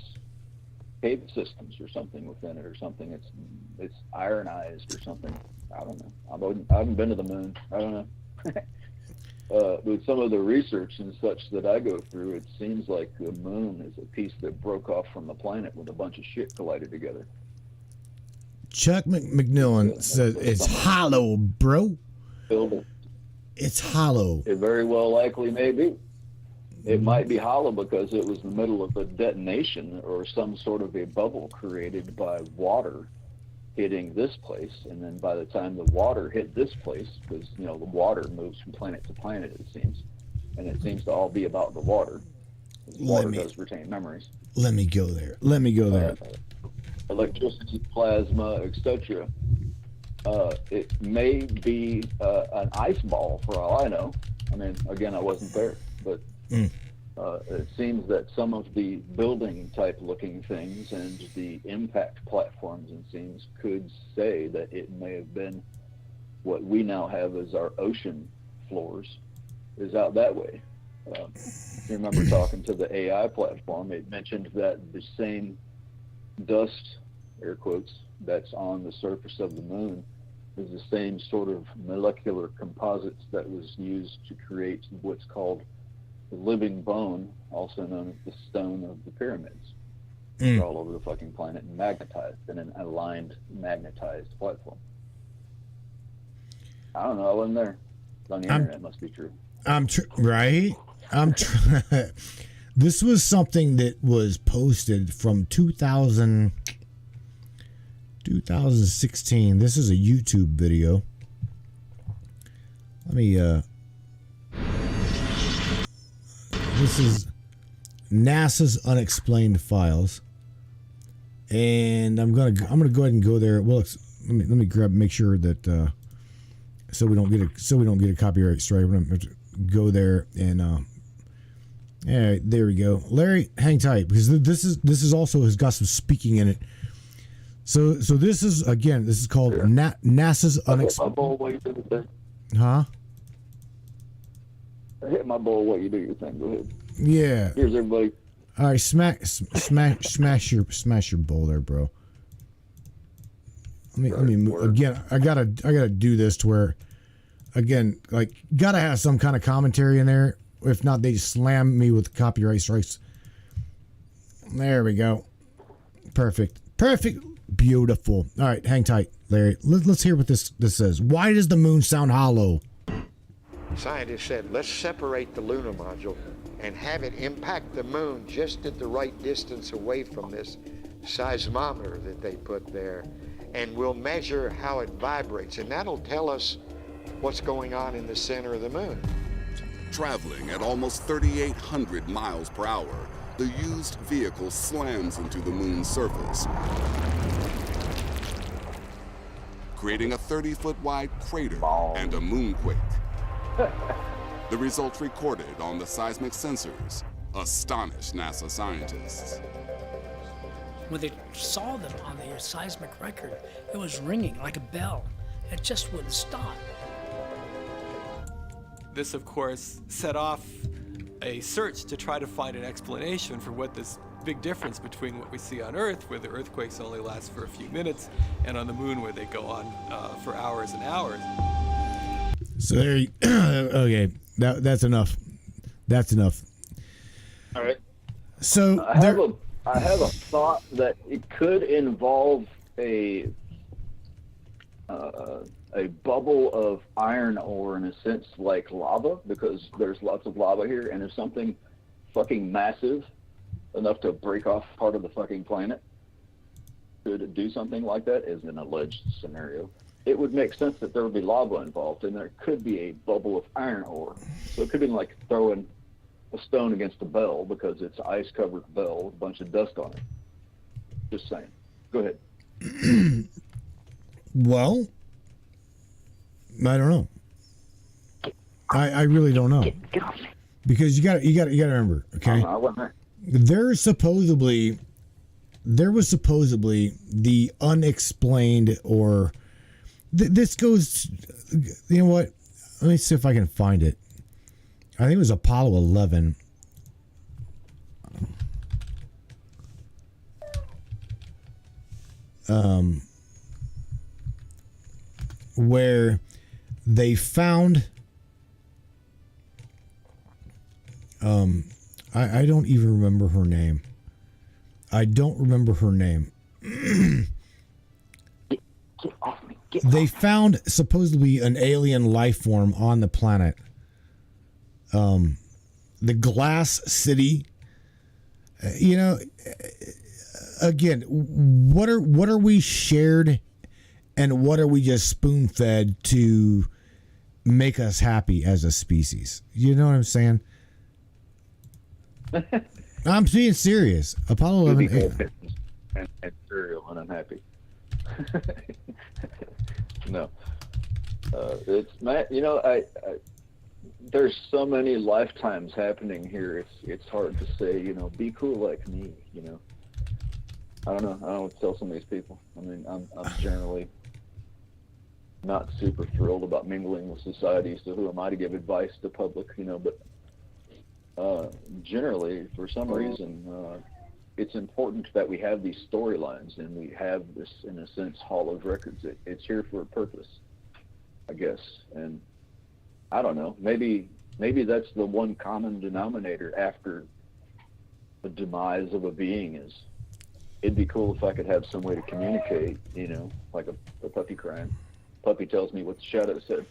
cave systems or something within it, or something. It's ironized or something. I don't know. I haven't been to the moon. I don't know. With some of the research and such that I go through, it seems like the moon is a piece that broke off from the planet with a bunch of shit collided together. Chuck McMillan says it's hollow, bro. It's hollow. It very well likely may be. It might be hollow because it was in the middle of a detonation or some sort of a bubble created by water hitting this place, and then by the time the water hit this place, because the water moves from planet to planet, it seems, and it seems to all be about the water. Water does retain memories. Let me go there. Let me go there. Electricity, plasma, etc. It may be an ice ball for all I know. I mean, again, I wasn't there, but it seems that some of the building type looking things and the impact platforms and things could say that it may have been what we now have as our ocean floors is out that way. You remember talking to the AI platform, it mentioned that the same dust, air quotes, that's on the surface of the moon is the same sort of molecular composites that was used to create what's called the living bone, also known as the stone of the pyramids. They're all over the fucking planet and magnetized in an aligned, magnetized platform. I don't know, I wasn't there. It's on the internet, must be true. Right? This was something that was posted from 2016. This is a YouTube video. Let me this is NASA's unexplained files. And I'm gonna go ahead and go there. Well, let me make sure that so we don't get a copyright strike. We're gonna go there and yeah, there we go. Larry, hang tight, because this is also has got some speaking in it. So this is called NASA's unexplained. Huh? I hit my ball while you do your thing. Go ahead. Yeah. Here's everybody. All right, smash your bowl there, bro. Let me move again. I gotta do this to where, again, like, gotta have some kind of commentary in there. If not, they slam me with copyright strikes. There we go. Perfect. Beautiful. All right, hang tight, Larry. Let's hear what this says. Why does the moon sound hollow? Scientists said, let's separate the lunar module and have it impact the moon just at the right distance away from this seismometer that they put there, and we'll measure how it vibrates, and that'll tell us what's going on in the center of the moon. Traveling at almost 3,800 miles per hour, the used vehicle slams into the moon's surface, creating a 30-foot wide crater and a moonquake. The results recorded on the seismic sensors astonished NASA scientists. When they saw them on the seismic record, it was ringing like a bell. It just wouldn't stop. This, of course, set off a search to try to find an explanation for what this big difference between what we see on Earth, where the earthquakes only last for a few minutes, and on the moon, where they go on for hours and hours. So there you, okay, that's enough. That's enough. All right. So I have a thought that it could involve a bubble of iron ore, in a sense, like lava, because there's lots of lava here, and if something fucking massive enough to break off part of the fucking planet could do something like that, as an alleged scenario, it would make sense that there would be lava involved, and there could be a bubble of iron ore. So it could be like throwing a stone against a bell, because it's ice-covered bell with a bunch of dust on it. Just saying. Go ahead. Well, I don't know. I really don't know, because you got to remember, okay? I wasn't there. There was supposedly the unexplained, or this goes. You know what? Let me see if I can find it. I think it was Apollo 11. Where they found. I don't even remember her name. They found supposedly an alien life form on the planet. The Glass City. Again, what are we shared, and what are we just spoon fed to make us happy as a species? You know what I'm saying? I'm being serious. Apollo 11. And cereal, and I'm happy. No, it's you know, I there's so many lifetimes happening here. It's hard to say, you know, be cool like me. You know, I don't know. I don't know what to tell some of these people. I mean, I'm generally not super thrilled about mingling with society, so who am I to give advice to public? You know, but generally, for some reason, it's important that we have these storylines and we have this, in a sense, hall of records. It's here for a purpose, I guess. And I don't know, maybe that's the one common denominator after the demise of a being is, it'd be cool if I could have some way to communicate, you know, like a puppy crying. Puppy tells me what the shadow said.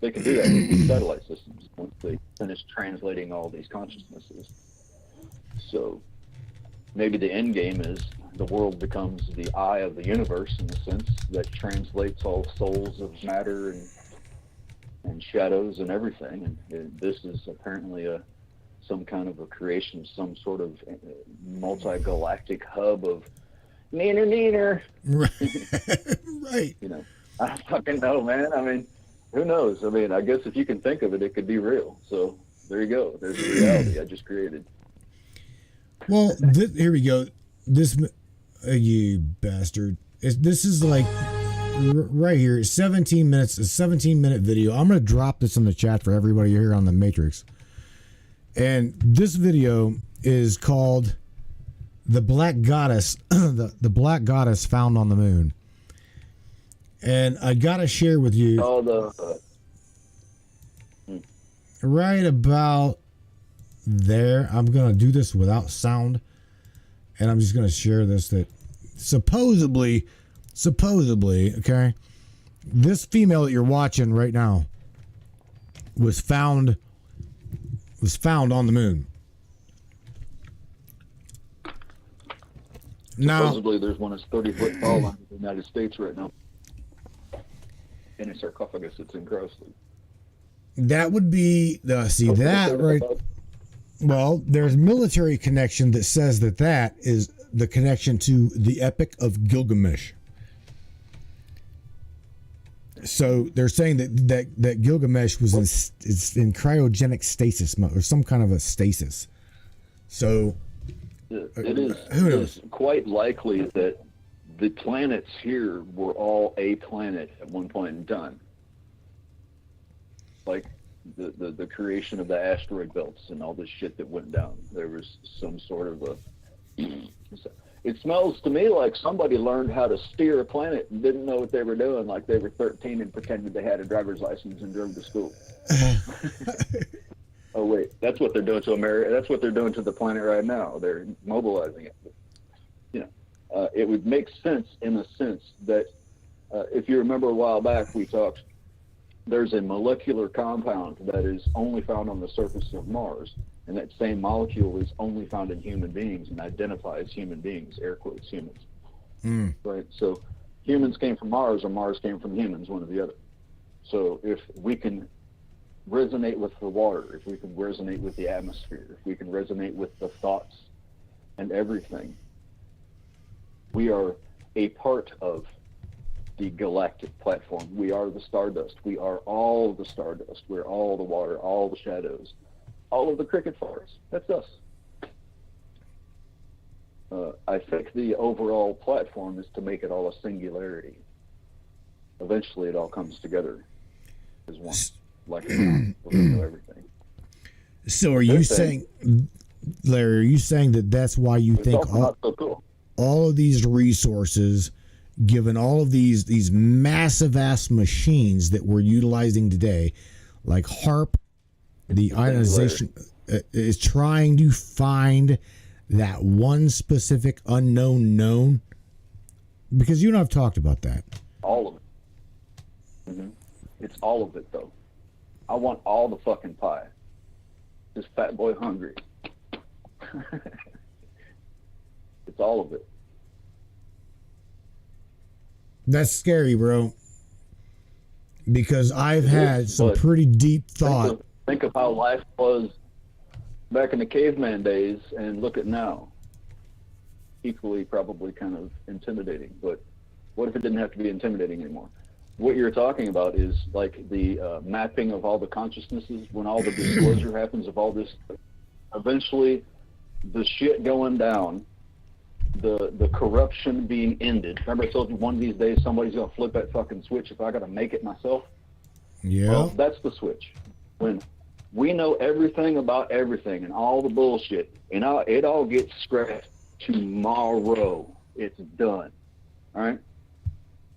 They can do that with satellite systems once they finish translating all these consciousnesses. So maybe the end game is the world becomes the eye of the universe, in the sense that translates all souls of matter and shadows and everything. And this is apparently some kind of a creation, some sort of multi-galactic hub of neener. Right. You know, I don't fucking know, man. I mean, who knows? I mean, I guess if you can think of it, it could be real. So there you go. There's the reality I just created. Well, here we go. This, you bastard. This is like right here, 17 minutes, a 17-minute video. I'm going to drop this in the chat for everybody here on the Matrix. And this video is called The Black Goddess, the Black Goddess Found on the Moon. And I got to share with you right about there. I'm going to do this without sound. And I'm just going to share this, that supposedly, okay, this female that you're watching right now was found on the moon. Now, supposedly there's one that's 30 foot tall in the United States right now. In a sarcophagus that's in Crossley. That would be see that right. Well, there's military connection that says that is the connection to the Epic of Gilgamesh. So they're saying that Gilgamesh was in cryogenic stasis or some kind of a stasis. So it is quite likely that the planets here were all a planet at one point in time. Like the creation of the asteroid belts and all this shit that went down. There was some sort of it smells to me like somebody learned how to steer a planet and didn't know what they were doing, like they were 13 and pretended they had a driver's license and drove to school. Oh wait, that's what they're doing to America. That's what they're doing to the planet right now. They're mobilizing it. You know, it would make sense in a sense that if you remember a while back we talked, there's a molecular compound that is only found on the surface of Mars, and that same molecule is only found in human beings and identifies human beings, air quotes, humans. Right? So humans came from Mars or Mars came from humans, one or the other. So if we can resonate with the water, if we can resonate with the atmosphere, if we can resonate with the thoughts and everything, we are a part of the galactic platform. We are the stardust. We are all the stardust. We're all the water, all the shadows, all of the cricket farts. That's us. I think the overall platform is to make it all a singularity. Eventually it all comes together as one, like everything. So are you saying, Larry, are you saying that that's why you think all of these resources, given all of these massive ass machines that we're utilizing today, like HARP, the ionization, is trying to find that one specific unknown known? Because you and I've talked about that. All of it. Mm-hmm. It's all of it, though. I want all the fucking pie. This fat boy hungry. It's all of it. That's scary, bro. Because I've had some pretty deep thought. Think of how life was. back in the caveman days and look at now. Equally, probably kind of intimidating. But what if it didn't have to be intimidating anymore? What you're talking about is like the mapping of all the consciousnesses. When all the disclosure happens of all this, eventually the shit going down, the corruption being ended. Remember I told you one of these days somebody's going to flip that fucking switch if I got to make it myself? Yeah. Well, that's the switch. When we know everything about everything and all the bullshit, and it all gets scratched tomorrow. It's done. All right?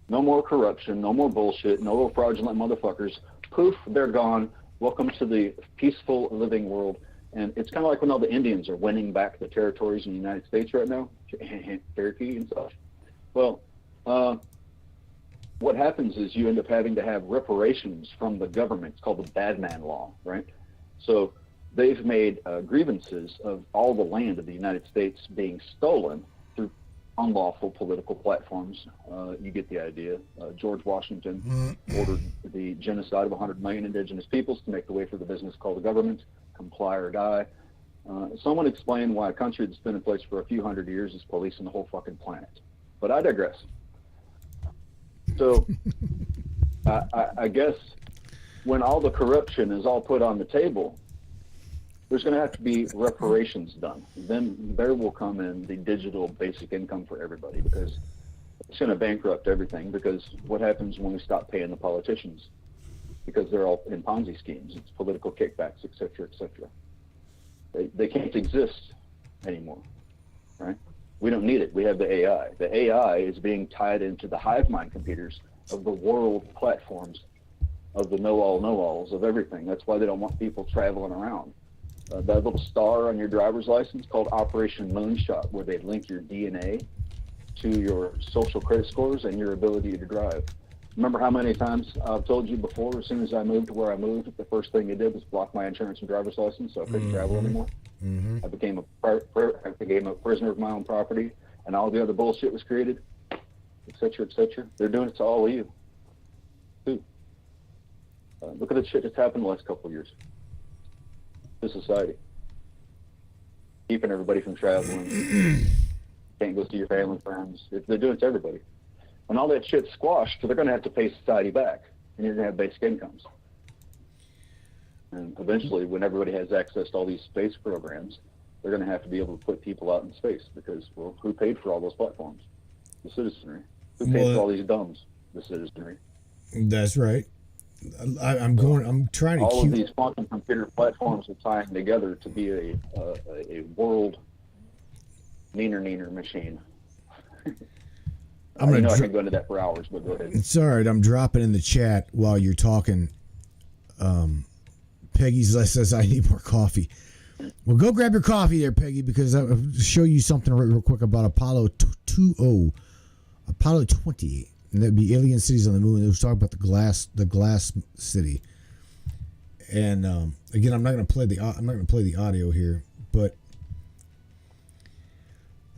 No more corruption, no more bullshit, no more fraudulent motherfuckers. Poof, they're gone. Welcome to the peaceful living world. And it's kind of like when all the Indians are winning back the territories in the United States right now, Cherokee and stuff. Well, what happens is you end up having to have reparations from the government. It's called the bad man law, right? So they've made grievances of all the land of the United States being stolen through unlawful political platforms. You get the idea. George Washington ordered the genocide of 100 million indigenous peoples to make the way for the business called the government. Comply or die. Someone explain why a country that's been in place for a few hundred years is policing the whole fucking planet. But I digress. So I guess when all the corruption is all put on the table, there's going to have to be reparations done. Then there will come in the digital basic income for everybody, because it's going to bankrupt everything. Because what happens when we stop paying the politicians? Because they're all in Ponzi schemes. It's political kickbacks, et cetera, et cetera. They can't exist anymore, right? We don't need it. We have the AI. The AI is being tied into the hive mind computers of the world platforms of the know-all-know-alls of everything. That's why they don't want people traveling around. That little star on your driver's license called Operation Moonshot, where they link your DNA to your social credit scores and your ability to drive. Remember how many times I've told you before, as soon as I moved to where I moved, the first thing they did was block my insurance and driver's license, so I couldn't travel anymore. I became a prisoner of my own property, and all the other bullshit was created, et cetera, et cetera. They're doing it to all of you, too. Look at the shit that's happened the last couple of years to society. Keeping everybody from traveling. Can't go see your family and friends. They're doing it to everybody. When all that shit's squashed, they're going to have to pay society back, and you're going to have basic incomes. And eventually, when everybody has access to all these space programs, they're going to have to be able to put people out in space, because, well, who paid for all those platforms? The citizenry. Who paid for all these dumbs? The citizenry. That's right. I'm trying to all of these quantum computer platforms are tying together to be a world neener machine. I can go into that for hours, but go ahead. It's all right. I'm dropping in the chat while you're talking. Peggy's says I need more coffee. Well, go grab your coffee there, Peggy, because I'll show you something real quick about Apollo 20, Apollo 20, and that'd be alien cities on the moon. It was talking about the glass city. And again, I'm not going to play the audio here, but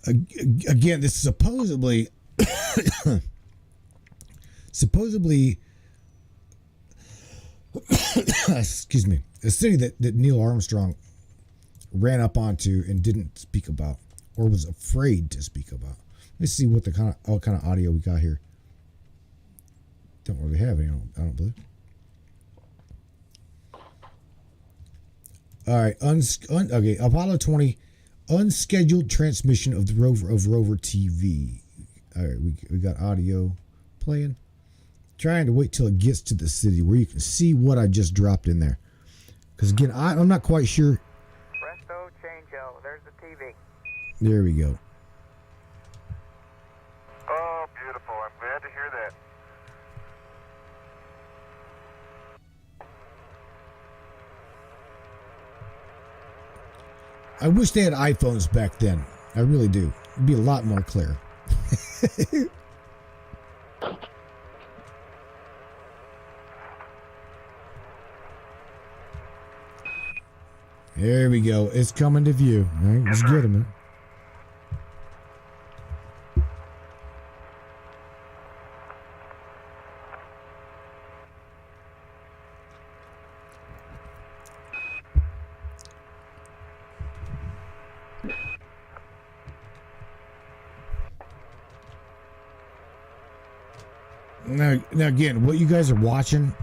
again, this is supposedly excuse me, a city that Neil Armstrong ran up onto and didn't speak about, or was afraid to speak about. Let's see what kind of audio we got here. Don't really have any, I don't believe. All right, okay, Apollo 20, unscheduled transmission of the rover TV. All right, we got audio playing. Trying to wait till it gets to the city where you can see what I just dropped in there. Because again, I'm not quite sure. Presto changeo. There's the TV. There we go. Oh, beautiful. I'm glad to hear that. I wish they had iPhones back then. I really do. It'd be a lot more clear. There we go. It's coming to view. All right, let's get him. Now again, what you guys are watching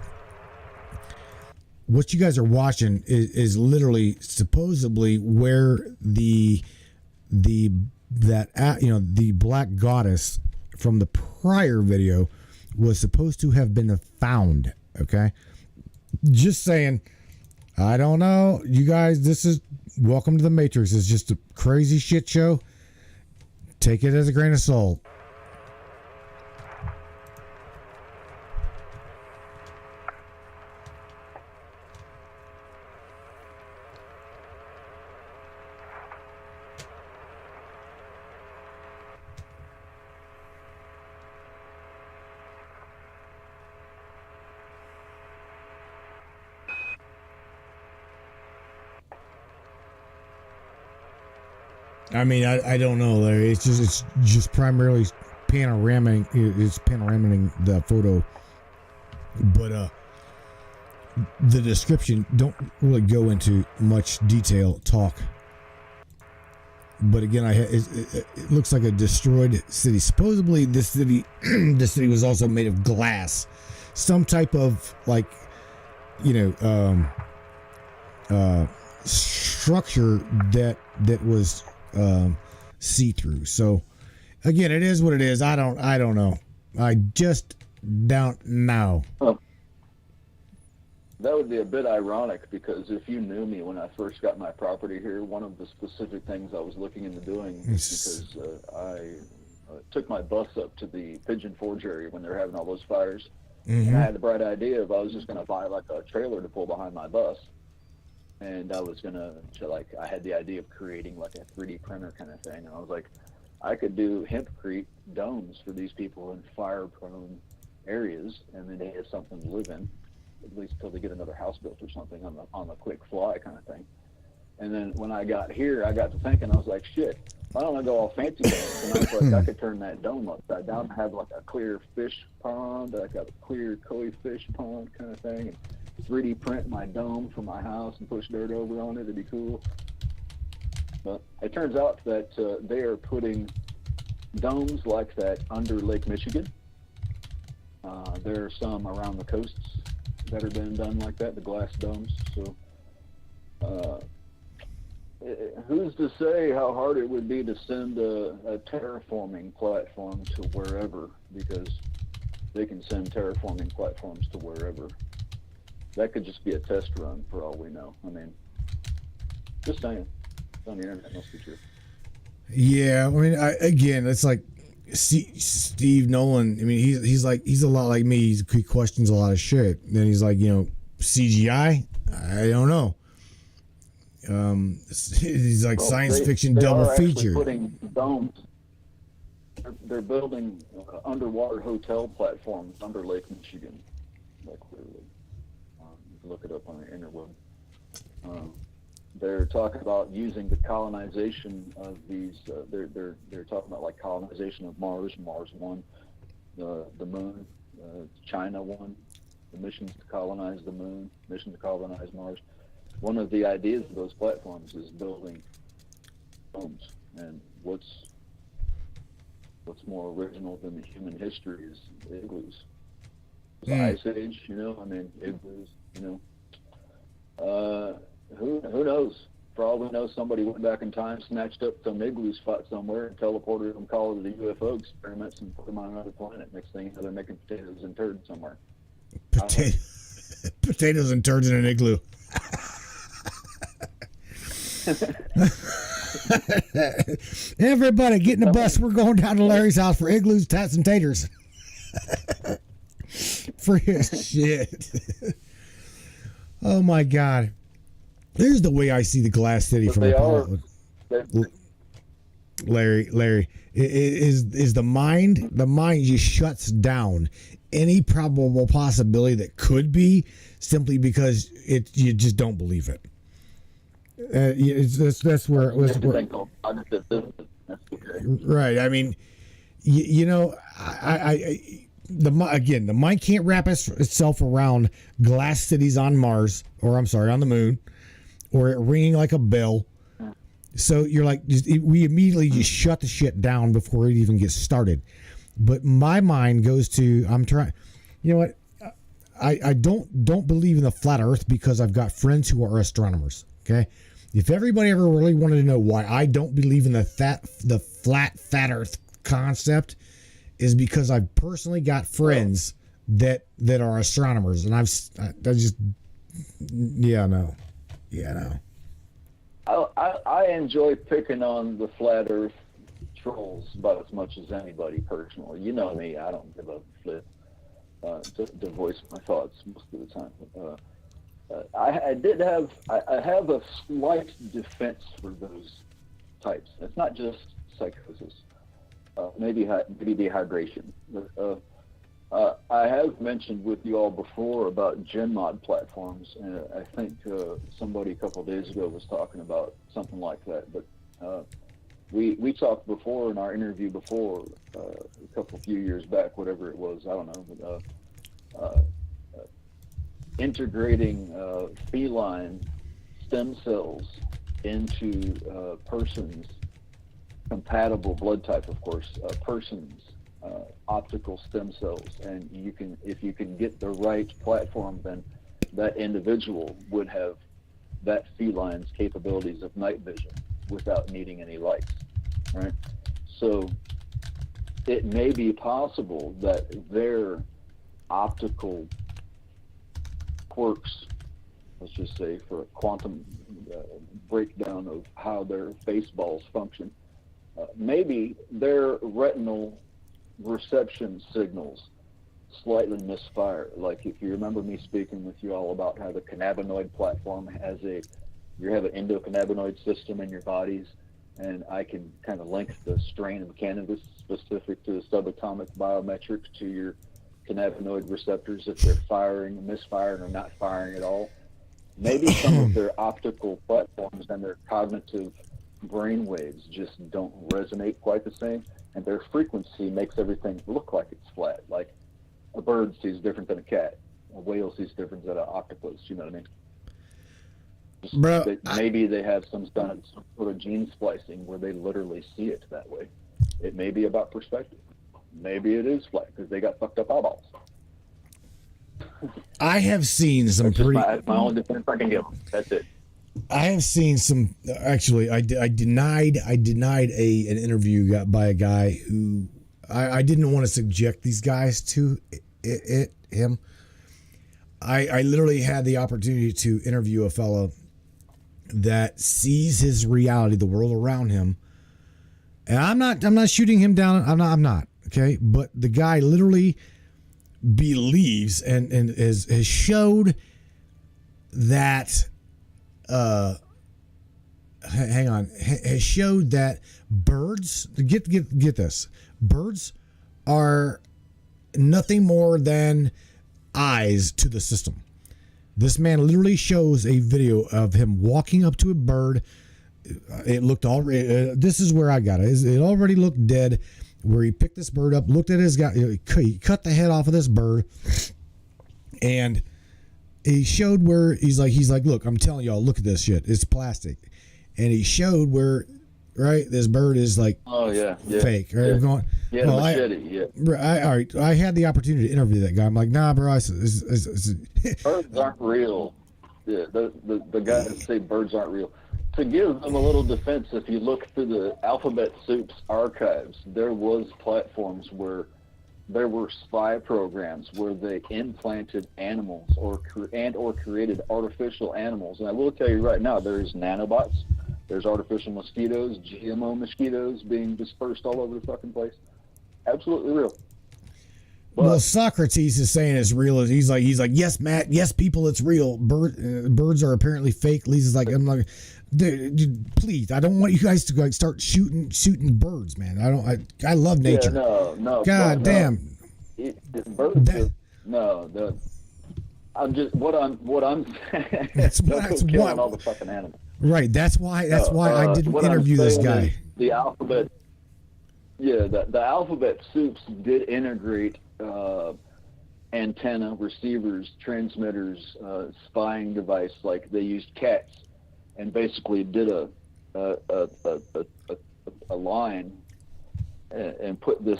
is literally supposedly where the black goddess from the prior video was supposed to have been found. Okay, just saying. I don't know, you guys. This is welcome to the Matrix. It's just a crazy shit show. Take it as a grain of salt. I mean, I don't know, Larry. It's just primarily panoramic. It's panoramic the photo, but the description don't really go into much detail talk. But again, it looks like a destroyed city. Supposedly, this city was also made of glass, some type of structure that was see-through. So again, it is what it is. I don't know. I just don't know. That would be a bit ironic, because if you knew me when I first got my property here, one of the specific things I was looking into doing is because I took my bus up to the Pigeon Forge area when they were having all those fires. Mm-hmm. And I had the bright idea of I was just going to buy like a trailer to pull behind my bus. And I was going to I had the idea of creating like a 3D printer kind of thing. And I was like, I could do hempcrete domes for these people in fire-prone areas, and then they have something to live in, at least until they get another house built or something on the quick fly kind of thing. And then when I got here, I got to thinking, I was like, shit, why don't I go all fancy? And I was like, I could turn that dome upside down and have like a clear fish pond, like a clear koi fish pond kind of thing, and 3D print my dome for my house and push dirt over on it. It'd be cool. But it turns out that they are putting domes like that under Lake Michigan. There are some around the coasts that are being done like that, the glass domes. So who's to say how hard it would be to send a terraforming platform to wherever, because they can send terraforming platforms to wherever. That could just be a test run for all we know. I mean, just saying. It's on the internet, must be true. Yeah, I mean, again, it's like Steve Nolan. I mean, he's a lot like me. He questions a lot of shit. Then he's like, CGI. I don't know. He's like science fiction double feature. Putting domes. They're building underwater hotel platforms under Lake Michigan, like literally. You can look it up on the interweb. They're talking about using the colonization of these. They're talking about like colonization of Mars 1, the moon, China 1, the missions to colonize the moon, mission to colonize Mars. One of the ideas of those platforms is building homes. And what's more original than the human history is igloos. The Ice Age, I mean, igloos, Who knows? For all we know, somebody went back in time, snatched up some igloo spot somewhere, and teleported them, called it the UFO experiments, and put them on another planet. Next thing you know, they're making potatoes and turds somewhere. Potatoes and turds in an igloo. Everybody, get in the bus. We're going down to Larry's house for igloos, tats, and taters. For his shit. Oh my God. Here's the way I see the glass city from Larry. Is the mind just shuts down any probable possibility that could be, simply because you just don't believe it. That's where it was. Right. I mean, the mind can't wrap itself around glass cities on Mars, or on the moon, or it ringing like a bell. So you're like, we immediately just shut the shit down before it even gets started. But my mind goes to, I'm trying, you know what? I don't believe in the flat earth because I've got friends who are astronomers. Okay. If everybody ever really wanted to know why I don't believe in the flat earth concept, is because I've personally got friends that are astronomers, and I just, no. I enjoy picking on the flat earth trolls about as much as anybody personally. You know me, I don't give a flip to voice my thoughts most of the time. I have a slight defense for those types. It's not just psychosis, maybe dehydration. I have mentioned with you all before about GenMod platforms, and I think somebody a couple of days ago was talking about something like that. But we talked before in our interview before, a few years back, whatever it was, I don't know. But, integrating feline stem cells into persons' compatible blood type, of course, persons' optical stem cells, and if you can get the right platform, then that individual would have that feline's capabilities of night vision without needing any lights, right? So it may be possible that their optical quirks, let's just say, for a quantum breakdown of how their face balls function, maybe their retinal reception signals slightly misfire. Like if you remember me speaking with you all about how the cannabinoid platform you have an endocannabinoid system in your bodies, and I can kind of link the strain of cannabis specific to the subatomic biometrics to your cannabinoid receptors, if they're firing, misfiring, or not firing at all. Maybe some of their optical platforms and their cognitive brain waves just don't resonate quite the same, and their frequency makes everything look like it's flat. Like a bird sees different than a cat, a whale sees different than an octopus. You know what I mean? Bro, maybe they have some sort of gene splicing where they literally see it that way. It may be about perspective. Maybe it is flat because they got fucked up eyeballs. I have seen some pretty. My only defense I can give them. That's it. I have seen some. Actually, I denied an interview got by a guy who I didn't want to subject these guys to him. I literally had the opportunity to interview a fellow that sees his reality, the world around him, and I'm not shooting him down. I'm not. Okay, but the guy literally believes and has showed that. Hang on. Has showed that birds. Get this. Birds are nothing more than eyes to the system. This man literally shows a video of him walking up to a bird. It looked already. This is where I got it. It already looked dead. Where he picked this bird up, looked at his guy, he cut the head off of this bird, and he showed where he's like, look, I'm telling y'all, look at this shit. It's plastic, and he showed where, right, this bird is like, fake. Right, going, yeah, well, machete, all right, I had the opportunity to interview that guy. I'm like, nah, bro, birds aren't real. Yeah, the guys that say birds aren't real. To give them a little defense, if you look through the Alphabet Soup's archives, there was platforms where there were spy programs where they implanted animals or created artificial animals. And I will tell you right now, there's nanobots, there's artificial mosquitoes, GMO mosquitoes being dispersed all over the fucking place. Absolutely real. But, well, Socrates is saying it's real. He's like, yes, Matt, yes, people, it's real. Birds are apparently fake. Lisa's like, I'm like, dude, please, I don't want you guys to like start shooting birds, man. I love nature. Yeah, no. God damn. Birds. I'm just what I'm. That's killing all the fucking animals. Right. That's why I didn't interview this guy. The alphabet. Yeah, the Alphabet Soups did integrate antenna, receivers, transmitters, spying device. Like they used cats, and basically did a line and put this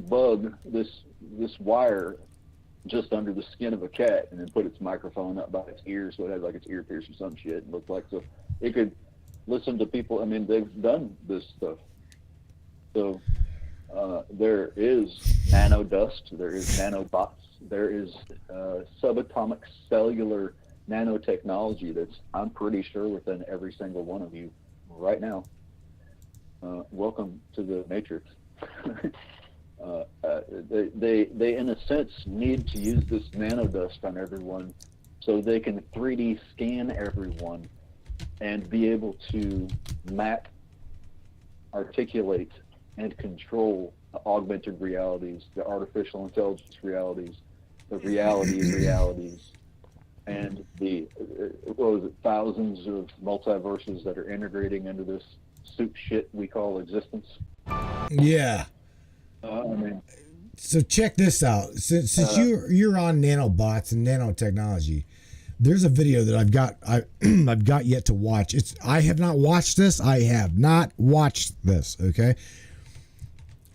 bug this wire just under the skin of a cat, and then put its microphone up by its ear, so it had like its ear pierced or some shit. It looked like, so it could listen to people. I mean, they've done this stuff. So there is nanodust, there is nanobots, there is subatomic cellular nanotechnology that's, I'm pretty sure, within every single one of you right now. Welcome to the Matrix. They in a sense need to use this nanodust on everyone so they can 3D scan everyone and be able to map, articulate, and control the augmented realities, the artificial intelligence realities, the realities, and the thousands of multiverses that are integrating into this soup shit we call existence. Yeah. So check this out. Since you're on nanobots and nanotechnology, there's a video that I've got yet to watch. I have not watched this. Okay.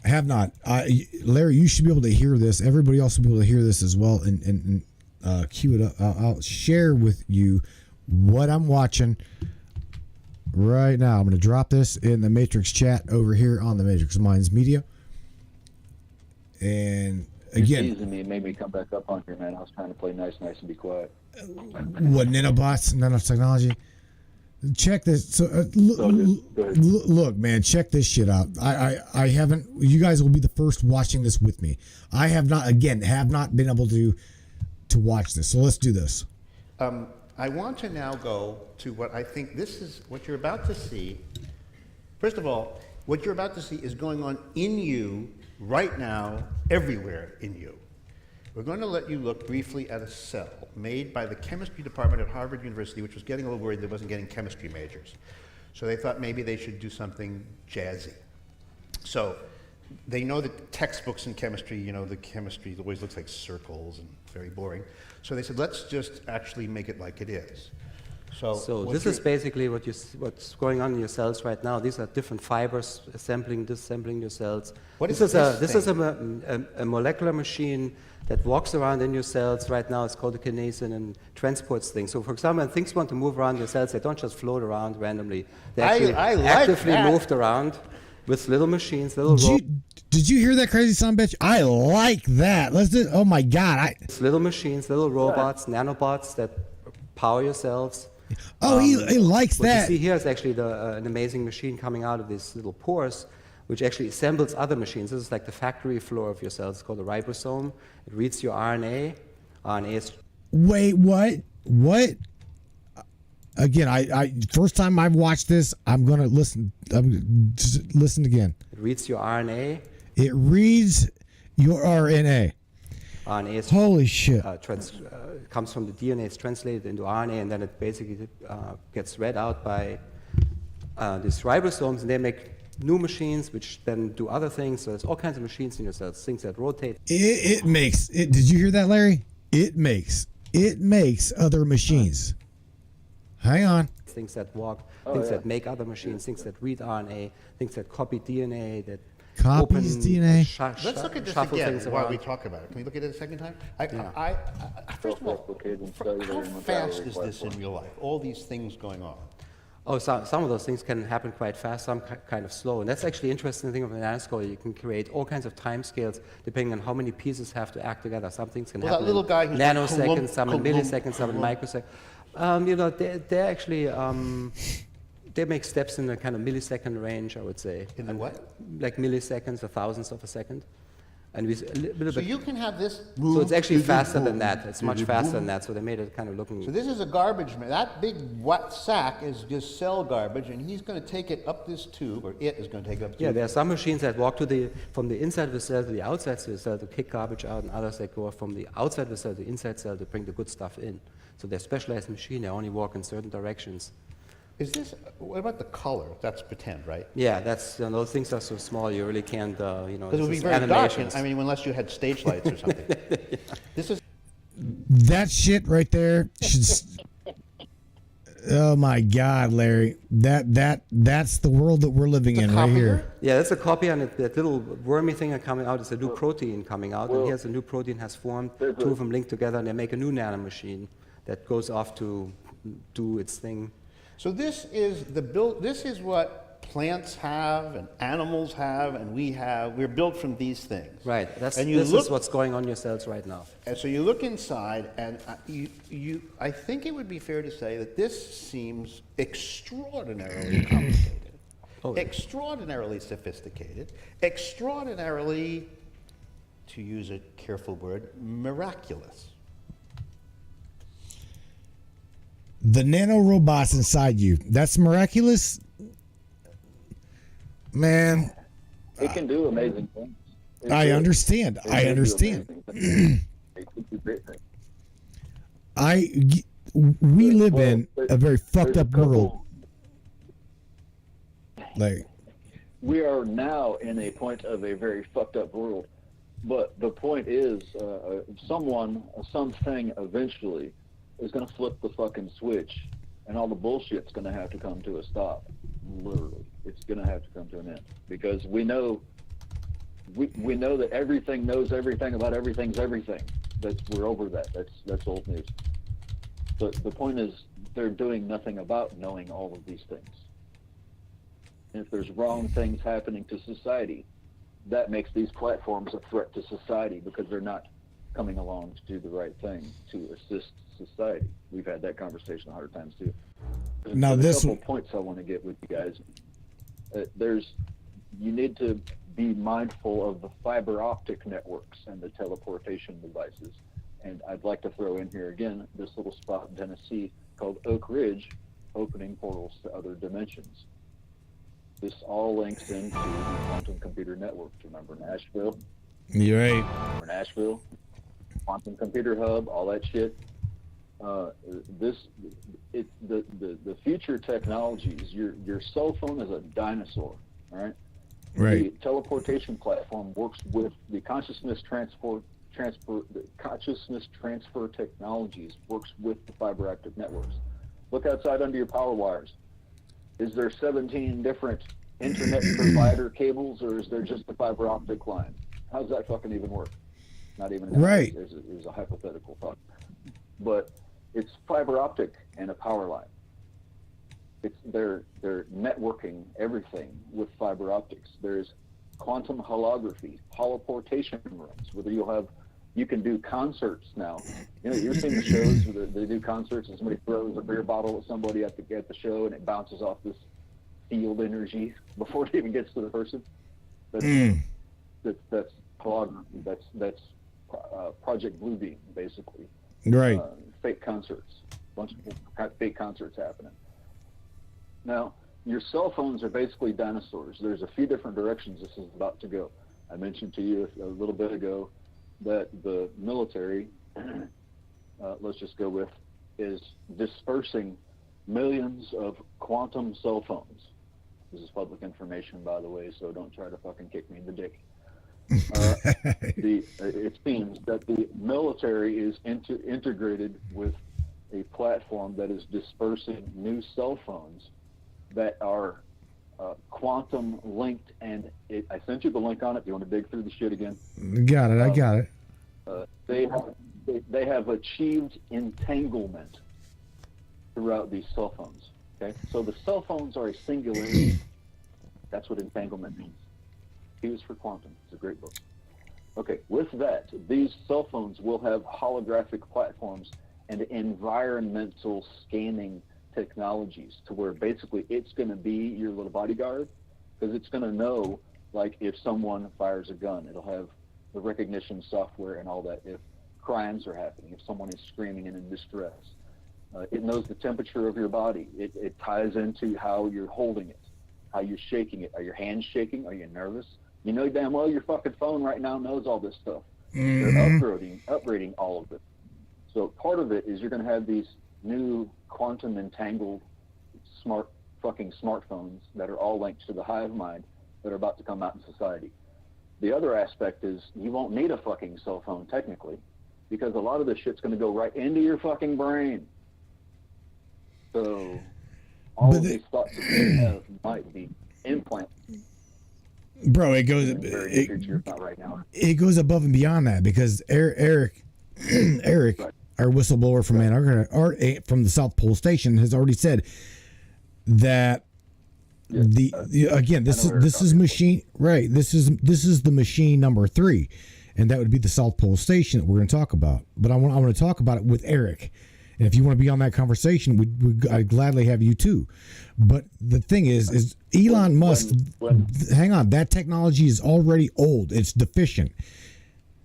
I have not. Larry, you should be able to hear this. Everybody else will be able to hear this as well, and cue it up. I'll share with you what I'm watching right now. I'm going to drop this in the Matrix chat over here on the Matrix Minds Media. And again, you're teasing me, it made me come back up on here, man. I was trying to play nice and be quiet. What, nanobots, nanotechnology? Check this. So look, man, check this shit out. I haven't. You guys will be the first watching this with me. I have not been able to watch this. So let's do this. I want to now go to what I think this is what you're about to see. First of all, what you're about to see is going on in you right now, everywhere in you. We're going to let you look briefly at a cell made by the chemistry department at Harvard University, which was getting a little worried they wasn't getting chemistry majors. So they thought maybe they should do something jazzy. So they know that textbooks in chemistry, you know, the chemistry always looks like circles and very boring. So they said, let's just actually make it like it is. So this is basically what's going on in your cells right now. These are different fibers assembling, disassembling your cells. This is a molecular machine that walks around in your cells right now. It's called a kinesin and transports things. So for example, when things want to move around your cells, they don't just float around randomly. They actually actively moved around with little machines, little robots. Did you hear that crazy son bitch? I like that. Let's do. Oh my God! It's little machines, little robots, nanobots that power your cells. Oh, he likes what that. What you see here is actually an amazing machine coming out of these little pores, which actually assembles other machines. This is like the factory floor of your cells. It's called a ribosome. It reads your RNA. RNA is... Wait, what? What? Again, I first time I've watched this, I'm going to listen. Just listen again. It reads your RNA. It reads your RNA. RNA is holy shit. Comes from the DNA, it's translated into RNA, and then it basically gets read out by these ribosomes, and they make new machines which then do other things. So there's all kinds of machines in your cells, things that rotate. It makes. Did you hear that, Larry? It makes other machines. Hang on. Things that walk, things that make other machines, things that read RNA, things that copy DNA, that copies DNA. Let's look at this again while we talk about it. Can we look at it a second time? First of all, how fast is this in real life? All these things going on. Oh, some of those things can happen quite fast, some kind of slow. And that's actually the interesting thing of a nanoscale. You can create all kinds of time scales depending on how many pieces have to act together. Some things can happen in nanoseconds, some in milliseconds, some in microseconds. You know, they're actually... they make steps in the kind of millisecond range, I would say. In the what? Like milliseconds or thousandths of a second. And we so you can have this. So it's actually faster than that. It's much faster than that. So they made it kind of looking. So this is a garbage man. That big wet sack is just cell garbage, and he's going to take it up this tube, or it is going to take it up. Yeah, there are some machines that walk from the inside of the cell to the outside of the cell to kick garbage out, and others that go from the outside of the cell to the inside cell to bring the good stuff in. So they're specialized machines. They only walk in certain directions. Is this, what about the color? That's pretend, right? Yeah, that's, those things are so small you really can't, you know. Because it would be very dark, unless you had stage lights or something. Yeah. This is... That shit right there should... Oh my God, Larry! That's the world that we're living in right here. Yeah, that's a copy, and that little wormy thing coming out is a new protein coming out, and here's a new protein has formed. Two of them linked together, and they make a new nanomachine that goes off to do its thing. So this is This is what plants have, and animals have, and we have. We're built from these things. Right. This is what's going on in your cells right now. And so you look inside, and I think it would be fair to say that this seems extraordinarily complicated, extraordinarily sophisticated, extraordinarily, to use a careful word, miraculous. The nanorobots inside you, that's miraculous? Man. It can do amazing things. I understand. We live in a very fucked up world. Like, we are now in a point of a very fucked up world, but the point is, something eventually is going to flip the fucking switch, and all the bullshit's going to have to come to a stop. Literally, it's going to have to come to an end, because we know that everything knows everything about everything's everything. We're over that. That's old news. But the point is, they're doing nothing about knowing all of these things. And if there's wrong things happening to society, that makes these platforms a threat to society, because they're not coming along to do the right thing to assist society. We've had that conversation 100 times too. Now there's this a couple points I want to get with you guys. You need to be mindful of the fiber optic networks and the teleportation devices. And I'd like to throw in here again this little spot in Tennessee called Oak Ridge, opening portals to other dimensions. This all links into the quantum computer network. Remember Nashville? You're right. Remember Nashville? Quantum computer hub, all that shit. The future technologies. Your cell phone is a dinosaur, all right? Right. The teleportation platform works with the consciousness transfer technologies, works with the fiber optic networks. Look outside under your power wires. Is there 17 different internet provider cables, or is there just the fiber optic line? How's that fucking even work? Not even right. There's a hypothetical thought, but it's fiber optic and a power line. They're networking everything with fiber optics. There's quantum holography, holoportation rooms, you can do concerts now. You know, you've seen the shows where they do concerts and somebody throws a beer bottle at somebody at the show and it bounces off this field energy before it even gets to the person. That's holography. That's Project Bluebeam, basically. Right. Fake concerts. Bunch of fake concerts happening. Now, your cell phones are basically dinosaurs. There's a few different directions this is about to go. I mentioned to you a little bit ago that the military, let's just go with, is dispersing millions of quantum cell phones. This is public information, by the way, so don't try to fucking kick me in the dick. It seems that the military is integrated with a platform that is dispersing new cell phones that are quantum linked, and I sent you the link on it. Do you want to dig through the shit again? Got it. I got it. They have achieved entanglement throughout these cell phones. Okay, so the cell phones are a singularity. That's what entanglement means. Hughes for Quantum. It's a great book. Okay, with that, these cell phones will have holographic platforms and environmental scanning technologies to where basically it's going to be your little bodyguard, because it's going to know, like, if someone fires a gun, it'll have the recognition software and all that. If crimes are happening, if someone is screaming and in distress, it knows the temperature of your body. It ties into how you're holding it, how you're shaking it. Are your hands shaking? Are you nervous? You know damn well your fucking phone right now knows all this stuff. They're upgrading all of it. So part of it is you're going to have these new quantum entangled smartphones that are all linked to the hive mind that are about to come out in society. The other aspect is you won't need a fucking cell phone technically, because a lot of this shit's going to go right into your fucking brain. So all of these thoughts that they have might be implants. Bro, it goes. In the very near future, if not right now. It goes above and beyond that because Eric, our whistleblower from Antarctica, from the South Pole Station, has already said that this is machine right. This is the machine number 3, and that would be the South Pole Station that we're going to talk about. But I want to talk about it with Eric, and if you want to be on that conversation, I'd gladly have you too. But the thing is Elon Musk. Hang on, that technology is already old. It's deficient.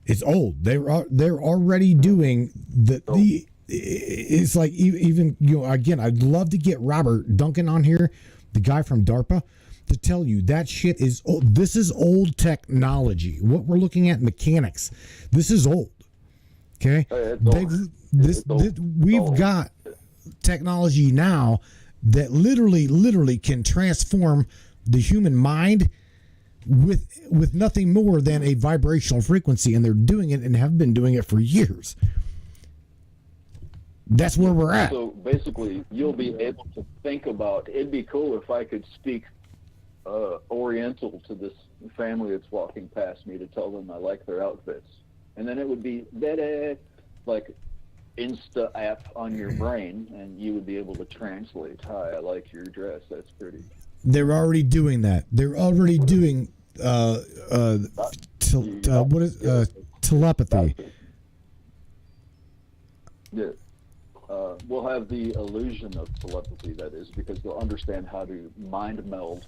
It's old. They're already doing the. It's like even again. I'd love to get Robert Duncan on here, the guy from DARPA, to tell you that shit is old. This is old technology. What we're looking at, mechanics. This is old. Okay, we've got technology now that literally can transform the human mind with nothing more than a vibrational frequency, and they're doing it and have been doing it for years. That's where we're at. So basically, you'll be able to think about, it'd be cool if I could speak Oriental to this family that's walking past me to tell them I like their outfits. And then it would be like Insta app on your brain, and you would be able to translate, "Hi, I like your dress. That's pretty." They're already doing that. They're already doing telepathy. Yeah. We'll have the illusion of telepathy, that is, because they'll understand how to mind meld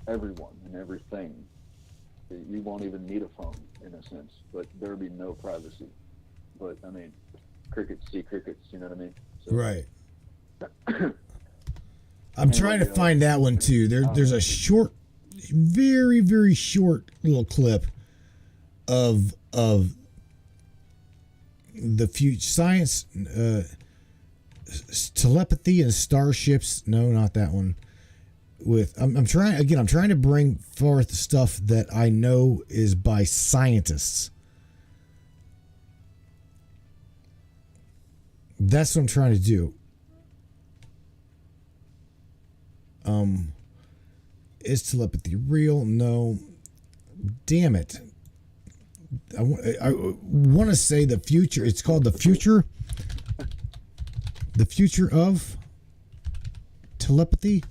everyone and everything. You won't even need a phone, in a sense, but there'll be no privacy. But, I mean, crickets see crickets, you know what I mean? So, right. I'm trying to find that one, too. There's a short, very, very short little clip of the future science, telepathy and starships. No, not that one. I'm trying to bring forth stuff that I know is by scientists. That's what I'm trying to do. Is telepathy real? No. Damn it. I want to say the future. It's called the future. The future of telepathy.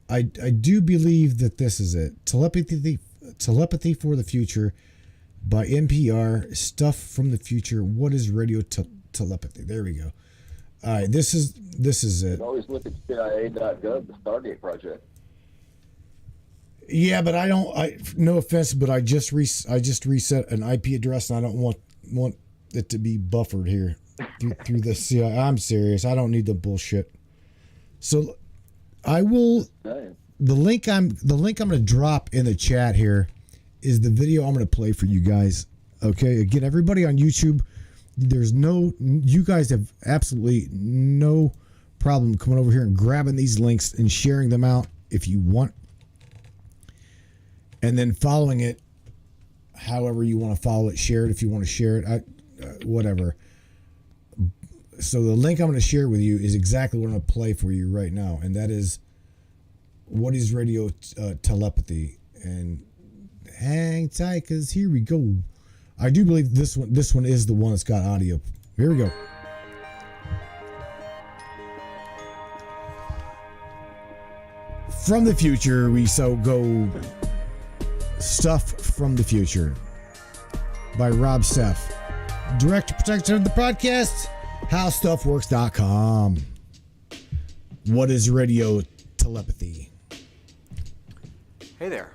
I do believe that this is it. Telepathy for the future by NPR. Stuff from the future. What is radio telepathy? There we go. All right, this is it. Always look at CIA.gov, the Stargate project. Yeah, but no offense, but I just reset an IP address, and I don't want it to be buffered here through this. Yeah, I'm serious. I don't need the bullshit. So I will. The link I'm going to drop in the chat here is the video I'm going to play for you guys. Okay, again, everybody on YouTube, you guys have absolutely no problem coming over here and grabbing these links and sharing them out if you want, and then following it however you want to follow it. Share it if you want to share it. Whatever. So the link I'm going to share with you is exactly what I'm going to play for you right now, and that is what is radio telepathy. And hang tight, because here we go. I do believe this one is the one that's got audio. Here we go. From the future, we go Stuff from the Future by Rob Seff. Director Protector of the podcast, HowStuffWorks.com. What is radio telepathy? Hey there,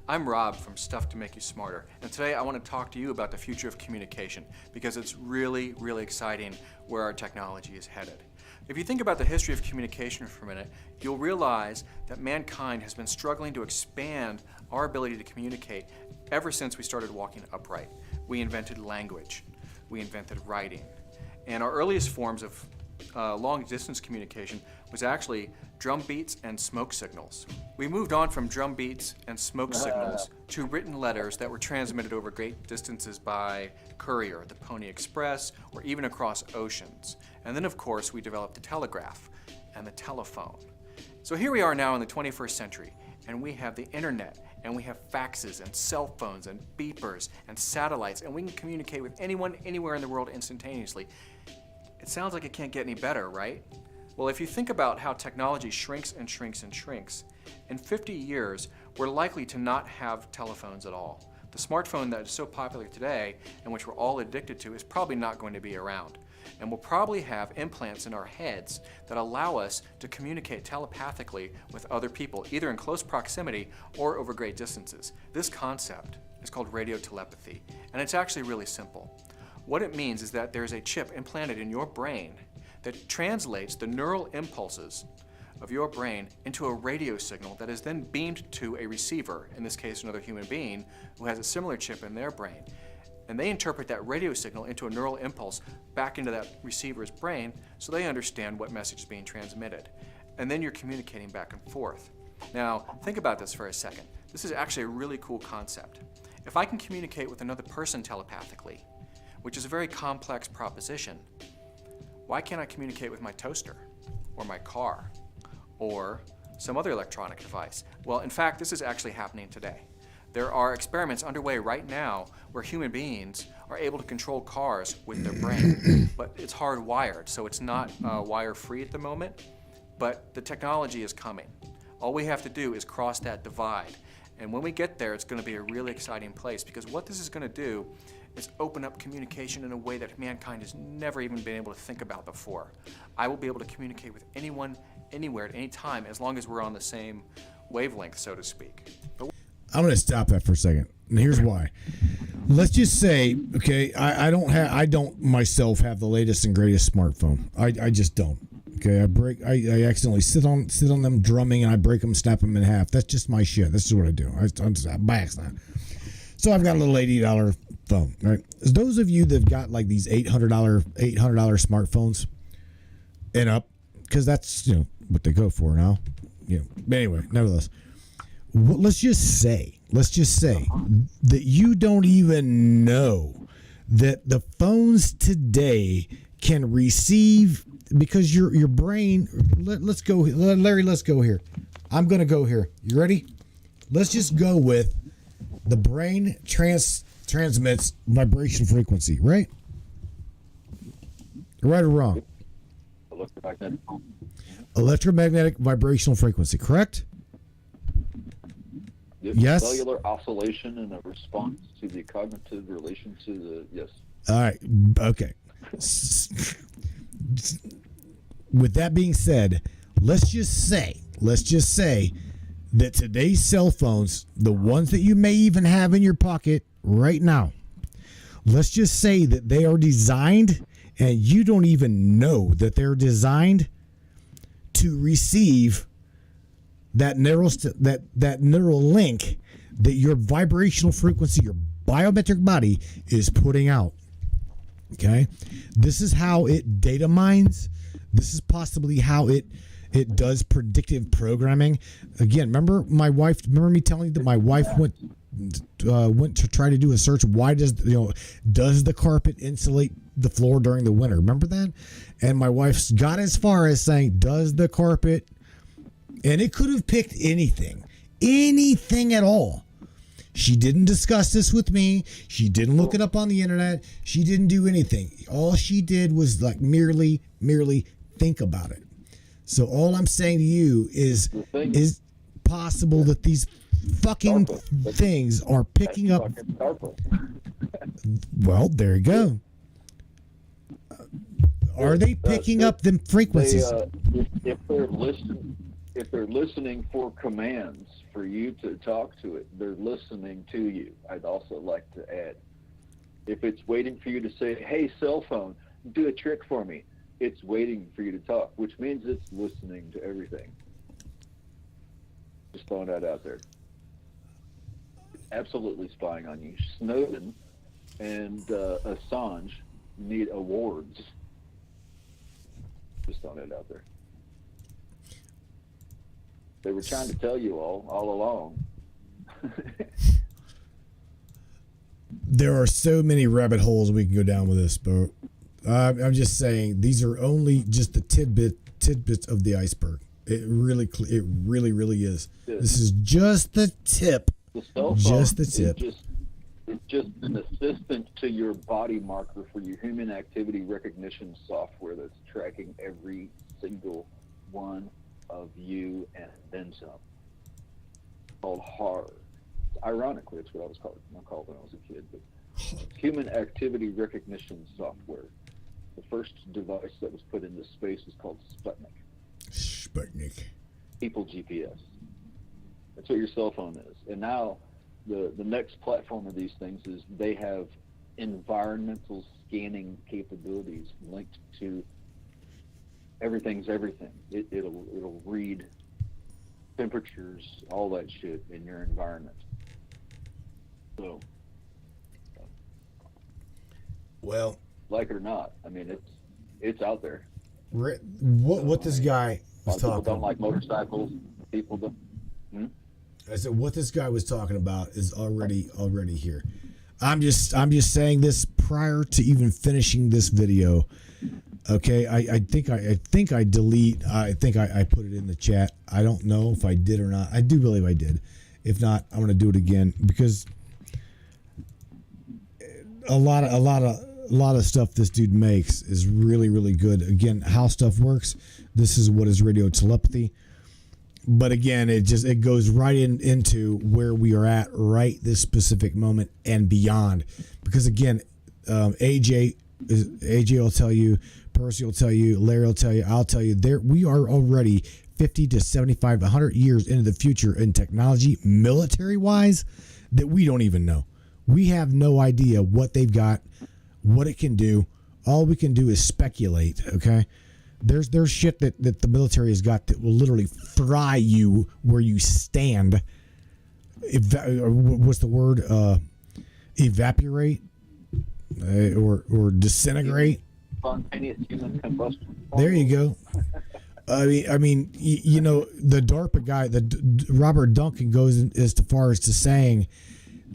I'm Rob from Stuff to Make You Smarter, and today I want to talk to you about the future of communication because it's really, really exciting where our technology is headed. If you think about the history of communication for a minute, you'll realize that mankind has been struggling to expand our ability to communicate ever since we started walking upright. We invented language, we invented writing, and our earliest forms of long-distance communication was actually drum beats and smoke signals. We moved on from drum beats and smoke signals to written letters that were transmitted over great distances by courier, the Pony Express, or even across oceans. And then, of course, we developed the telegraph and the telephone. So here we are now in the 21st century, and we have the internet, and we have faxes and cell phones and beepers and satellites, and we can communicate with anyone, anywhere in the world instantaneously. It sounds like it can't get any better, right? Well, if you think about how technology shrinks and shrinks and shrinks, in 50 years, we're likely to not have telephones at all. The smartphone that is so popular today, and which we're all addicted to, is probably not going to be around. And we'll probably have implants in our heads that allow us to communicate telepathically with other people, either in close proximity or over great distances. This concept is called radio telepathy, and it's actually really simple. What it means is that there's a chip implanted in your brain that translates the neural impulses of your brain into a radio signal that is then beamed to a receiver, in this case another human being, who has a similar chip in their brain. And they interpret that radio signal into a neural impulse back into that receiver's brain so they understand what message is being transmitted. And then you're communicating back and forth. Now, think about this for a second. This is actually a really cool concept. If I can communicate with another person telepathically, which is a very complex proposition, why can't I communicate with my toaster or my car or some other electronic device? Well, in fact, this is actually happening today. There are experiments underway right now where human beings are able to control cars with their brain, but it's hardwired, so it's not wire-free at the moment, but the technology is coming. All we have to do is cross that divide, and when we get there, it's going to be a really exciting place, because what this is going to do is open up communication in a way that mankind has never even been able to think about before. I will be able to communicate with anyone, anywhere, at any time, as long as we're on the same wavelength, so to speak. I'm going to stop that for a second, and here's why. Let's just say, okay, I don't myself have the latest and greatest smartphone. I just don't. Okay, I accidentally sit on them drumming, and I break them, snap them in half. That's just my shit. That's just what I do. I'm just by accident. So I've got a little $80 phone. Right? Those of you that've got like these $800 smartphones and up, because that's what they go for now. But anyway, nevertheless. Let's just say that you don't even know that the phones today can receive, because your brain. Let's go, Larry. Let's go here. I'm gonna go here. You ready? Let's just go with the brain transmits vibration frequency, right? Right or wrong? Electromagnetic vibrational frequency, correct? Yes. Cellular oscillation in a response to the cognitive relation to the yes. All right. Okay. With that being said, let's just say that today's cell phones, the ones that you may even have in your pocket right now, let's just say that they are designed, and you don't even know that they're designed to receive that neural link that your vibrational frequency, your biometric body is putting out. Okay, this is how it data mines. This is possibly how it does predictive programming. Again, remember me telling you that my wife went to try to do a search. Why does the carpet insulate the floor during the winter? Remember that? And my wife got as far as saying, does the carpet? And it could have picked anything at all. She didn't discuss this with me. She didn't look it up on the internet. She didn't do anything. All she did was merely think about it. So all I'm saying to you is possible that these fucking things are picking up. Well, there you go. Are they picking up them frequencies? If they're listening for commands for you to talk to it, they're listening to you. I'd also like to add, if it's waiting for you to say, hey, cell phone, do a trick for me, it's waiting for you to talk, which means it's listening to everything. Just throwing that out there. It's absolutely spying on you. Snowden and Assange need awards. just throwing it out there. They were trying to tell you all along. There are so many rabbit holes we can go down with this, but I'm just saying these are only just the tidbits of the iceberg. It really is. This is just the tip. The cell phone just the tip. It's just an assistant to your body marker for your human activity recognition software that's tracking every single one of you and then some. It's called HAR. Ironically, it's what I was called when I was a kid. But human activity recognition software. The first device that was put into space is called Sputnik. People GPS. That's what your cell phone is. And now the next platform of these things is they have environmental scanning capabilities linked to everything's everything. It'll read temperatures, all that shit in your environment. So, well, like it or not, I mean it's out there. What this guy was talking about? People don't like motorcycles. People don't. I said what this guy was talking about is already here. I'm just saying this prior to even finishing this video. Okay, I think I put it in the chat. I don't know if I did or not. I do believe I did. If not, I'm gonna do it again because a lot of stuff this dude makes is really good. Again, how stuff works. This is what is radio telepathy. But again, it goes right into where we are at right this specific moment and beyond. Because again, AJ will tell you, Percy will tell you, Larry will tell you, I'll tell you. We are already 50 to 75, 100 years into the future in technology, military-wise, that we don't even know. We have no idea what they've got, what it can do. All we can do is speculate, okay? There's shit that the military has got that will literally fry you where you stand. What's the word? Evaporate or disintegrate. Spontaneous human combustion. There you go. I mean, you know, the DARPA guy, Robert Duncan goes as far as to saying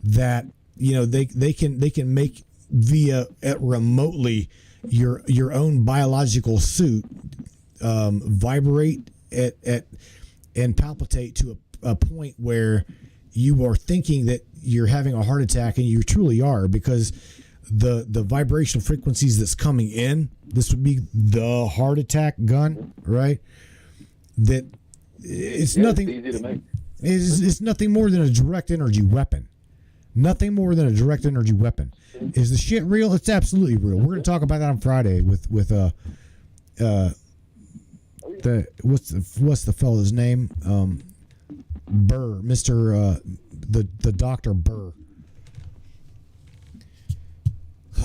that, you know, they can make via remotely your own biological suit vibrate and palpitate to a point where you are thinking that you're having a heart attack, and you truly are, because the vibrational frequencies that's coming in, this would be the heart attack gun, right? That it's nothing. It's easy to make. It's nothing more than a direct energy weapon. Nothing more than a direct energy weapon. Is the shit real? It's absolutely real. We're going to talk about that on Friday with what's the fellow's name? Burr, Mr. The Dr. Burr.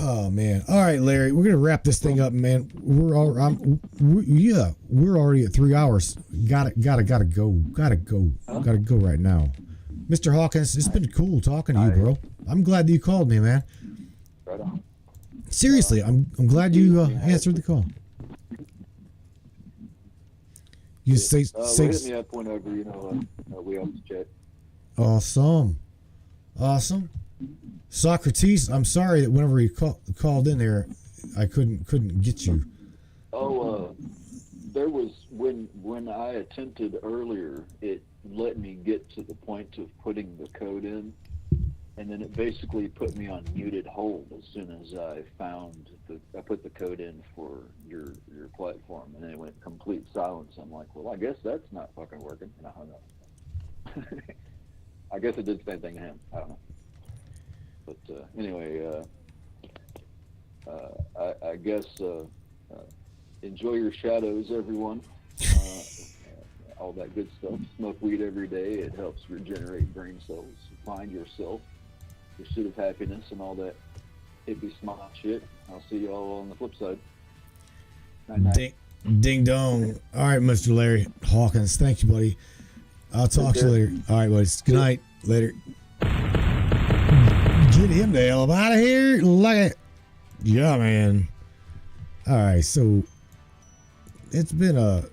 Oh man! All right, Larry, we're gonna wrap this thing up, man. We're already at 3 hours. Gotta go right now. Mr. Hawkins, it's been cool talking to you, bro. I'm glad that you called me, man. Right on. Seriously, I'm glad you answered the call. You say hit me up whenever we have to chat. Awesome. Socrates, I'm sorry that whenever you called in there, I couldn't get you. There was when I attempted earlier, it let me get to the point of putting the code in, and then it basically put me on muted hold as soon as I put the code in for your platform, and then it went complete silence. I'm like, well, I guess that's not fucking working, and I hung up. I guess it did the same thing to him. I don't know. But anyway, I guess enjoy your shadows, everyone. All that good stuff. Smoke weed every day. It helps regenerate brain cells. Find yourself, pursuit of happiness, and all that hippie smart shit. I'll see you all on the flip side. Night. Ding dong. All right, Mr. Larry Hawkins. Thank you, buddy. I'll talk to you later. All right, buddies. Good night. Later. Get him the hell out of here. Like it. Yeah, man. All right, so it's been a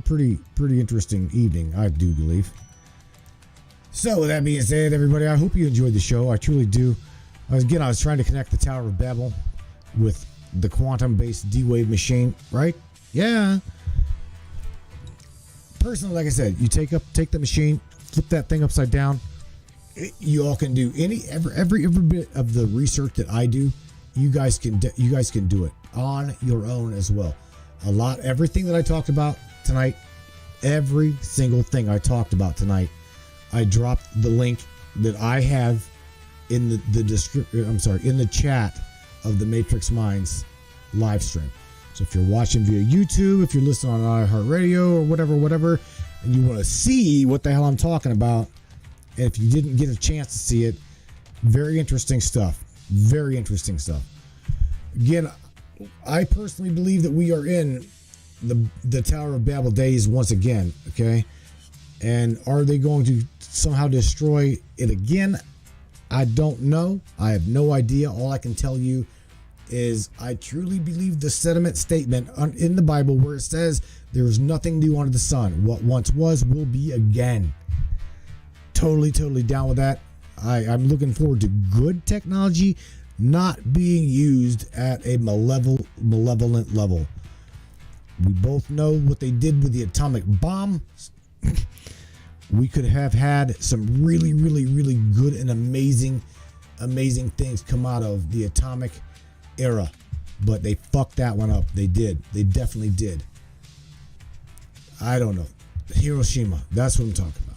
pretty interesting evening, I do believe. So with that being said, everybody, I hope you enjoyed the show. I truly do. Again, I was trying to connect the Tower of Babel with the quantum-based D-Wave machine, right? Yeah. Personally, like I said, you take the machine, flip that thing upside down. You all can do every bit of the research that I do. You guys can do it on your own as well. Everything that I talked about tonight, every single thing I talked about tonight, I dropped the link that I have in the chat of the Matrix Minds live stream. So if you're watching via YouTube, if you're listening on iHeartRadio or whatever, and you want to see what the hell I'm talking about, and if you didn't get a chance to see it, very interesting stuff. Very interesting stuff. Again, I personally believe that we are in the Tower of Babel days once again, okay? And are they going to somehow destroy it again? I don't know. I have no idea. All I can tell you is I truly believe the sentiment statement in the Bible where it says there is nothing new under the sun. What once was will be again. Totally down with that. I'm looking forward to good technology not being used at a malevolent level. We both know what they did with the atomic bomb. We could have had some really good and amazing things come out of the atomic era, but they fucked that one up. They did. They definitely did. I don't know. Hiroshima. That's what I'm talking about.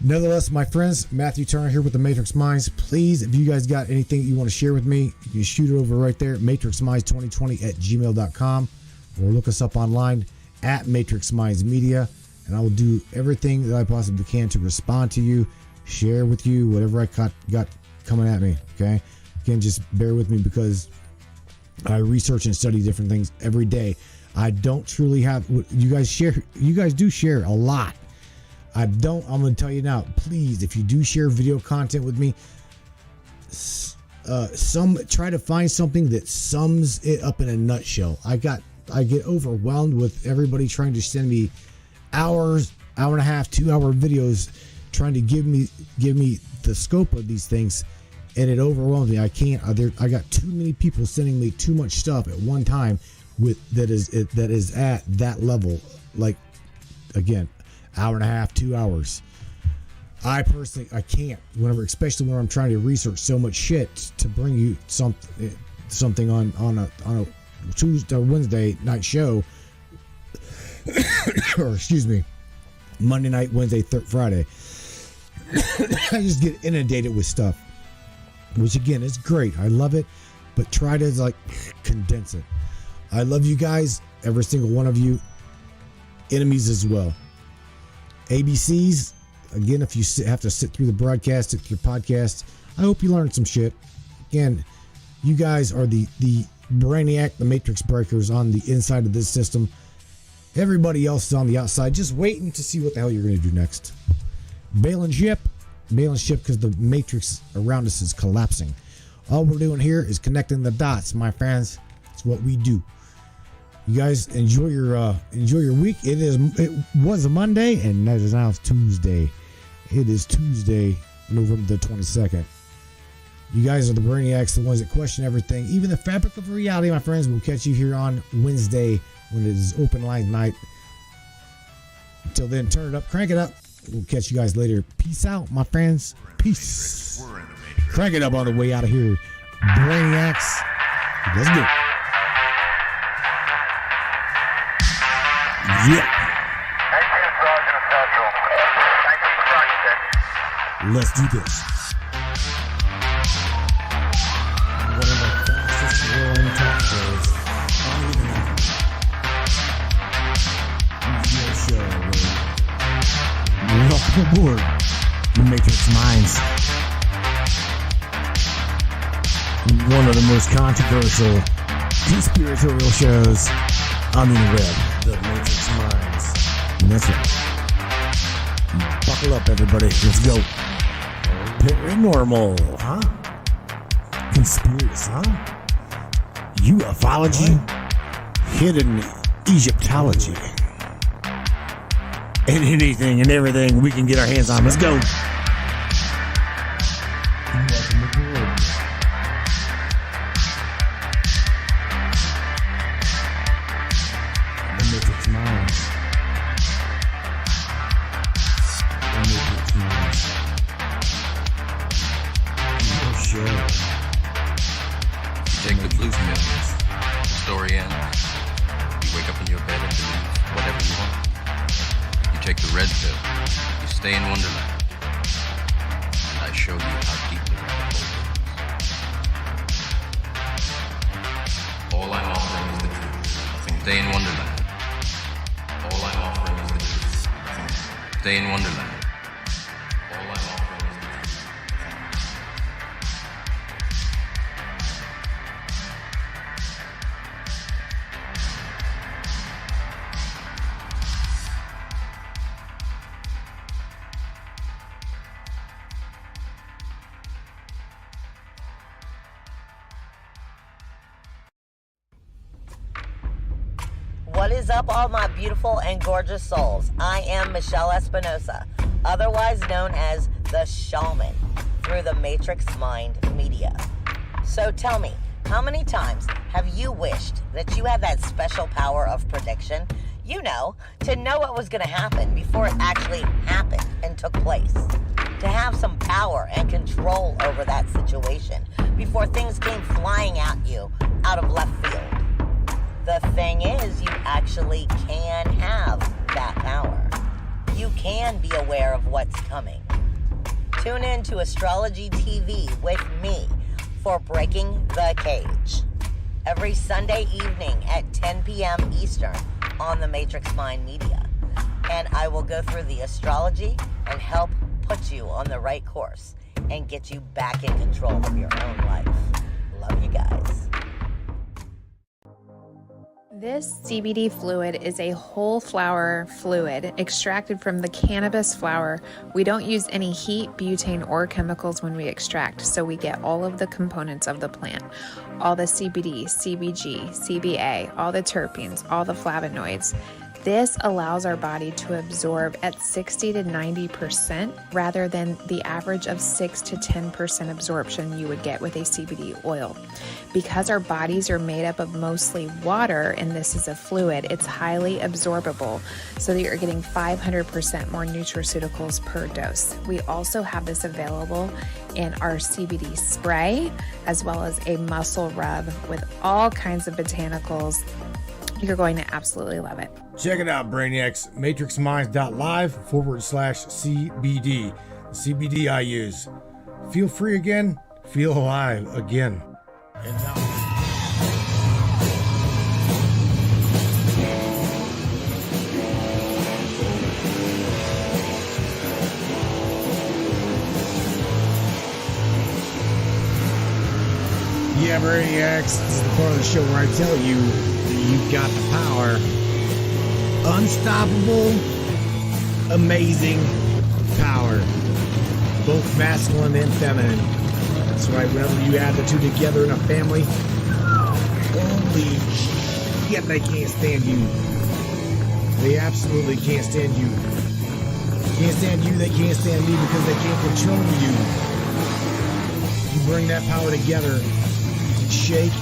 Nevertheless, my friends, Matthew Turner here with the Matrix Minds. Please, if you guys got anything you want to share with me, you can shoot it over right there, matrixminds2020@gmail.com, or look us up online at Matrix Minds Media, and I will do everything that I possibly can to respond to you, share with you whatever I got coming at me. Okay, again, just bear with me because I research and study different things every day. I don't truly have what you guys share. You guys do share a lot. I'm going to tell you now, please, if you do share video content with me, try to find something that sums it up in a nutshell. I get overwhelmed with everybody trying to send me hour and a half, 2-hour videos trying to give me the scope of these things, and it overwhelms me. I can't. I got too many people sending me too much stuff at one time that is at that level. Like, again, hour and a half, 2 hours. I personally, I can't. Especially when I'm trying to research so much shit to bring you something on a Tuesday or Wednesday night show, or excuse me, Monday night, Wednesday, Friday. I just get inundated with stuff, which again is great. I love it, but try to condense it. I love you guys, every single one of you. Enemies as well. ABCs, again, if you have to sit through the broadcast, sit through your podcast, I hope you learned some shit. Again, you guys are the brainiac, the matrix breakers on the inside of this system. Everybody else is on the outside, just waiting to see what the hell you're going to do next. Bailing ship because the matrix around us is collapsing. All we're doing here is connecting the dots, my friends. It's what we do. You guys enjoy your week. It was a Monday, and now it's Tuesday. It is Tuesday, November the 22nd. You guys are the brainiacs, the ones that question everything, even the fabric of reality, my friends. We'll catch you here on Wednesday when it is open line night. Until then, turn it up, crank it up. We'll catch you guys later. Peace out, my friends. Peace. Crank it up on the way out of here, brainiacs. Let's go. Yeah. Let's do this. One of the fastest growing talk shows on the internet. Radio show. Welcome aboard the Matrix Minds. One of the most controversial conspiratorial shows on the web. The Matrix Minds. And that's right. Buckle up, everybody. Let's go. Paranormal, huh? Conspiracy, huh? UFOlogy? hidden Egyptology, and anything and everything we can get our hands on. Let's go. Take the blue pill. The story ends. You wake up in your bed and believe whatever you want. You take the red pill. You stay in Wonderland. And I show you how deep the rabbit hole goes. All I'm offering is the truth. Stay in Wonderland. All I'm offering is the truth. Stay in Wonderland. All I'm offering is the truth. What is up, all my beautiful and gorgeous souls? I am Michelle Espinosa, otherwise known as the Shaman, through the Matrix Mind Media. So tell me, how many times have you wished that you had that special power of prediction? You know, to know what was going to happen before it actually happened and took place. To have some power and control over that situation before things came flying at you out of left field. The thing is, you actually can have that power. You can be aware of what's coming. Tune in to Astrology TV with me for Breaking the Cage. Every Sunday evening at 10 p.m. Eastern on the Matrix Mind Media. And I will go through the astrology and help put you on the right course and get you back in control of your own life. Love you guys. This CBD fluid is a whole flower fluid extracted from the cannabis flower. We don't use any heat, butane, or chemicals when we extract, so we get all of the components of the plant. All the CBD, CBG, CBA, all the terpenes, all the flavonoids. This allows our body to absorb at 60 to 90% rather than the average of 6 to 10% absorption you would get with a CBD oil. Because our bodies are made up of mostly water and this is a fluid, it's highly absorbable so that you're getting 500% more nutraceuticals per dose. We also have this available in our CBD spray as well as a muscle rub with all kinds of botanicals. You're going to absolutely love it. Check it out, Brainiacs. MatrixMinds.live/CBD. The CBD I use. Feel free again. Feel alive again. And now. Yeah, Brainiacs. This is the part of the show where I tell you that you've got the power. Unstoppable, amazing power. Both masculine and feminine. That's right, whenever you add the two together in a family, holy shit, they can't stand you. They absolutely can't stand you. Can't stand you, they can't stand me because they can't control you. You bring that power together, you can shake,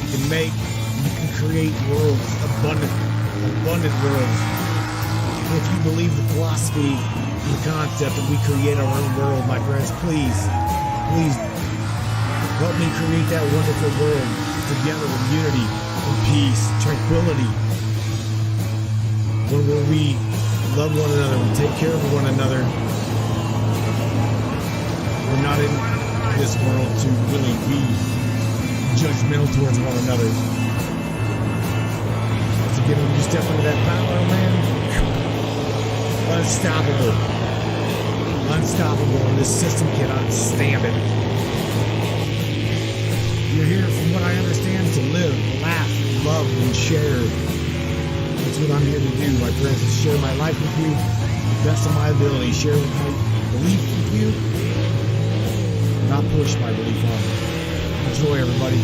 you can make, you can create worlds, abundant worlds. If you believe the philosophy and the concept that we create our own world, my friends, please help me create that wonderful world together with unity and peace, tranquility. One where we love one another, we take care of one another. We're not in this world to really be judgmental towards one another. Again, when you step into that power, man, unstoppable. Unstoppable, and this system cannot stand it. You're here, from what I understand, to live, laugh, love, and share. That's what I'm here to do, my friends, is share my life with you, the best of my ability, share my belief with you, not push my belief on you. Enjoy, everybody.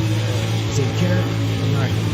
Take care. Good night.